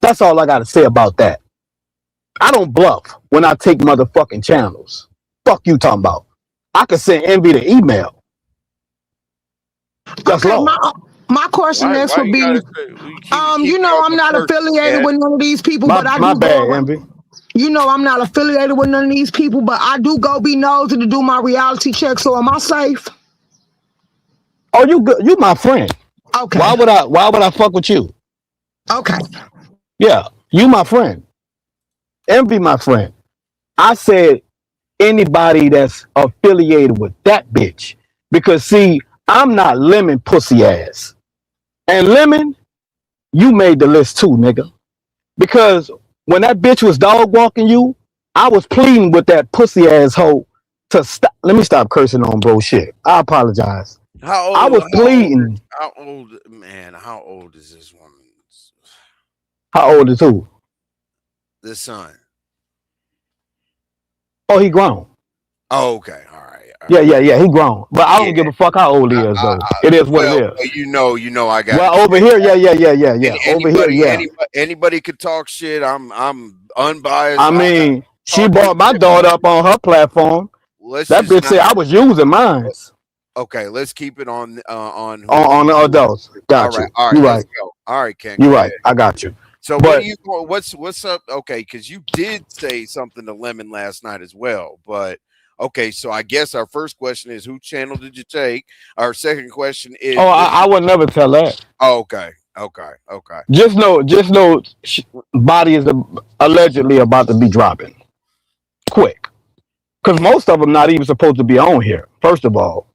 That's all I gotta say about that. I don't bluff when I take motherfucking channels. Fuck you talking about. I could send Envy the email. Just Okay, low. my question Why? is Why for you B. gotta say? Keep it I'm on the not person, affiliated Ken? with none of these people, but I My do bad, go. Envy. I'm not affiliated with none of these people, but I do go be nosy to do my reality check. So am I safe? Oh, you good? You my friend. Okay, Why would I fuck with you? okay. Yeah, you my friend. Envy my friend. I said anybody that's affiliated with that bitch. Because see, I'm not Lemon pussy ass. And Lemon, you made the list too, nigga. Because when that bitch was dog walking you, I was pleading with that pussy asshole to stop. Let me stop cursing on bro shit. I apologize. How I old? was pleading. How old? Man, how old is this woman? How old is who? The son. Oh, he grown. Oh, okay. All right. All Yeah, right. yeah, yeah. He grown. But I Yeah. don't give a fuck how old he is, though. It is what it Well, is. I got to Well, check. over here, yeah, yeah, yeah, yeah, yeah. Over here, Anybody, yeah. anybody could talk shit. I'm unbiased. I I mean, she talk any brought my shit. daughter up on her platform. Let's That just bitch not. said I was using mine Okay, let's keep it on who. on the adults. All Got right, you. all right. You Let's right. go. All right, Ken, You go right. ahead. I got you. So what do But you? What's up? Okay, because you did say something to Lemon last night as well. But okay, so I guess our first question is who channel did you take? Our second question is oh, what? I would never tell that. Oh, okay, okay, okay. Just know, body is allegedly about to be dropping quick. Because most of them not even supposed to be on here. First of all.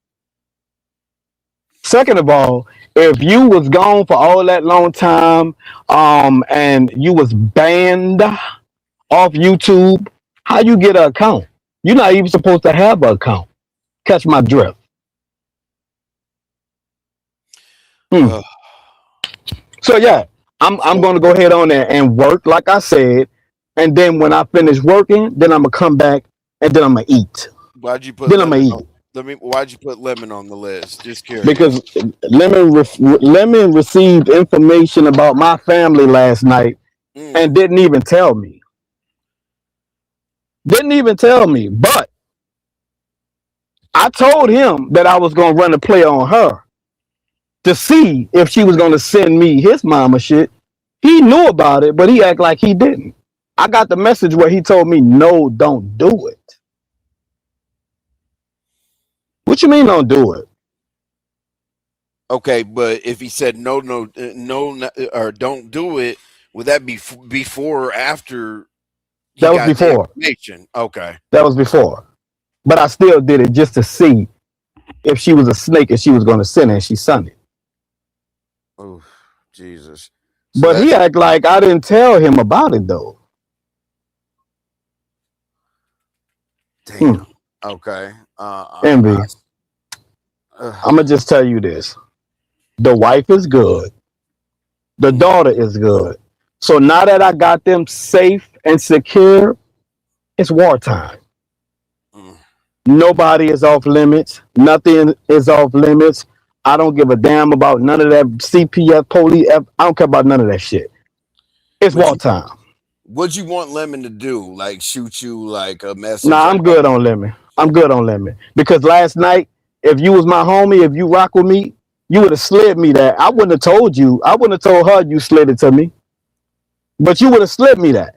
Second of all, if you was gone for all that long time, and you was banned off YouTube, how you get an account? You're not even supposed to have an account. Catch my drift. Hmm. Uh, So yeah, I'm so gonna go ahead on there and work like I said, and then when I finish working, then I'm gonna come back and then I'm gonna eat. why'd you put Then I'm lemon gonna on? eat Why'd you put lemon on the list? Just curious. because Lemon received information about my family last night Mm. and didn't even tell me. Didn't even tell me. But I told him that I was gonna run a play on her to see if she was gonna send me his mama shit. He knew about it, but he act like he didn't. I got the message where he told me, "No, don't do it." What you mean, don't do it? Okay, but if he said no, or don't do it, would that be before or after he That was got the before. information? Okay. That was before. But I still did it just to see if she was a snake and she was gonna send it, and she sent it. Oh, Jesus. So But he that's act like I didn't tell him about it though. damn. Okay. Envy. I'ma just tell you this. The wife is good. The daughter is good. So now that I got them safe and secure, it's wartime. mm. Nobody is off limits. Nothing is off limits. I don't give a damn about none of that CPS, police. I don't care about none of that shit. It's wartime. What'd you want Lemon to do? Like shoot you like a message? Nah, Like, I'm good on Lemon. I'm good on Lemon. Because last night, if you was my homie, if you rock with me, you would have slid me that. I wouldn't have told you. I wouldn't have told her you slid it to me. But you would have slid me that.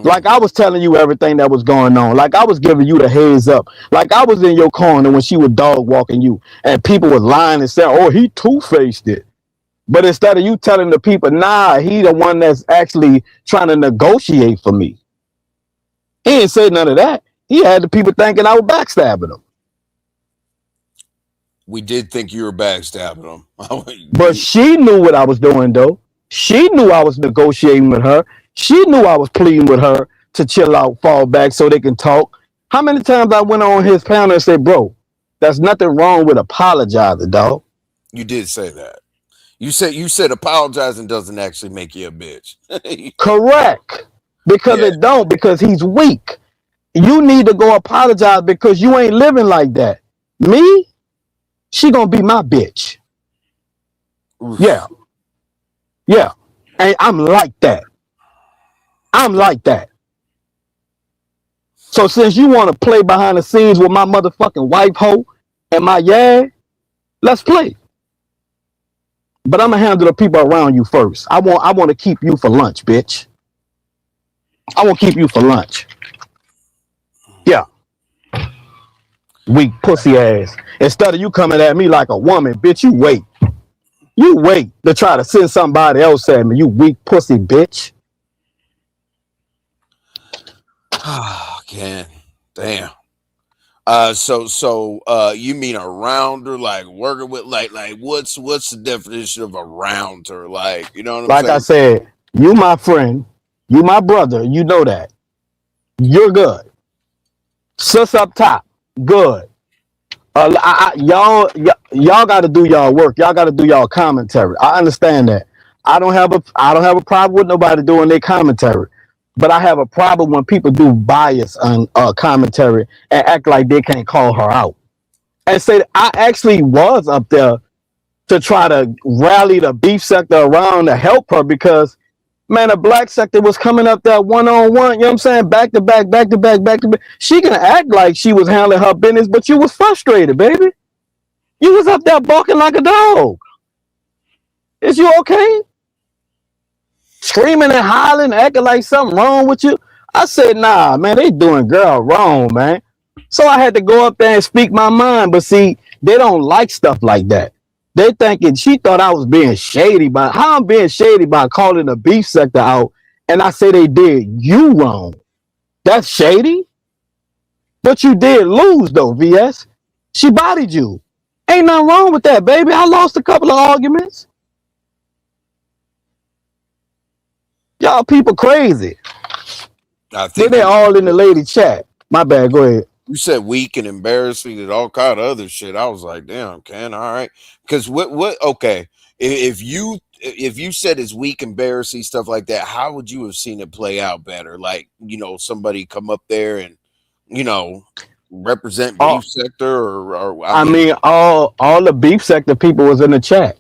Like I was telling you everything that was going on. Like I was giving you the heads up. Like I was in your corner when she was dog walking you and people was lying and saying, oh, he two-faced it. But instead of you telling the people, nah, he the one that's actually trying to negotiate for me. He didn't say none of that. He had the people thinking I was backstabbing them. we did think you were backstabbing him. But she knew what I was doing though. She knew I was negotiating with her. She knew I was pleading with her to chill out, fall back so they can talk. How many times I went on his panel and said, bro, there's nothing wrong with apologizing, dog. You did say that. You said apologizing doesn't actually make you a bitch. Correct. Because it don't, because he's weak. You need to go apologize because you ain't living like that. Me, she gonna be my bitch. Oof. Yeah. Yeah. And I'm like that. I'm like that. So since you want to play behind the scenes with my motherfucking wife hoe and my let's play. But I'm gonna handle the people around you first. I want to keep you for lunch, bitch. I want to keep you for lunch. Yeah. Weak pussy ass. Instead of you coming at me like a woman, bitch, you wait. You wait to try to send somebody else at me, you weak pussy bitch. Oh, Ken. Damn. So you mean around her, like working with, like what's the definition of around her? Like, you know what I'm Like I saying? said, you my friend, you my brother, you know that. You're good. Sis up top, good. Y'all got to do y'all work. Y'all got to do y'all commentary. I understand that. I don't have a problem with nobody doing their commentary, but I have a problem when people do bias on commentary and act like they can't call her out and say that I actually was up there to try to rally the beef sector around to help her because man, the black sector was coming up there one-on-one, you know what I'm saying? Back to back, back to back, back to back. She can act like she was handling her business, but you was frustrated, baby. You was up there barking like a dog. Is you okay? Screaming and hollering, acting like something wrong with you. I said, nah, man, they doing girl wrong, man. So I had to go up there and speak my mind. But see, they don't like stuff like that. They thinking she thought I was being shady by how I'm being shady by calling the beef sector out. And I say they did you wrong. That's shady. But you did lose though, VS. She bodied you. Ain't nothing wrong with that, baby. I lost a couple of arguments. Y'all people crazy. I Then think they all in the lady chat. My bad, go ahead. you said weak and embarrassing and all kind of other shit. I was like, damn, Ken, all right. Because what? Okay, if you said it's weak, embarrassing stuff like that, how would you have seen it play out better? Like, somebody come up there and you know represent beef All, sector, or I I mean, mean, all the beef sector people was in the chat.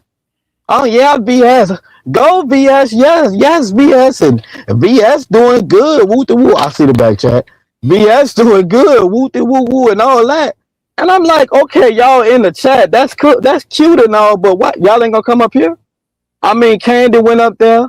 Oh yeah, VS. Go VS. Yes, yes, VS. And VS doing good. Woo woo. I see the back chat. VS doing good. Woo woo woo and all that. And I'm like, okay, y'all in the chat. That's cool. That's cute and all, but what? Y'all ain't gonna come up here? I mean, Candy went up there.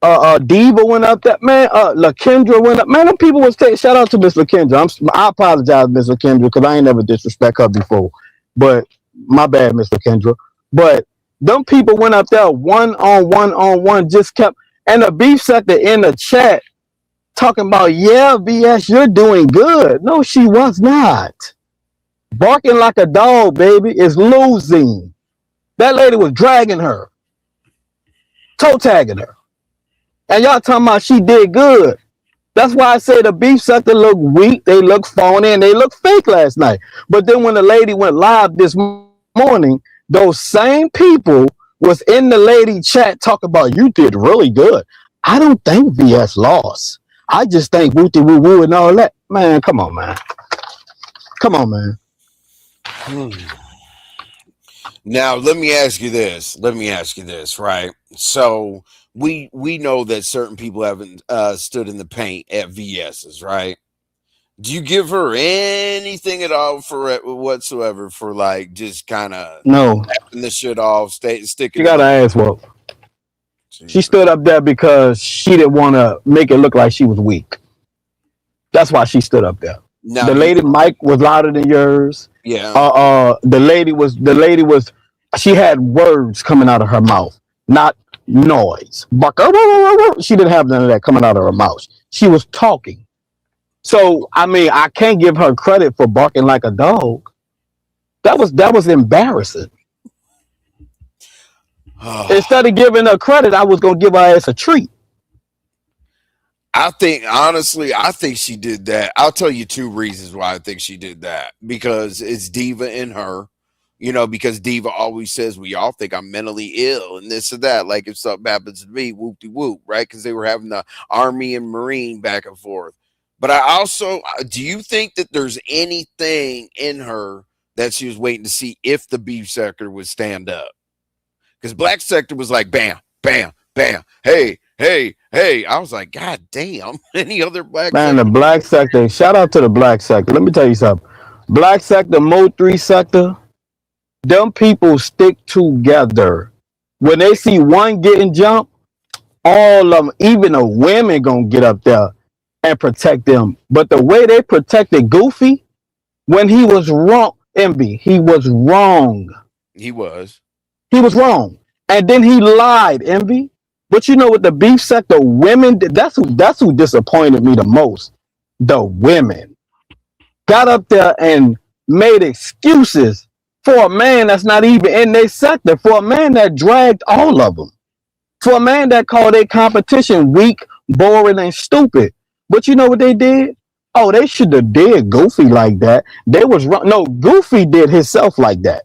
Diva went up there, man. LaKendra went up, man. Them people was taking. Shout out to Miss LaKendra. I apologize, Miss LaKendra, because I ain't never disrespect her before. But my bad, Miss LaKendra. But them people went up there on one, just kept. And the beef sector in the chat talking about, yeah, VS, you're doing good. No, she was not. Barking like a dog, baby, is losing. That lady was dragging her, toe tagging her. And y'all talking about she did good. That's why I say the beef sector look weak, they look phony, and they look fake last night. But then when the lady went live this morning, those same people was in the lady chat talking about you did really good. I don't think VS lost. I just think wooty woo woo and all that. Man, come on, man. Come on, man. Now, let me ask you this, right? So we know that certain people haven't stood in the paint at VS's, right? Do you give her anything at all for whatsoever for like just kind of No. tapping the shit off, sticking? She got her ass whooped. She stood up there because she didn't want to make it look like she was weak. That's why she stood up there. Now, the lady mic was louder than yours. Yeah. The lady was. She had words coming out of her mouth, not noise. She didn't have none of that coming out of her mouth. She was talking. So I mean, I can't give her credit for barking like a dog. That was embarrassing. Instead of giving her credit, I was gonna give her ass a treat. I think, honestly, she did that. I'll tell you two reasons why I think she did that. Because it's Diva in her, because Diva always says, we all think I'm mentally ill and this or that. Like if something happens to me, whoop-de-whoop, right? Because they were having the Army and Marine back and forth. But I also, do you think that there's anything in her that she was waiting to see if the beef sector would stand up? Because Black Sector was like, bam, bam, bam, hey, hey, hey. I was like, God damn. Any other Black Man, the Black Sector, shout out to the Black Sector. Let me tell you something. Black Sector, Mode 3 Sector, them people stick together. When they see one getting jumped, all of them, even the women, gonna get up there and protect them. But the way they protected Goofy, when he was wrong, Envy, he was wrong. He was wrong. And then he lied, Envy. But you know what the beef sector women did? That's who disappointed me the most. The women got up there and made excuses for a man that's not even in their sector, for a man that dragged all of them, for a man that called their competition weak, boring, and stupid. But you know what they did? Oh, they should have did Goofy like that. They was wrong. No, Goofy did himself like that.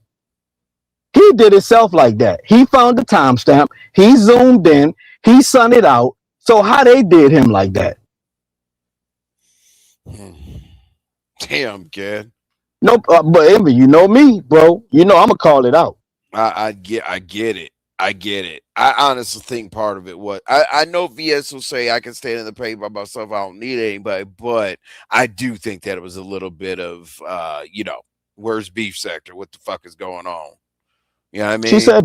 He did himself like that. He found the timestamp. He zoomed in. He sunned it out. So how they did him like that? Damn, kid. Nope. But Envy, you know me, bro. You know I'm gonna call it out. I get it. I honestly think part of it was I know VS will say I can stand in the paint by myself. I don't need anybody, but I do think that it was a little bit of where's beef sector? What the fuck is going on? You know what I mean? She said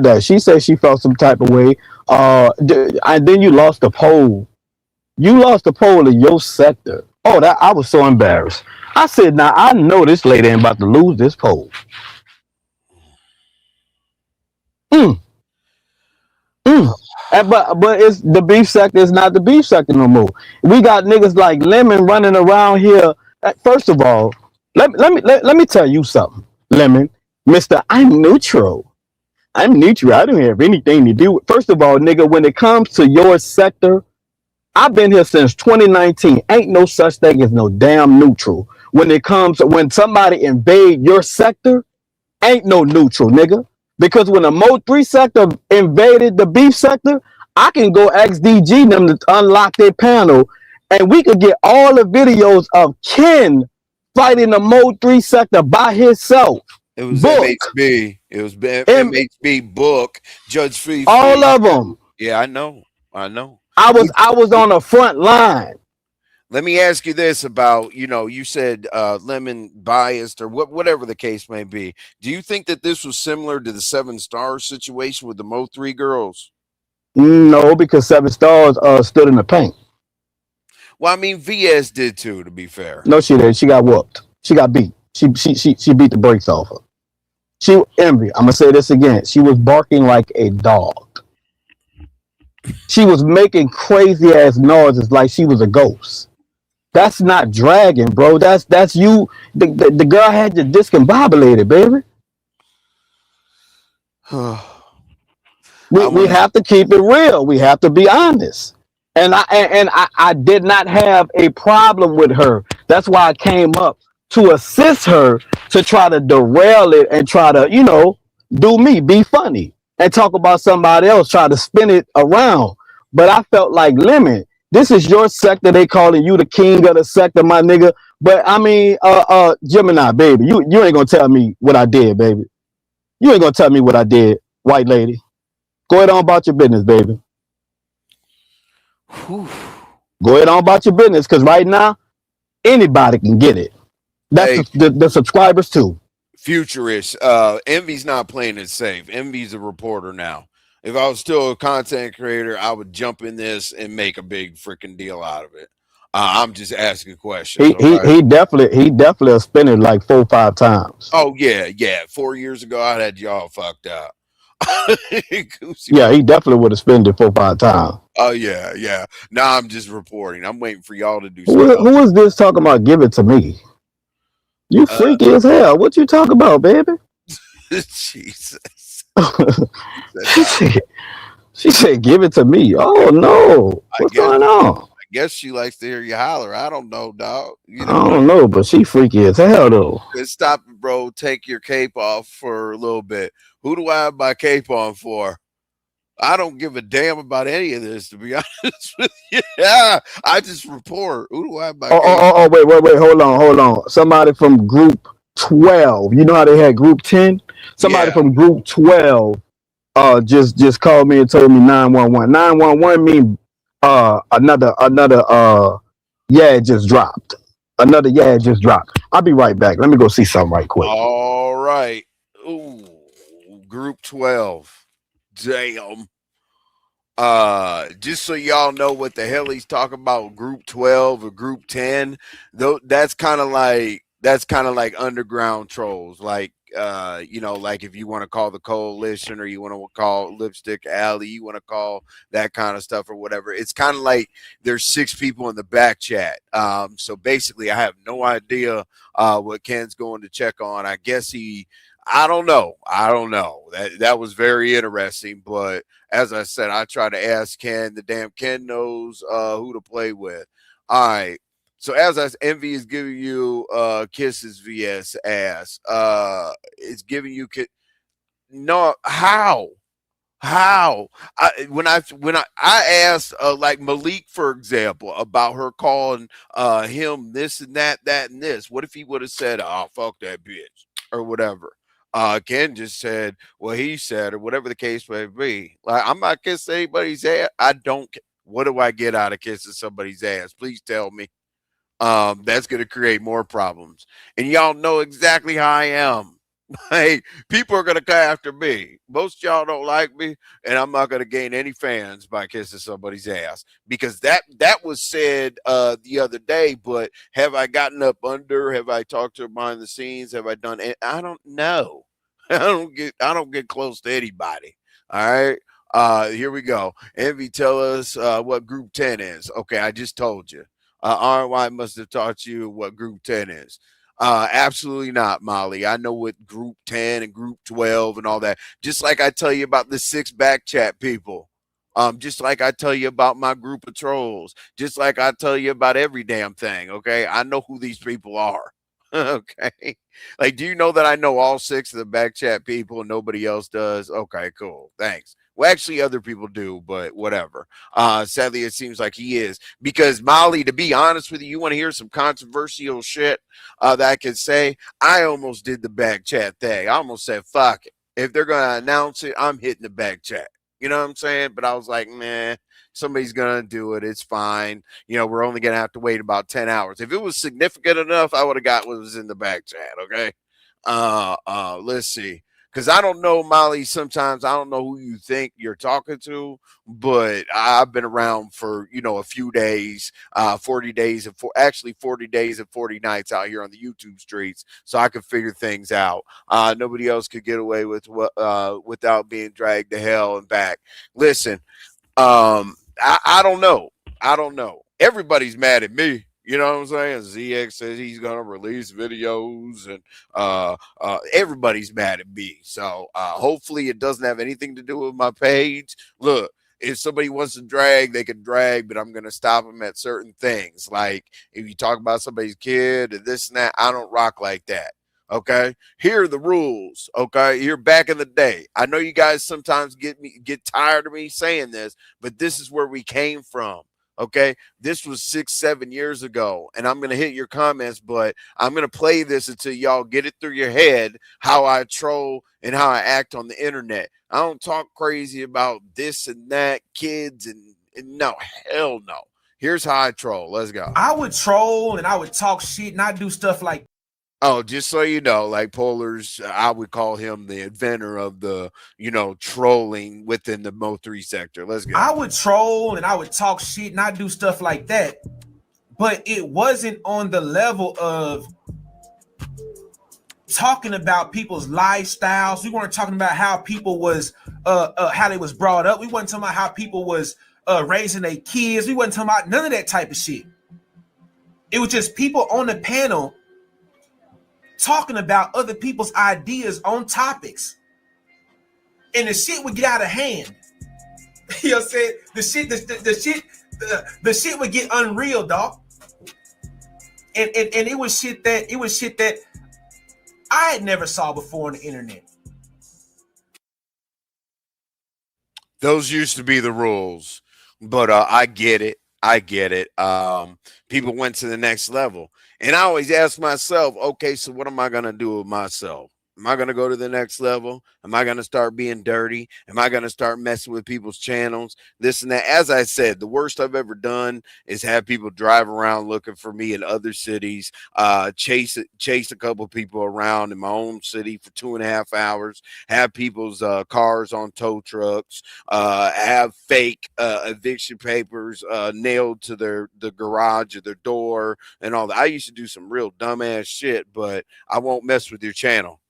that. She said she felt some type of way. And then you lost the poll. You lost the poll in your sector. Oh, that I was so embarrassed. I said, now I know this lady ain't about to lose this poll. But it's the beef sector is not the beef sector no more. We got niggas like Lemon running around here. First of all, let me tell you something, Lemon. Mr. I'm neutral. I don't have anything to do with. First of all, nigga, when it comes to your sector, I've been here since 2019. Ain't no such thing as no damn neutral. When somebody invade your sector, ain't no neutral, nigga. Because when the Mode 3 sector invaded the beef sector, I can go ask DG them to unlock their panel, and we could get all the videos of Ken fighting the Mode 3 sector by himself. It was Book. MHB. It was M- MHB Book. Judge all Fifi. of them. Yeah, I know. I know. I was on the front line. Let me ask you this about, you said Lemon biased or whatever the case may be. Do you think that this was similar to the 7 Star situation with the Mo 3 girls? No, because Seven Stars stood in the paint. Well, I mean, VS did too, to be fair. No, she did. She got whooped. She got beat. She beat the brakes off her. She Envy. I'm gonna say this again. She was barking like a dog. She was making crazy ass noises like she was a ghost. That's not dragging, bro. That's you. The girl had you discombobulated, baby. I We want to. have to keep it real. We have to be honest. And I did not have a problem with her. That's why I came up to assist her to try to derail it and try to, do me, be funny and talk about somebody else, try to spin it around. But I felt like, Lemon, this is your sector. They calling you the king of the sector, my nigga. But I mean, Gemini, baby, you ain't gonna tell me what I did, baby. You ain't gonna tell me what I did, white lady. Go ahead on about your business, baby. Whew. Go ahead on about your business, because right now, anybody can get it. That's Hey, the subscribers too. Futurish. Envy's not playing it safe. Envy's a reporter now. If I was still a content creator, I would jump in this and make a big freaking deal out of it. I'm just asking questions. He he Okay. he definitely has spent it like 4 or 5 times. Oh yeah, yeah. 4 years ago, I had y'all fucked up. Goosey Yeah, Bump. he definitely would have spent it 4 or 5 times. Oh yeah, yeah. Now I'm just reporting. I'm waiting for y'all to do some Who posting. is this talking about? Give it to me. You Uh, freaky as hell. What you talking about, baby? Jesus. He said, she said, she said, give it to me. Oh no, I what's guess going on? I guess she likes to hear you holler. I don't know, dog. You I know what? don't know, but she freaky as hell though. Stop it, bro. Take your cape off for a little bit. Who do I have my cape on for? I don't give a damn about any of this, to be honest with you. Yeah, I just report. Who do I have my Oh, cape? wait, hold on. Somebody from group 12. You know how they had group 10? Somebody Yeah. from group 12 just called me and told me 911. 911 mean another yeah, it just dropped. Another yeah, it just dropped. I'll be right back. Let me go see something right quick. All right. Ooh, group 12. Damn. Just so y'all know what the hell he's talking about, group 12 or group 10, though that's kind of like underground trolls, like like if you want to call the coalition or you want to call lipstick alley, you want to call that kind of stuff or whatever. It's kind of like there's 6 people in the back chat. So basically I have no idea what Ken's going to check on. I guess I don't know. That was very interesting, but as I said, I try to ask Ken. The damn Ken knows who to play with. All right. So Envy is giving you kisses vs ass. It's giving you no how. How when I asked like Malik, for example, about her calling him this and that and this, what if he would have said, "Oh fuck that bitch" or whatever? Ken just said, "Well, he said," or whatever the case may be. Like, I'm not kissing anybody's ass. I don't. What do I get out of kissing somebody's ass? Please tell me. That's going to create more problems, and y'all know exactly how I am. Hey, people are gonna come after me. Most of y'all don't like me, and I'm not gonna gain any fans by kissing somebody's ass because that was said the other day. But have I gotten up under? Have I talked to her behind the scenes? Have I done it? I don't know. I don't get close to anybody. All right. Here we go. Envy, tell us what group 10 is. Okay, I just told you. RY must have taught you what group 10 is. Absolutely not, Molly. I know what group 10 and group 12 and all that. Just like I tell you about the 6 Backchat people. Just like I tell you about my group of trolls. Just like I tell you about every damn thing. Okay. I know who these people are. Okay. Like, do you know that I know all 6 of the Backchat people and nobody else does? Okay, cool. Thanks. Well, actually, other people do, but whatever. Sadly, it seems like he is because Molly. To be honest with you, you want to hear some controversial shit that I can say. I almost did the back chat thing. I almost said, "Fuck it." If they're gonna announce it, I'm hitting the back chat. You know what I'm saying? But I was like, man, somebody's gonna do it. It's fine. We're only gonna have to wait about 10 hours. If it was significant enough, I would have got what was in the back chat. Okay. Let's see. Because I don't know, Molly. Sometimes I don't know who you think you're talking to, but I've been around for a few days, 40 days and actually 40 days and 40 nights out here on the YouTube streets, so I could figure things out. Nobody else could get away with without being dragged to hell and back. Listen, I don't know. I don't know. Everybody's mad at me. You know what I'm saying? ZX says he's gonna release videos, and everybody's mad at me. So hopefully it doesn't have anything to do with my page. Look, if somebody wants to drag, they can drag, but I'm gonna stop them at certain things. Like if you talk about somebody's kid and this and that, I don't rock like that. Okay, here are the rules. Okay, here back in the day, I know you guys sometimes get tired of me saying this, but this is where we came from. Okay, this was 6-7 years ago, and I'm gonna hit your comments, but I'm gonna play this until y'all get it through your head how I troll and how I act on the internet. I don't talk crazy about this and that, kids, and no, hell no. Here's how I troll. Let's go. I would troll and I would talk shit and I do stuff like. Oh, just so you know, like Polar's, I would call him the inventor of the, trolling within the Mo3 sector. Let's go. I would troll and I would talk shit and I do stuff like that, but it wasn't on the level of talking about people's lifestyles. We weren't talking about how people was, how they was brought up. We weren't talking about how people was raising their kids. We wasn't talking about none of that type of shit. It was just people on the panel talking about other people's ideas on topics, and the shit would get out of hand. You know what I'm saying? The shit would get unreal, dog. And it was shit that I had never saw before on the internet. Those used to be the rules, but I get it. I get it. People went to the next level. And I always ask myself, okay, so what am I going to do with myself? Am I going to go to the next level? Am I going to start being dirty? Am I going to start messing with people's channels? This and that. As I said, the worst I've ever done is have people drive around looking for me in other cities, chase a couple people around in my own city for 2.5 hours, have people's cars on tow trucks, have fake eviction papers nailed to the garage of their door and all that. I used to do some real dumbass shit, but I won't mess with your channel.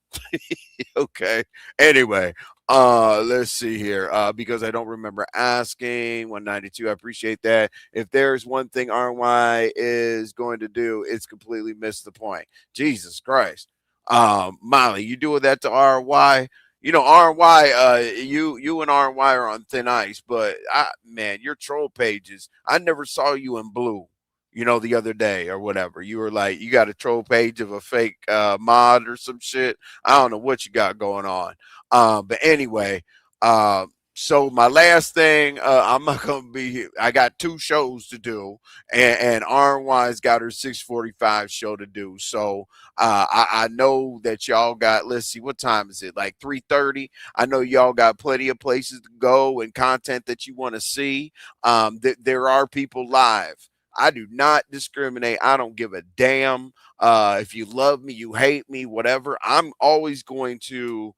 Okay. Anyway, let's see here. Because I don't remember asking 192. I appreciate that. If there's one thing RY is going to do, it's completely miss the point. Jesus Christ. Molly, you doing that to RY? RY, you and RY are on thin ice, but man, your troll pages, I never saw you in blue. The other day or whatever, you were like, you got a troll page of a fake mod or some shit. I don't know what you got going on. But anyway, so my last thing, I'm not gonna be here. I got 2 shows to do, and RY's got her 6:45 show to do. So I know that y'all got. Let's see, what time is it? Like 3:30. I know y'all got plenty of places to go and content that you want to see. There are people live. I do not discriminate. I don't give a damn. If you love me, you hate me, whatever. I'm always going to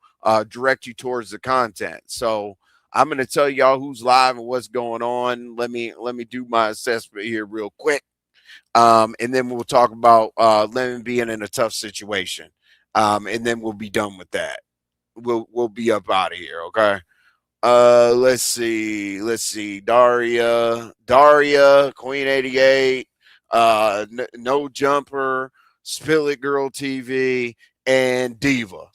direct you towards the content. So I'm going to tell y'all who's live and what's going on. Let me do my assessment here real quick. And then we'll talk about Lemon being in a tough situation. And then we'll be done with that. We'll be up out of here, okay? Let's see. Daria, Queen 88, No Jumper, Spill It Girl TV, and Diva.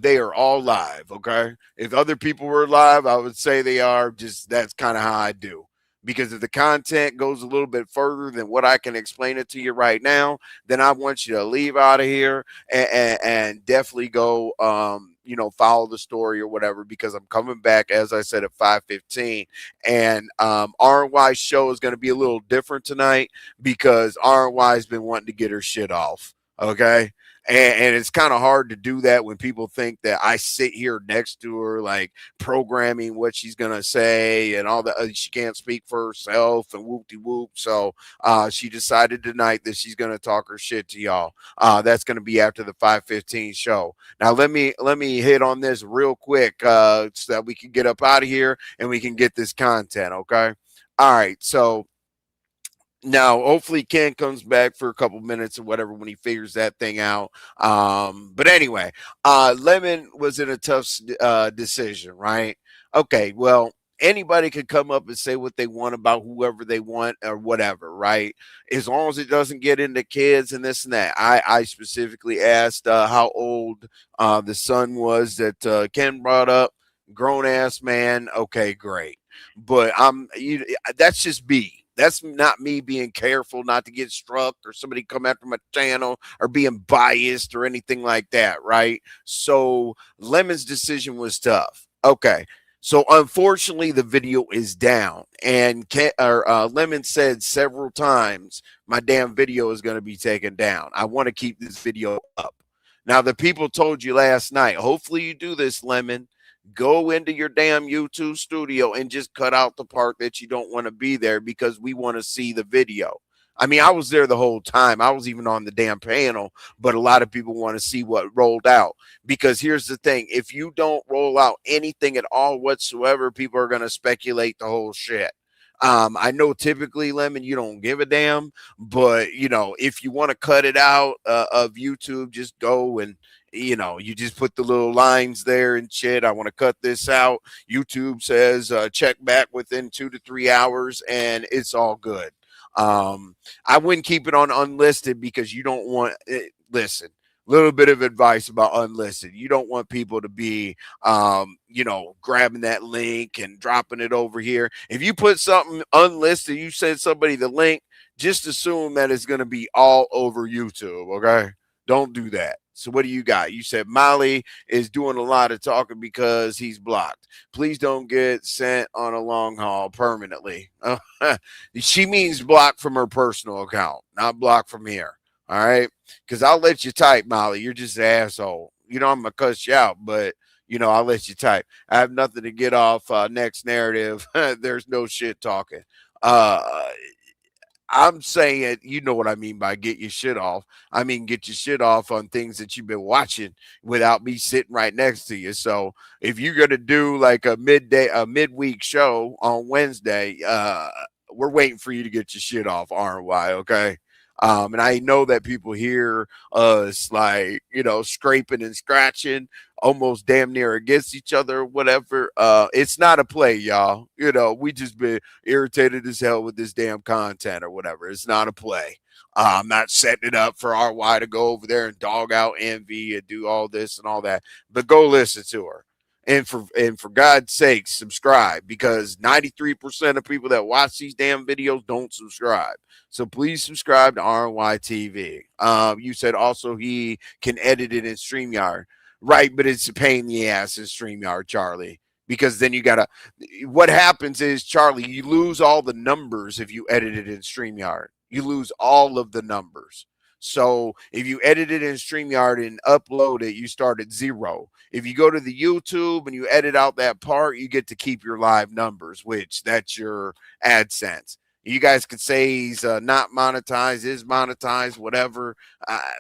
They are all live, okay? If other people were live, I would say they are. Just that's kind of how I do. Because if the content goes a little bit further than what I can explain it to you right now, then I want you to leave out of here and definitely go follow the story or whatever, because I'm coming back, as I said, at 5:15, and RNY's show is going to be a little different tonight because RNY has been wanting to get her shit off. Okay. And it's kind of hard to do that when people think that I sit here next to her, like programming what she's gonna say and all that. She can't speak for herself and whoop de whoop. So she decided tonight that she's gonna talk her shit to y'all. That's gonna be after the 5:15 show. Now let me hit on this real quick so that we can get up out of here and we can get this content. Okay. All right. So now, hopefully, Ken comes back for a couple minutes or whatever when he figures that thing out. But anyway, Lemon was in a tough decision, right? Okay, well, anybody could come up and say what they want about whoever they want or whatever, right? As long as it doesn't get into kids and this and that. I specifically asked how old the son was that Ken brought up. Grown ass man. Okay, great. But that's just me. That's not me being careful not to get struck or somebody come after my channel or being biased or anything like that, right? So Lemon's decision was tough. Okay. So unfortunately, the video is down, and Lemon said several times, "My damn video is going to be taken down. I want to keep this video up." Now, the people told you last night. Hopefully, you do this, Lemon. Go into your damn YouTube studio and just cut out the part that you don't want to be there because we want to see the video. I mean, I was there the whole time. I was even on the damn panel, but a lot of people want to see what rolled out. Because here's the thing, if you don't roll out anything at all whatsoever, people are going to speculate the whole shit. I know typically, Lemon, you don't give a damn, but if you want to cut it out of YouTube, just go and you just put the little lines there and shit. I want to cut this out. YouTube says check back within 2 to 3 hours, and it's all good. I wouldn't keep it on unlisted because you don't want it. Listen, little bit of advice about unlisted. You don't want people to be, grabbing that link and dropping it over here. If you put something unlisted, you send somebody the link, just assume that it's going to be all over YouTube. Okay. Don't do that. So what do you got? You said Malik is doing a lot of talking because he's blocked. Please don't get sent on a long haul permanently. She means blocked from her personal account, not blocked from here. All right. Because I'll let you type, Molly. You're just an asshole. I'm going to cuss you out, but, I'll let you type. I have nothing to get off next narrative. There's no shit talking. I'm saying, you know what I mean by get your shit off. I mean, get your shit off on things that you've been watching without me sitting right next to you. So if you're going to do like a midweek show on Wednesday, we're waiting for you to get your shit off, RY. Okay. And I know that people hear us like, scraping and scratching almost damn near against each other, whatever. It's not a play, y'all. We just been irritated as hell with this damn content or whatever. It's not a play. I'm not setting it up for RY to go over there and dog out Envy and do all this and all that. But go listen to her. And for God's sake, subscribe, because 93% of people that watch these damn videos don't subscribe. So please subscribe to RNY TV. You said also he can edit it in StreamYard. Right, but it's a pain in the ass in StreamYard, Charlie. Because then what happens is, Charlie, you lose all the numbers if you edit it in StreamYard. You lose all of the numbers. So if you edit it in StreamYard and upload it, you start at 0. If you go to the YouTube and you edit out that part, you get to keep your live numbers, which that's your AdSense. You guys could say he's not monetized, is monetized, whatever.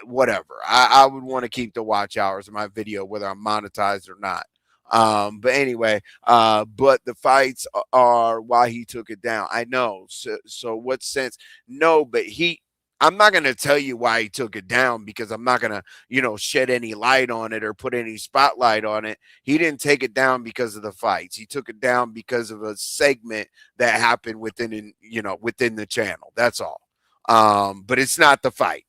Whatever. I would want to keep the watch hours of my video, whether I'm monetized or not. But anyway, but the fights are why he took it down. I know. So what sense? No, but I'm not going to tell you why he took it down, because I'm not going to, shed any light on it or put any spotlight on it. He didn't take it down because of the fights. He took it down because of a segment that happened within the channel. That's all. But it's not the fight.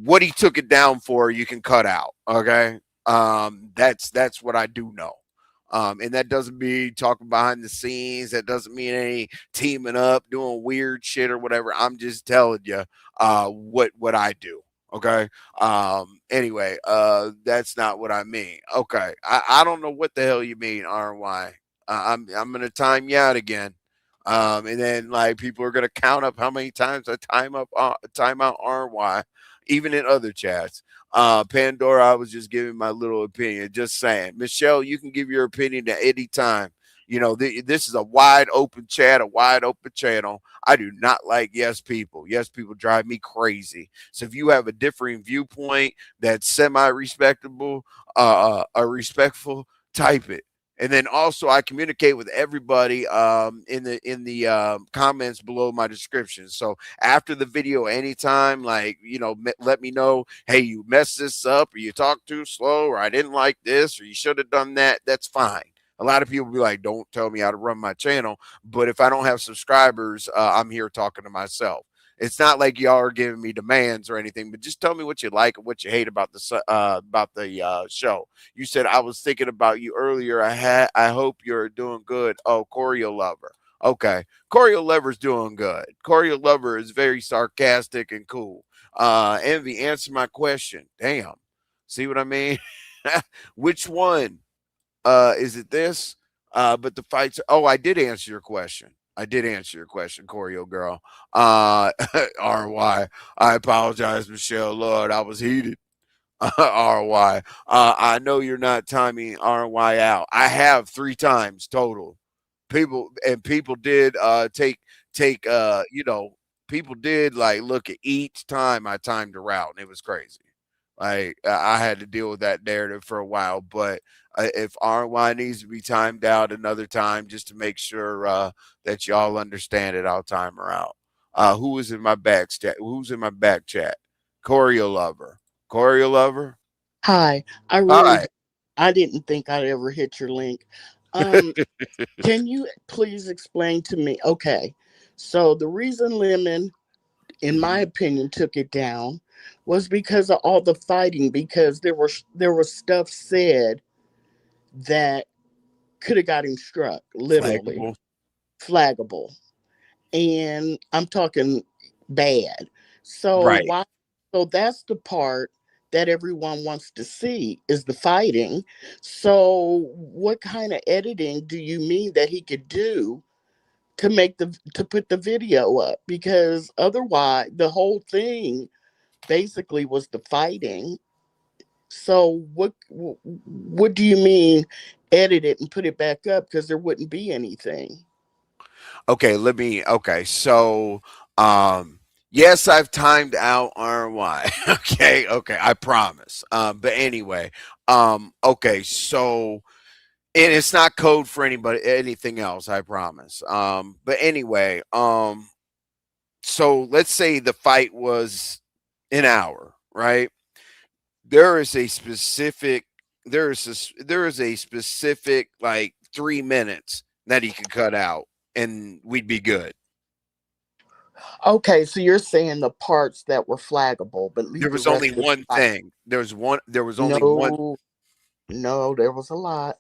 What he took it down for, you can cut out. Okay. That's what I do know. And that doesn't mean talking behind the scenes. That doesn't mean any teaming up, doing weird shit or whatever. I'm just telling you what I do. Okay. Anyway, that's not what I mean. Okay. I don't know what the hell you mean, RY. I'm gonna time you out again. And then like people are gonna count up how many times I time out RY, even in other chats. Pandora, I was just giving my little opinion, just saying. Michelle, you can give your opinion at any time. You know, this is a wide open chat, a wide open channel. I do not like yes people. Yes people drive me crazy. So if you have a differing viewpoint that's semi-respectable, respectful, type it. And then also I communicate with everybody in the comments below my description. So after the video, anytime, like let me know, hey, you messed this up, or you talked too slow, or I didn't like this, or you should have done that. That's fine. A lot of people be like, don't tell me how to run my channel. But if I don't have subscribers, I'm here talking to myself. It's not like y'all are giving me demands or anything, but just tell me what you like and what you hate about the show. You said I was thinking about you earlier. I hope you're doing good. Oh, Choreo Lover. Okay, Choreo Lover's doing good. Choreo Lover is very sarcastic and cool. Envy, answer my question. Damn. See what I mean? Which one? Is it this? But the fights. Oh, I did answer your question. I did answer your question, Choreo girl. RY. I apologize, Michelle. Lord, I was heated. RY. I know you're not timing RY out. I have 3 times total. People did take people did like look at each time I timed a route, and it was crazy. Like I had to deal with that narrative for a while, but if RY needs to be timed out another time just to make sure that y'all understand it, I'll time her out. Who is in my back chat? Who's in my back chat? Choreo Lover. Choreo Lover. Hi, I really Hi. I didn't think I'd ever hit your link. Um, can you please explain to me? Okay, so the reason Lemon, in my opinion, took it down was because of all the fighting. Because there was stuff said that could have got him struck, literally Flaggable. flaggable, and I'm talking bad. So Right. why? So that's the part that everyone wants to see is the fighting. So what kind of editing do you mean that he could do to put the video up? Because otherwise, the whole thing basically was the fighting. So what do you mean edit it and put it back up? Because there wouldn't be anything. Okay, okay, so yes, I've timed out RY. Okay, I promise. But anyway, okay, so and it's not code for anybody anything else, I promise. But anyway, so let's say the fight was an hour, right? There is a specific there is a specific like 3 minutes that he could cut out and we'd be good. Okay, so you're saying the parts that were flaggable, but There leave the was only rest of one the fight. thing. There was only one. No, no, there was a lot.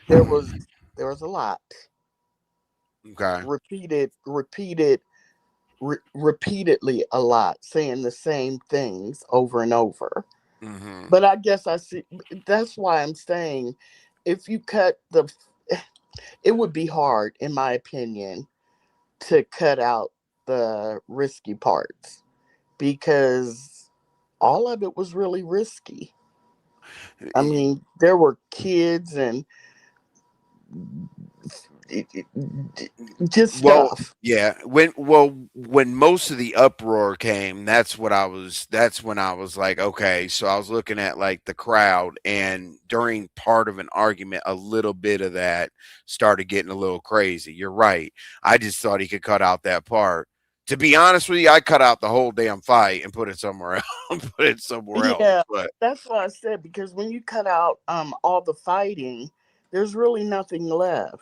There was there was a lot. Okay. Repeatedly a lot, saying the same things over and over. Mhm. But I guess I see. That's why I'm saying, if you cut the, it would be hard, in my opinion, to cut out the risky parts because all of it was really risky. I mean, there were kids and just Well, stuff. yeah. When most of the uproar came, that's when I was like, okay, so I was looking at like the crowd and during part of an argument a little bit of that started getting a little crazy. You're right. I just thought he could cut out that part. To be honest with you, I cut out the whole damn fight and put it somewhere else. Put it somewhere else. Yeah, But that's what I said because when you cut out all the fighting, there's really nothing left.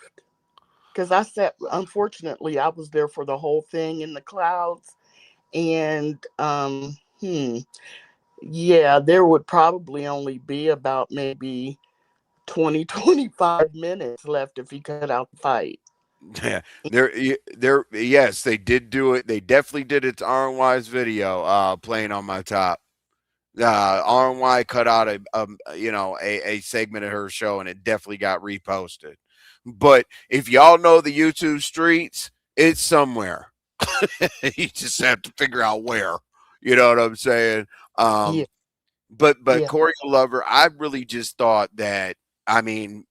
Because unfortunately, I was there for the whole thing in the clouds, and yeah, there would probably only be about maybe 20, 25 minutes left if he cut out the fight. Yeah, yes, they did do it. They definitely did it to RNY's video, playing on my top. RNY cut out a segment of her show, and it definitely got reposted. But if y'all know the YouTube streets, it's somewhere. You just have to figure out where. You know what I'm saying? Yeah, Um, but yeah, Corey Lover, I really just thought that. I mean,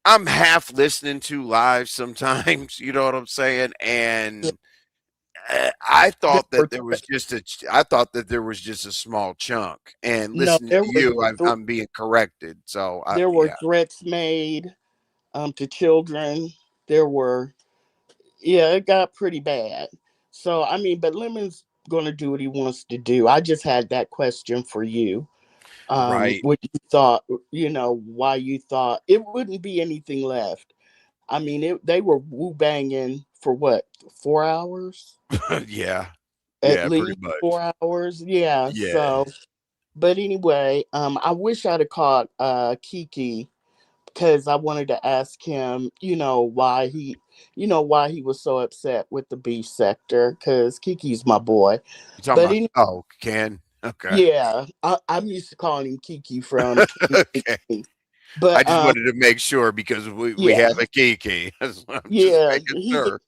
I'm half listening to live sometimes. You know what I'm saying? yeah. And I There thought were that there was just I thought that there was just a small chunk. And no, listening to you, I'm being corrected. So there were yeah, threats made to children. There were, yeah, it got pretty bad. So I mean, but Lemon's going to do what he wants to do. I just had that question for you. right. What you thought, why you thought it wouldn't be anything left. I mean, they were woo banging for what, 4 hours? Yeah, At yeah, pretty least much. 4 hours. Yeah. Yeah, So, but anyway, I wish I'd have caught Kiki because I wanted to ask him, why he was so upset with the beef sector. Because Kiki's my boy. you talking But about? Oh, Ken. Okay, yeah, I'm used to calling him Kiki from King okay. I But just wanted to make sure because we yeah, have a Kiki. I'm just yeah, making sure.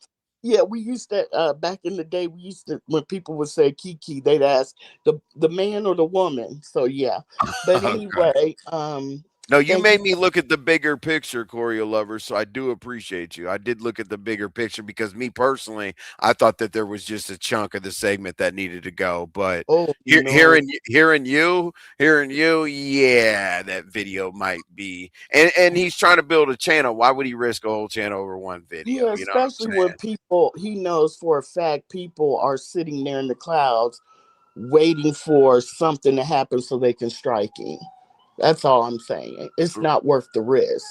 yeah. We used to back in the day. We used to when people would say Kiki, they'd ask the man or the woman. So yeah, but Okay. anyway, No, you thank you. made me look at the bigger picture, Choreo Lover, so I do appreciate you. I did look at the bigger picture because me personally, I thought that there was just a chunk of the segment that needed to go. But Oh no, hearing you, yeah, that video might be. And he's trying to build a channel. Why would he risk a whole channel over one video? yeah, You know what I'm especially when saying? people he knows for a fact people are sitting there in the clouds waiting for something to happen so they can strike him. That's all I'm saying. It's not worth the risk.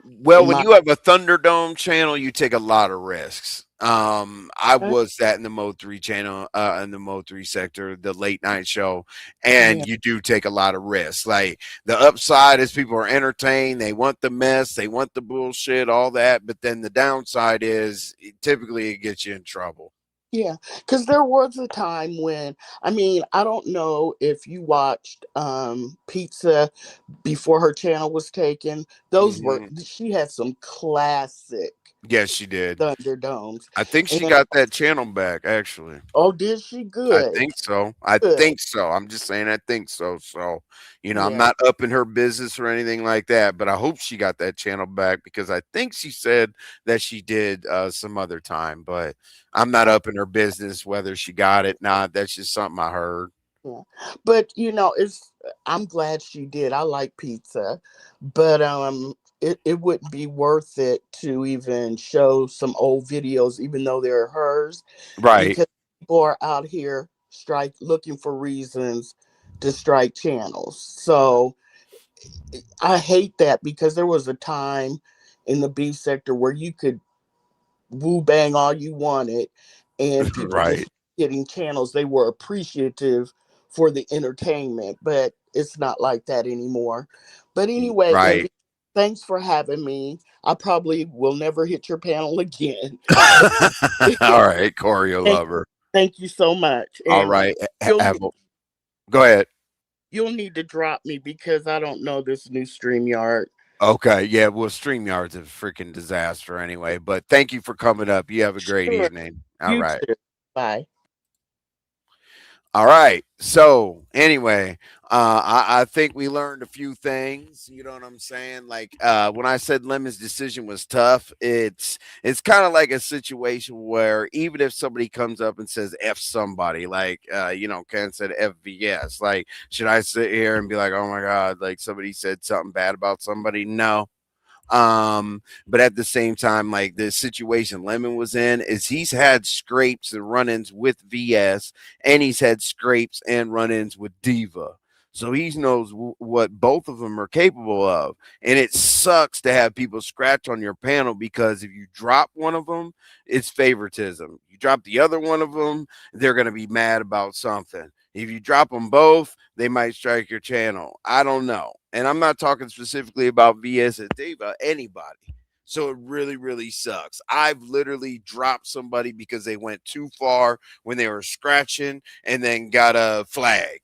Well, In when my you have a Thunderdome channel, you take a lot of risks. I uh, was that in the Mo 3 channel, in the Mo 3 sector, the late night show, yeah, and you do take a lot of risks. Like the upside is people are entertained, they want the mess, they want the bullshit, all that. But then the downside is typically it gets you in trouble. yeah. Because there was a time when I mean I don't know if you watched Pizza before her channel was taken. Those were Hmm. she had some classic Yes, she did. Thunderdomes. I think she And got that channel back, actually. oh, did she? I Good, think so. I good. think so. I'm just saying I think so. So, I'm Yeah, not up in her business or anything like that, but I hope she got that channel back because I think she said that she did some other time, but I'm not uh, up in her business whether she got it not. That's just something I heard. yeah. But it's. I'm glad she did. I like pizza, but it wouldn't be worth it to even show some old videos, even though they're hers, Right. because people are out here strike looking for reasons to strike channels. So I hate that because there was a time in the beef sector where you could woo bang all you wanted and people just Right. getting channels. They were appreciative for the entertainment, but it's not like that anymore. But anyway, Right. Envy, thanks for having me. I probably will never hit your panel again. But All right, Choreo thank, Lover. thank you so much. All And right. you'll Go ahead. you'll need to drop me because I don't know this new StreamYard. Okay. Yeah. Well, StreamYard's a freaking disaster anyway, but thank you for coming up. You have a great Sure. evening. All You right. too. Bye. All right. So anyway, I think we learned a few things. You know what I'm saying? Like when I said Lemon's decision was tough, it's kind of like a situation where even if somebody comes up and says F somebody, like Ken said FVS, like should I sit here and be like, oh my God, like somebody said something bad about somebody? No, but at the same time, like the situation Lemon was in is he's had scrapes and run-ins with VS, and he's had scrapes and run-ins with Diva. So he knows what both of them are capable of. And it sucks to have people scratch on your panel because if you drop one of them, it's favoritism. You drop the other one of them, they're going to be mad about something. If you drop them both, they might strike your channel. I don't know. And I'm not talking specifically about VS and Diva, anybody. So it really, really sucks. I've literally dropped somebody because they went too far when they were scratching and then got a flag.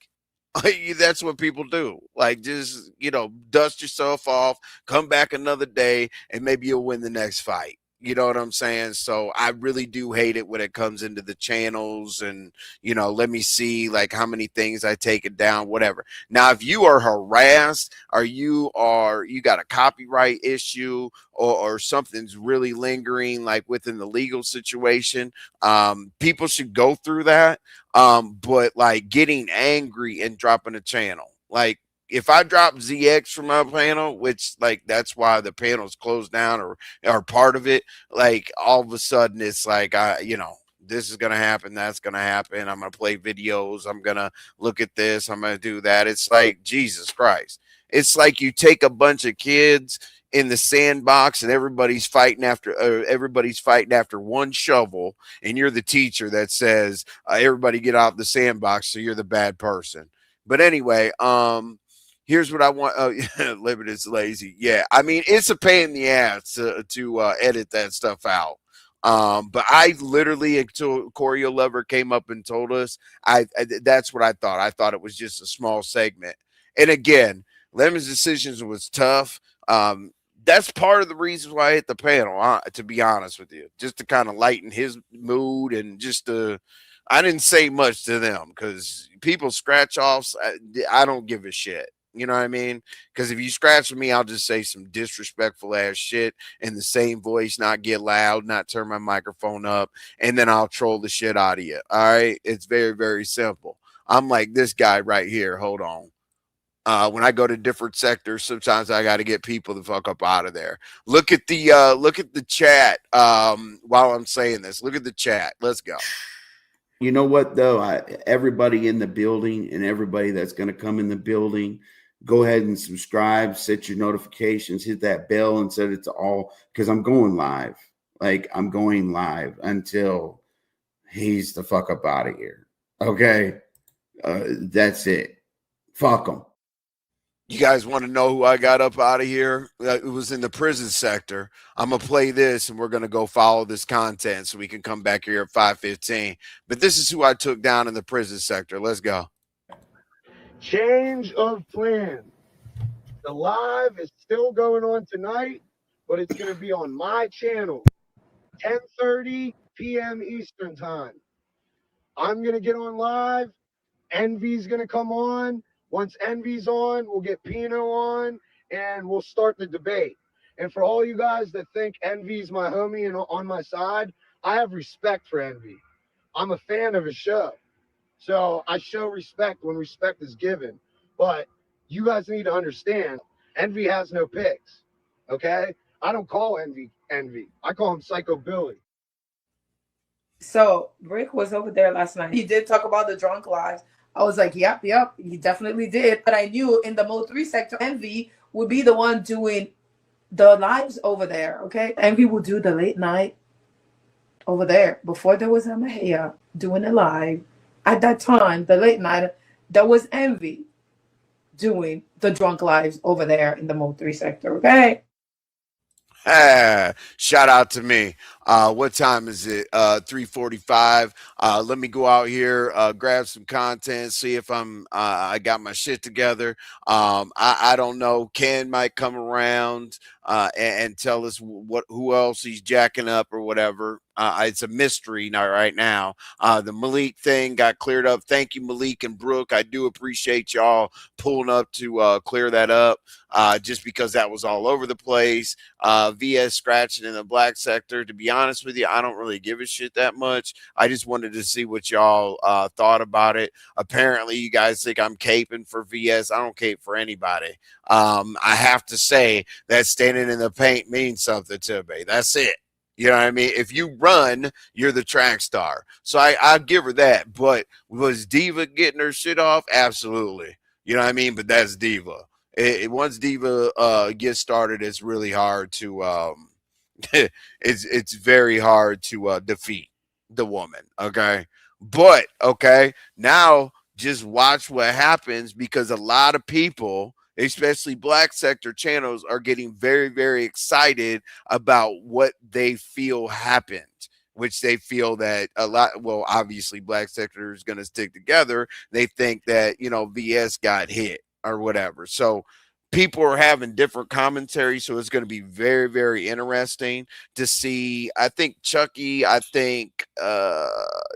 That's what people do. Like, just, dust yourself off, come back another day, and maybe you'll win the next fight. You know what I'm saying? So I really do hate it when it comes into the channels and, let me see like how many things I take it down, whatever. Now, if you are harassed or you got a copyright issue or something's really lingering like within the legal situation, people should go through that. But like getting angry and dropping a channel, like if I drop ZX from my panel, which like that's why the panel's closed down or part of it, like all of a sudden it's like this is gonna happen, that's gonna happen. I'm gonna play videos, I'm gonna look at this, I'm gonna do that. It's like Jesus Christ. It's like you take a bunch of kids in the sandbox and everybody's fighting after one shovel, and you're the teacher that says everybody get out the sandbox, so you're the bad person. But anyway, here's what I want. Limit is lazy. Yeah, I mean it's a pain in the ass to edit that stuff out. But I literally, until Choreo Lover came up and told us, that's what I thought. I thought it was just a small segment. And again, Lemon's decisions was tough. That's part of the reasons why I hit the panel, to be honest with you, just to kind of lighten his mood and just to. I didn't say much to them because people scratch offs. I don't give a shit. You know what I mean? Because if you scratch with me, I'll just say some disrespectful ass shit in the same voice, not get loud, not turn my microphone up, and then I'll troll the shit out of you. All right? It's very, very simple. I'm like this guy right here. Hold on. When I go to different sectors, sometimes I got to get people the fuck up out of there. Look at the chat. While I'm saying this, look at the chat. Let's go. You know what though? Everybody in the building and everybody that's going to come in the building, go ahead and subscribe, set your notifications, hit that bell, and set it to all, because I'm going live. Like, I'm going live until he's the fuck up out of here. Okay, that's it. Fuck him. You guys want to know who I got up out of here? It was in the prison sector. I'm going to play this and we're going to go follow this content so we can come back here at 5:15. But this is who I took down in the prison sector. Let's go. Change of plan. The live is still going on tonight, but it's going to be on my channel, 10:30 p.m. Eastern time. I'm going to get on live. Envy's going to come on. Once Envy's on, we'll get Pino on, and we'll start the debate. And for all you guys that think Envy's my homie and on my side, I have respect for Envy. I'm a fan of his show. So I show respect when respect is given. But you guys need to understand, Envy has no picks, okay? I don't call Envy. I call him Psycho Billy. So Rick was over there last night. He did talk about the drunk lives. I was like, yep, he definitely did. But I knew in the Mo 3 sector, Envy would be the one doing the lives over there, okay? Envy will do the late night over there. Before there was Amahia doing a live. At that time, the late night, there was Envy doing the drunk lives over there in the Mo 3 sector, okay? Shout out to me. What time is it? 3:45. Let me go out here, grab some content, see if I got my shit together. I don't know. Ken might come around and tell us who else he's jacking up or whatever. It's a mystery right now. The Malik thing got cleared up. Thank you, Malik and Brooke. I do appreciate y'all pulling up to clear that up. Just because that was all over the place. VS Scratchin in the black sector. To be honest with you, I don't really give a shit that much. I just wanted to see what y'all thought about it. Apparently, you guys think I'm caping for VS. I don't cape for anybody. I have to say that standing in the paint means something to me. That's it. You know what I mean? If you run, you're the track star. So I'll give her that. But was Diva getting her shit off? Absolutely. You know what I mean? But that's Diva. Once Diva gets started, it's really hard to it's very hard to defeat the woman. Okay, but okay, now just watch what happens, because a lot of people, especially black sector channels, are getting very, very excited about what they feel happened, which they feel that a lot, well, obviously black sector is going to stick together. They think that, VS got hit or whatever. So people are having different commentary. So it's going to be very, very interesting to see. I think Chucky, I think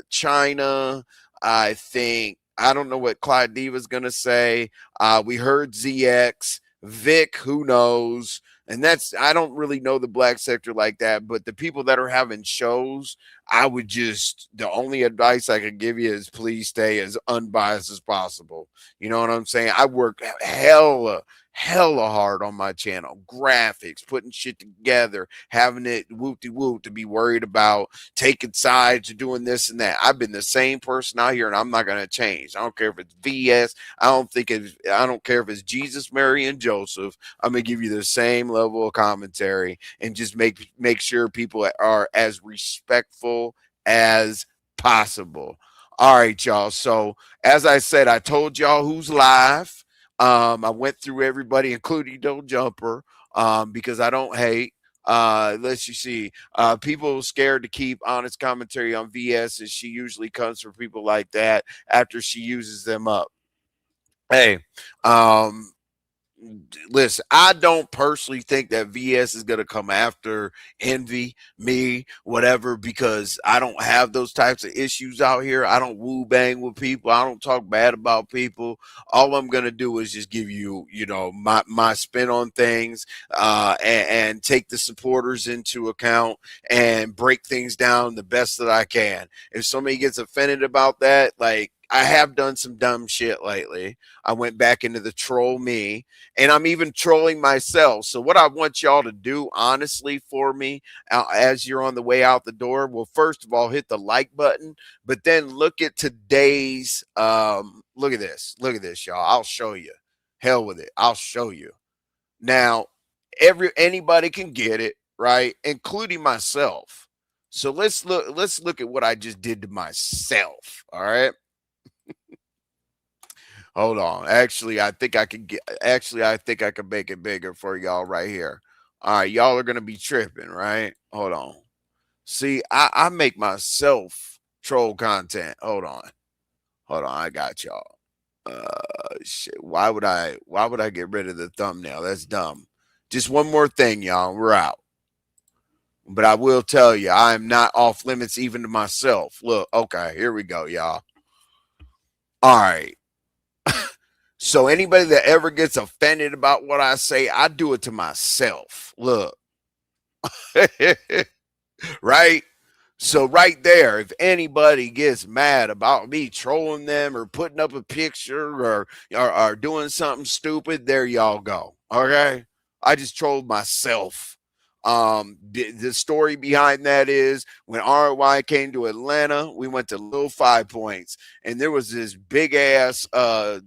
China, I think, I don't know what Clyde Diva's going to say. We heard ZX, Vic, who knows? And that's, I don't really know the black sector like that, but the people that are having shows, I would just, the only advice I could give you is please stay as unbiased as possible. You know what I'm saying? I work hella hard on my channel, graphics, putting shit together, having it whoop-de-whoop to be worried about taking sides or doing this and that. I've been the same person out here and I'm not going to change. I don't care if it's VS. I don't care if it's Jesus, Mary, and Joseph. I'm going to give you the same level of commentary and just make sure people are as respectful as possible. All right, y'all. So as I said, I told y'all who's live. I went through everybody, including Don't Jumper, because I don't hate. Let's you see. People scared to keep honest commentary on VS, as she usually comes for people like that after she uses them up. Hey, um, listen, I don't personally think that VS is going to come after Envy, me, whatever, because I don't have those types of issues out here. I don't woo bang with people. I don't talk bad about people. All I'm going to do is just give you, my spin on things, and take the supporters into account and break things down the best that I can. If somebody gets offended about that, like, I have done some dumb shit lately. I went back into the troll me, and I'm even trolling myself. So what I want y'all to do, honestly, for me, as you're on the way out the door, well, first of all, hit the like button, but then look at today's, look at this, y'all. I'll show you. Hell with it. I'll show you. Now, anybody can get it, right? Including myself. So let's look at what I just did to myself. All right. Hold on. Actually, I think I can make it bigger for y'all right here. All right, y'all are gonna be tripping, right? Hold on. See, I make myself troll content. Hold on. I got y'all. Shit. Why would I get rid of the thumbnail? That's dumb. Just one more thing, y'all. We're out. But I will tell you, I am not off limits even to myself. Look, okay, here we go, y'all. All right. So anybody that ever gets offended about what I say, I do it to myself. Look. Right? So right there, if anybody gets mad about me trolling them or putting up a picture or doing something stupid, there y'all go. Okay? I just trolled myself. The story behind that is when RY came to Atlanta, we went to Little 5 Points, and there was this big ass I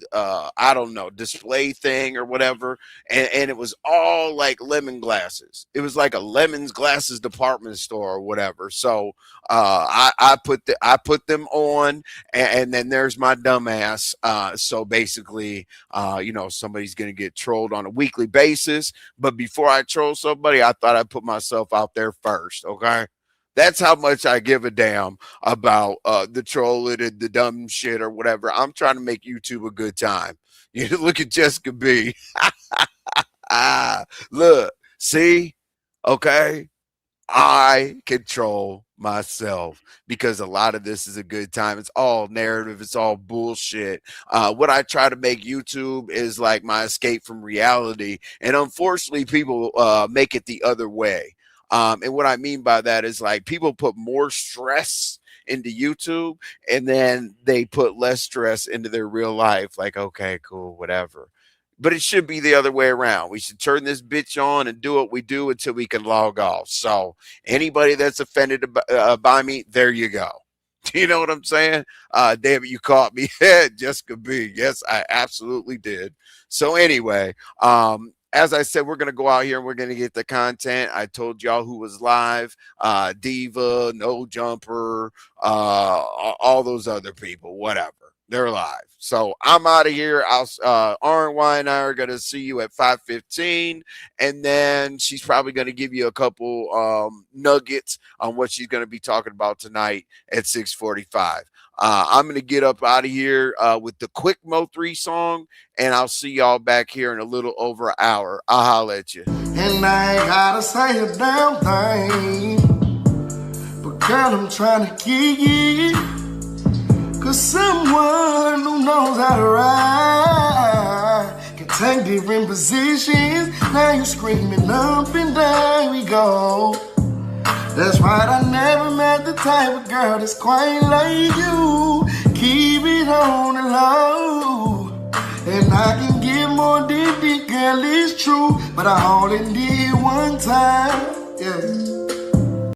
don't know, display thing or whatever, and it was all like lemon glasses. It was like a lemons glasses department store or whatever. So I put them on, and then there's my dumbass. So basically, somebody's gonna get trolled on a weekly basis. But before I troll somebody, I thought I'd put myself out there first. Okay. That's how much I give a damn about the trolling and the dumb shit or whatever. I'm trying to make YouTube a good time. You look at Jessica B. Look, see, okay. I control myself because a lot of this is a good time. It's all narrative. It's all bullshit. What I try to make YouTube is like my escape from reality. And unfortunately, people make it the other way. And what I mean by that is like people put more stress into YouTube and then they put less stress into their real life. Like, okay, cool, whatever. But it should be the other way around. We should turn this bitch on and do what we do until we can log off. So anybody that's offended by me, there you go. You know what I'm saying? Damn it, you caught me. Jessica B. Yes, I absolutely did. So anyway, as I said, we're going to go out here and we're going to get the content. I told y'all who was live, Diva, No Jumper, all those other people, whatever. They're live. So I'm out of here. RNY and I are going to see you at 5:15. And then she's probably going to give you a couple nuggets on what she's going to be talking about tonight at 6:45. I'm going to get up out of here with the quick Mo3 song, and I'll see y'all back here in a little over an hour. I'll holla at you. And I ain't gotta say a damn thing, but girl, I'm trying to kick it. Cause someone who knows how to ride can take different positions. Now you screaming up and down we go. That's right, I never met the type of girl that's quite like you. Keep it on the low, and I can give more than the girl, it's true, but I only did one time, yeah.